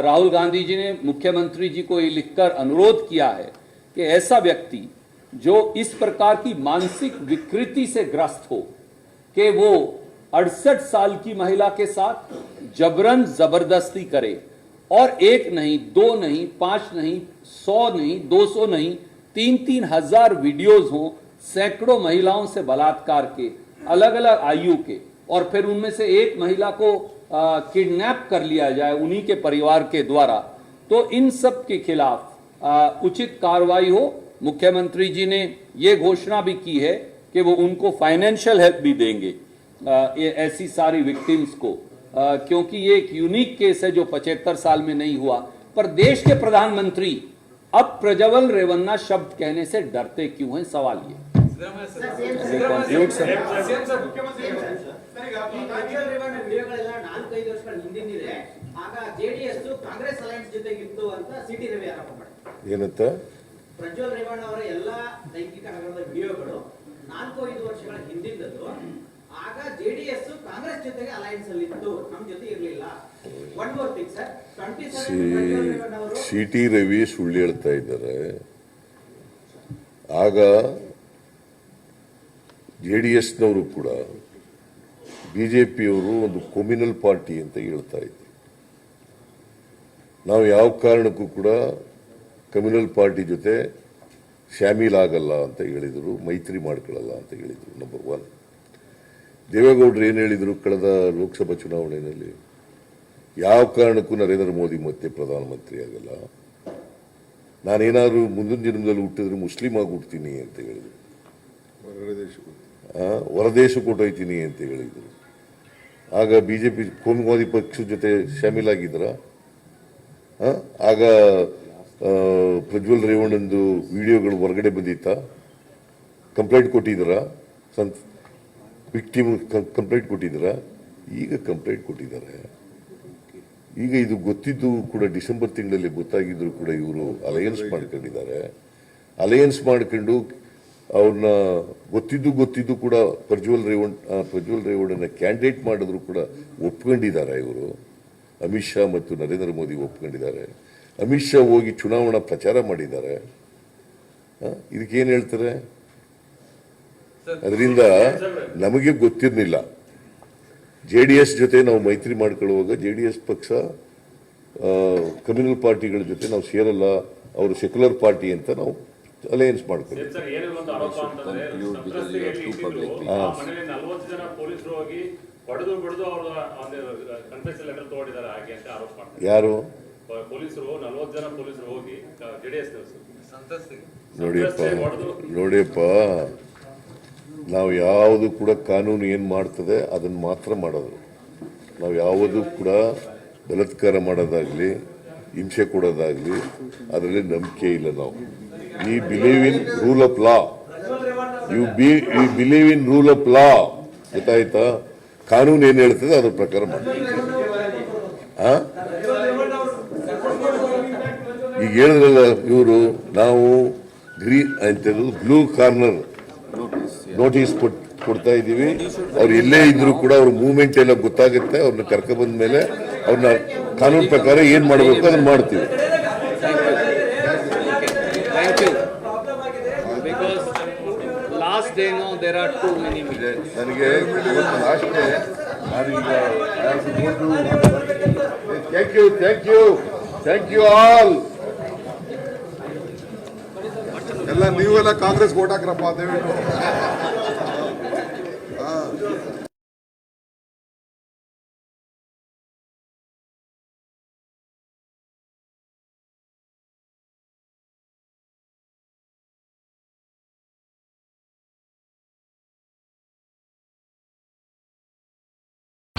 राहुल गांधी जी ने मुख्यमंत्री जी को ये लिखकर अनुरोध किया है कि ऐसा व्यक्ति जो इस प्रकार की मानसिक विकृति से ग्रस्त हो कि वो 68 साल की महिला के साथ जबरन जबरदस्ती करे और 1 नहीं, 2 नहीं, 5 नहीं, 100 नहीं, 200 नहीं, 3-3 हजार वीडियोज हों सैकड़ों महिलाओं से बलात्कार के, अलग अलग आयु के, और फिर उनमें से एक महिला को किडनैप कर लिया जाए उन्हीं के परिवार के द्वारा, तो इन सब के खिलाफ उचित कार्रवाई हो। मुख्यमंत्री जी ने ये घोषणा भी की है कि वो उनको फाइनेंशियल हेल्प भी देंगे ऐसी सारी विक्टिम्स को, क्योंकि ये एक यूनिक केस है जो 75 साल में नहीं हुआ। पर देश के प्रधानमंत्री अब प्रज्वल रेवन्ना शब्द कहने से डरते क्यों हैं? सवाल ये। ಏನಂತ ಪ್ರಜ್ವಲ್ ರೇವಣ್ಣ ಅವರ ಎಲ್ಲಾ ಲೈಂಗಿಕ ಹಗರಣದ ವಿಡಿಯೋಗಳು 4-5 ವರ್ಷಗಳ ಹಿಂದಿದ್ದದು. ಆಗ ಜೆಡಿಎಸ್ ಕಾಂಗ್ರೆಸ್ ಜೊತೆಗೆ ಅಲೈನ್ಸ್ ಅಲ್ಲಿ ಇತ್ತು, ನಮ್ಮ ಜೊತೆ ಇರಲಿಲ್ಲ. One more thing sir, 27 city Ravi ಸುಳ್ಳು ಹೇಳ್ತಾ ಇದ್ದಾರೆ. ಆಗ ಜೆಡಿಎಸ್ನವರು ಕೂಡ ಬಿಜೆಪಿಯವರು ಒಂದು ಕೊಮ್ಯುನಲ್ ಪಾರ್ಟಿ ಅಂತ ಹೇಳ್ತಾ ಇದ್ರು. ನಾವು ಯಾವ ಕಾರಣಕ್ಕೂ ಕೂಡ ಕಮ್ಯುನಲ್ ಪಾರ್ಟಿ ಜೊತೆ ಶಾಮೀಲಾಗಲ್ಲ ಅಂತ ಹೇಳಿದರು, ಮೈತ್ರಿ ಮಾಡ್ಕೊಳ್ಳಲ್ಲ ಅಂತ ಹೇಳಿದರು. ನಂಬರ್ 1. ದೇವೇಗೌಡರು ಏನು ಹೇಳಿದರು ಕಳೆದ ಲೋಕಸಭಾ ಚುನಾವಣೆಯಲ್ಲಿ? ಯಾವ ಕಾರಣಕ್ಕೂ ನರೇಂದ್ರ ಮೋದಿ ಮತ್ತೆ ಪ್ರಧಾನಮಂತ್ರಿ ಆಗಲ್ಲ, ನಾನೇನಾದ್ರು ಮುಂದಿನ ಜನ್ಮದಲ್ಲಿ ಹುಟ್ಟಿದ್ರೆ ಮುಸ್ಲಿಂ ಆಗಿ ಹುಡ್ತೀನಿ ಅಂತ ಹೇಳಿದರು, ಹೊರದೇಶಕ್ಕೆ ಹೊಟ್ಟೋಯ್ತೀನಿ ಅಂತ ಹೇಳಿದರು. ಆಗ ಬಿಜೆಪಿ ಕೋಮುವಾದಿ ಪಕ್ಷದ ಜೊತೆ ಶಾಮೀಲಾಗಿದ್ರ? ಆಗ ಪ್ರಜ್ವಲ್ ರೇವಣ್ಣಂದು ವಿಡಿಯೋಗಳು ಹೊರಗಡೆ ಬಂದಿತ್ತ? ಕಂಪ್ಲೇಂಟ್ ಕೊಟ್ಟಿದ್ದೀರಾ? ವಿಕ್ಟಿಮ್ ಕಂಪ್ಲೇಂಟ್ ಕೊಟ್ಟಿದ್ದೀರಾ? ಈಗ ಕಂಪ್ಲೇಂಟ್ ಕೊಟ್ಟಿದ್ದಾರೆ. ಈಗ ಇದು ಗೊತ್ತಿದ್ದು ಕೂಡ ಡಿಸೆಂಬರ್ ತಿಂಗಳಲ್ಲಿ ಗೊತ್ತಾಗಿದ್ರು ಕೂಡ ಇವರು ಅಲಯನ್ಸ್ ಮಾಡ್ಕೊಂಡಿದ್ದಾರೆ. ಅಲಯನ್ಸ್ ಮಾಡ್ಕೊಂಡು ಅವ್ರನ್ನ ಗೊತ್ತಿದ್ದು ಕೂಡ ಪ್ರಜ್ವಲ್ ರೇವಣ್ಣನ ಕ್ಯಾಂಡಿಡೇಟ್ ಮಾಡಿದ್ರು ಕೂಡ ಒಪ್ಕೊಂಡಿದ್ದಾರೆ ಇವರು. ಅಮಿತ್ ಶಾ ಮತ್ತು ನರೇಂದ್ರ ಮೋದಿ ಒಪ್ಕೊಂಡಿದ್ದಾರೆ. ಅಮಿತ್ ಶಾ ಹೋಗಿ ಚುನಾವಣಾ ಪ್ರಚಾರ ಮಾಡಿದ್ದಾರೆ. ಇದಕ್ಕೇನು ಹೇಳ್ತಾರೆ? ಅದರಿಂದ ನಮಗೆ ಗೊತ್ತಿರಲಿಲ್ಲ. ಜೆಡಿಎಸ್ ಜೊತೆ ನಾವು ಮೈತ್ರಿ ಮಾಡ್ಕೊಳ್ಳುವಾಗ ಜೆಡಿಎಸ್ ಪಕ್ಷ ಕಮ್ಯುನಲ್ ಪಾರ್ಟಿಗಳ ಜೊತೆ ನಾವು ಸೇರಲ್ಲ, ಅವರು ಸೆಕ್ಯುಲರ್ ಪಾರ್ಟಿ ಅಂತ ನಾವು ಅಲಯನ್ಸ್ ಮಾಡ್ಕೊಂಡಿದ್ದೀವಿ. ಸರ್, ಏನೇನೊಂದು ಆರೋಪ ಅಂತಂದ್ರೆ ಸಂತ್ರಸ್ತೆಯಲ್ಲಿ ಇಟ್ಟಿದ್ರು, ಆ ಮನೆಯಲ್ಲಿ 40 ಜನ ಪೊಲೀಸರು ಹೋಗಿ ಹೊಡೆದು ಬಿಡದು ಅವರು ಕನ್ಫೆಷನ್ ಲೆಟರ್ ತಗೊಂಡಿದ್ದಾರೆ ಹಾಗೆ ಅಂತ ಆರೋಪ ಮಾಡ್ತಾರೆ. ಯಾರು? ಪೊಲೀಸರು 40 ಜನ ಪೊಲೀಸರು ಹೋಗಿ ಜೆಡಿಎಸ್ ನೋಡಿಯಪ್ಪ, ನಾವು ಯಾವುದು ಕೂಡ ಕಾನೂನು ಏನು ಮಾಡ್ತದೆ ಅದನ್ನು ಮಾತ್ರ ಮಾಡೋದು. ನಾವು ಯಾವುದು ಕೂಡ ಬಲಾತ್ಕಾರ ಮಾಡೋದಾಗ್ಲಿ, ಹಿಂಸೆ ಕೊಡೋದಾಗ್ಲಿ ಅದರಲ್ಲಿ ನಂಬಿಕೆ ಇಲ್ಲ. ನಾವು we believe in rule of law. You believe in rule of law. ಗೊತ್ತಾಯ್ತಾ? ಕಾನೂನು ಏನು ಹೇಳ್ತದೆ ಅದ್ರ ಪ್ರಕಾರ ಮಾಡ್ತೀವಿ. ಈಗ ಹೇಳಿದ್ರಲ್ಲ ಇವರು, ನಾವು ಬ್ಲೂ ಕಾರ್ನರ್ ನೋಟಿಸ್ ಕೊಡ್ತಾ ಇದ್ದೀವಿ. ಅವ್ರು ಎಲ್ಲೇ ಇದ್ರು ಕೂಡ ಅವ್ರ ಮೂವ್ಮೆಂಟ್ ಎಲ್ಲ ಗೊತ್ತಾಗುತ್ತೆ. ಅವ್ರನ್ನ ಕರ್ಕ ಬಂದ ಮೇಲೆ ಅವ್ರನ್ನ ಕಾನೂನು ಪ್ರಕಾರ ಏನ್ ಮಾಡಬೇಕು ಅದನ್ನ ಮಾಡ್ತೀವಿ. ನನಗೆ last day thank you all. ಎಲ್ಲ ನೀವೆಲ್ಲ ಕಾಂಗ್ರೆಸ್ ವೋಟ್ ಹಾಕ್ರಪ್ಪ ದಯವಿಟ್ಟು.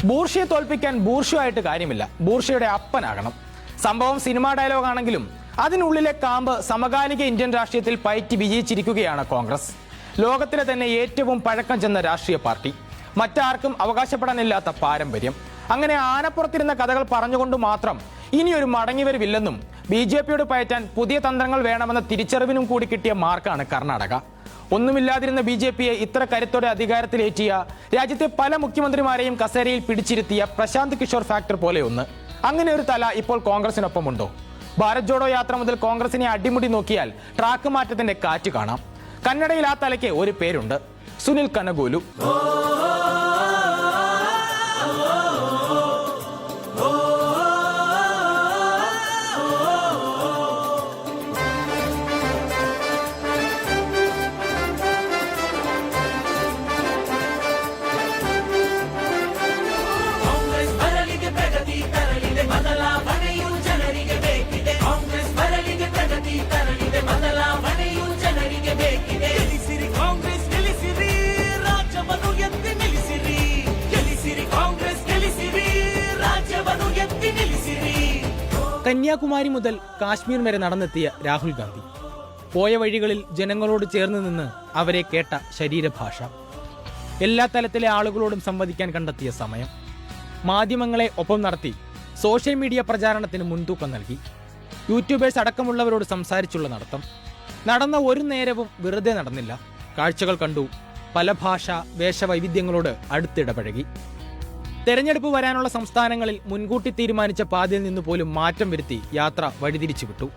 ബൂർഷയെ തോൽപ്പിക്കാൻ ബൂർഷയായിട്ട് കാര്യമില്ല, ബൂർഷയുടെ അപ്പനാകണം. സംഭവം സിനിമാ ഡയലോഗ് ആണെങ്കിലും അതിനുള്ളിലെ കാമ്പ് സമകാലിക ഇന്ത്യൻ രാഷ്ട്രീയത്തിൽ പയറ്റി വിജയിച്ചിരിക്കുകയാണ് കോൺഗ്രസ്. ലോകത്തിലെ തന്നെ ഏറ്റവും പഴക്കം ചെന്ന രാഷ്ട്രീയ പാർട്ടി, മറ്റാർക്കും അവകാശപ്പെടാനില്ലാത്ത പാരമ്പര്യം. അങ്ങനെ ആനപ്പുറത്തിരുന്ന കഥകൾ പറഞ്ഞുകൊണ്ട് മാത്രം ഇനിയൊരു മടങ്ങിവരവില്ലെന്നും BJPയോട് പയറ്റാൻ പുതിയ തന്ത്രങ്ങൾ വേണമെന്ന തിരിച്ചറിവിനും കൂടി കിട്ടിയ മാർക്കാണ് കർണാടക. ഒന്നുമില്ലാതിരുന്ന BJPയെ ഇത്ര കരുത്തോടെ അധികാരത്തിലേറ്റിയ, രാജ്യത്തെ പല മുഖ്യമന്ത്രിമാരെയും കസേരയിൽ പിടിച്ചിരുത്തിയ പ്രശാന്ത് കിഷോർ ഫാക്ടർ പോലെ ഒന്ന്. അങ്ങനെ ഒരു തല ഇപ്പോൾ കോൺഗ്രസിനൊപ്പമുണ്ടോ? ഭാരത് ജോഡോ യാത്ര മുതൽ കോൺഗ്രസിനെ അടിമുടി നോക്കിയാൽ ട്രാക്ക് മാറ്റത്തിന്റെ കാറ്റ് കാണാം. കന്നഡയിൽ ആ തലയ്ക്ക് ഒരു പേരുണ്ട്, സുനിൽ കനഗോലു. കന്യാകുമാരി മുതൽ കാശ്മീർ വരെ നടന്നെത്തിയ രാഹുൽ ഗാന്ധി പോയ വഴികളിൽ ജനങ്ങളോട് ചേർന്ന് നിന്ന് അവരെ കേട്ട ശരീരഭാഷ, എല്ലാ തലത്തിലെ ആളുകളോടും സംവദിക്കാൻ കണ്ടെത്തിയ സമയം, മാധ്യമങ്ങളെ ഒപ്പം നടത്തി സോഷ്യൽ മീഡിയ പ്രചാരണത്തിന് മുൻതൂക്കം നൽകി, യൂട്യൂബേഴ്സ് അടക്കമുള്ളവരോട് സംസാരിച്ചുള്ള നടത്തം. നടന്ന ഒരു നേരവും വെറുതെ നടന്നില്ല. കാഴ്ചകൾ കണ്ടു, പല ഭാഷ വേഷവൈവിധ്യങ്ങളോട് അടുത്തിടപഴകി. തെരഞ്ഞെടുപ്പ് വരാനുള്ള സംസ്ഥാനങ്ങളിൽ മുൻകൂട്ടി തീരുമാനിച്ച പാതയിൽ നിന്ന് പോലും മാറ്റം വരുത്തി യാത്ര വഴിതിരിച്ചു വിട്ടു.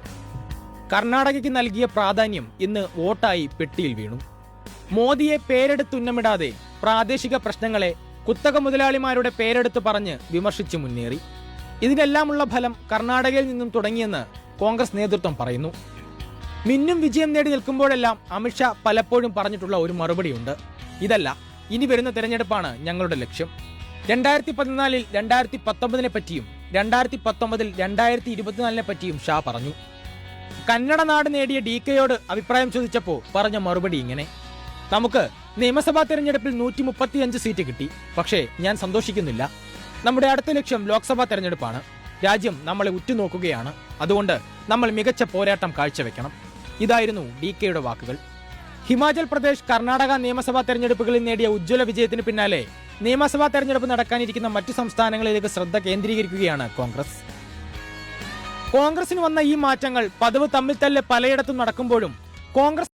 കർണാടകയ്ക്ക് നൽകിയ പ്രാധാന്യം ഇന്ന് വോട്ടായി പെട്ടിയിൽ വീണു. മോദിയെ പേരെടുത്തുന്നമിടാതെ പ്രാദേശിക പ്രശ്നങ്ങളെ കുത്തക മുതലാളിമാരുടെ പേരെടുത്ത് പറഞ്ഞ് വിമർശിച്ച് മുന്നേറി. ഇതിനെല്ലാമുള്ള ഫലം കർണാടകയിൽ നിന്നും തുടങ്ങിയെന്ന് കോൺഗ്രസ് നേതൃത്വം പറയുന്നു. മിന്നും വിജയം നേടി നിൽക്കുമ്പോഴെല്ലാം അമിത്ഷാ പലപ്പോഴും പറഞ്ഞിട്ടുള്ള ഒരു മറുപടിയുണ്ട്, ഇതല്ല, ഇനി വരുന്ന തെരഞ്ഞെടുപ്പാണ് ഞങ്ങളുടെ ലക്ഷ്യം. 2014-ൽ 2019 പറ്റിയും 2019-ൽ 2024 പറ്റിയും ഷാ പറഞ്ഞു. കന്നഡ നാട് നേടിയ DKയോട് അഭിപ്രായം ചോദിച്ചപ്പോൾ പറഞ്ഞ മറുപടി ഇങ്ങനെ: നമുക്ക് നിയമസഭാ തെരഞ്ഞെടുപ്പിൽ 135 സീറ്റ് കിട്ടി, പക്ഷേ ഞാൻ സന്തോഷിക്കുന്നില്ല. നമ്മുടെ അടുത്ത ലക്ഷ്യം ലോക്സഭാ തെരഞ്ഞെടുപ്പാണ്. രാജ്യം നമ്മളെ ഉറ്റുനോക്കുകയാണ്, അതുകൊണ്ട് നമ്മൾ മികച്ച പോരാട്ടം കാഴ്ചവെക്കണം. ഇതായിരുന്നു DKയുടെ വാക്കുകൾ. ഹിമാചൽ പ്രദേശ്, കർണാടക നിയമസഭാ തെരഞ്ഞെടുപ്പുകളിൽ നേടിയ ഉജ്ജ്വല വിജയത്തിന് പിന്നാലെ നിയമസഭാ തെരഞ്ഞെടുപ്പ് നടക്കാനിരിക്കുന്ന മറ്റു സംസ്ഥാനങ്ങളിലേക്ക് ശ്രദ്ധ കേന്ദ്രീകരിക്കുകയാണ് കോൺഗ്രസ്. കോൺഗ്രസിന് വന്ന ഈ മാറ്റങ്ങൾ പതിവ് തമ്മിൽ തല്ല് പലയിടത്തും നടക്കുമ്പോഴും കോൺഗ്രസ്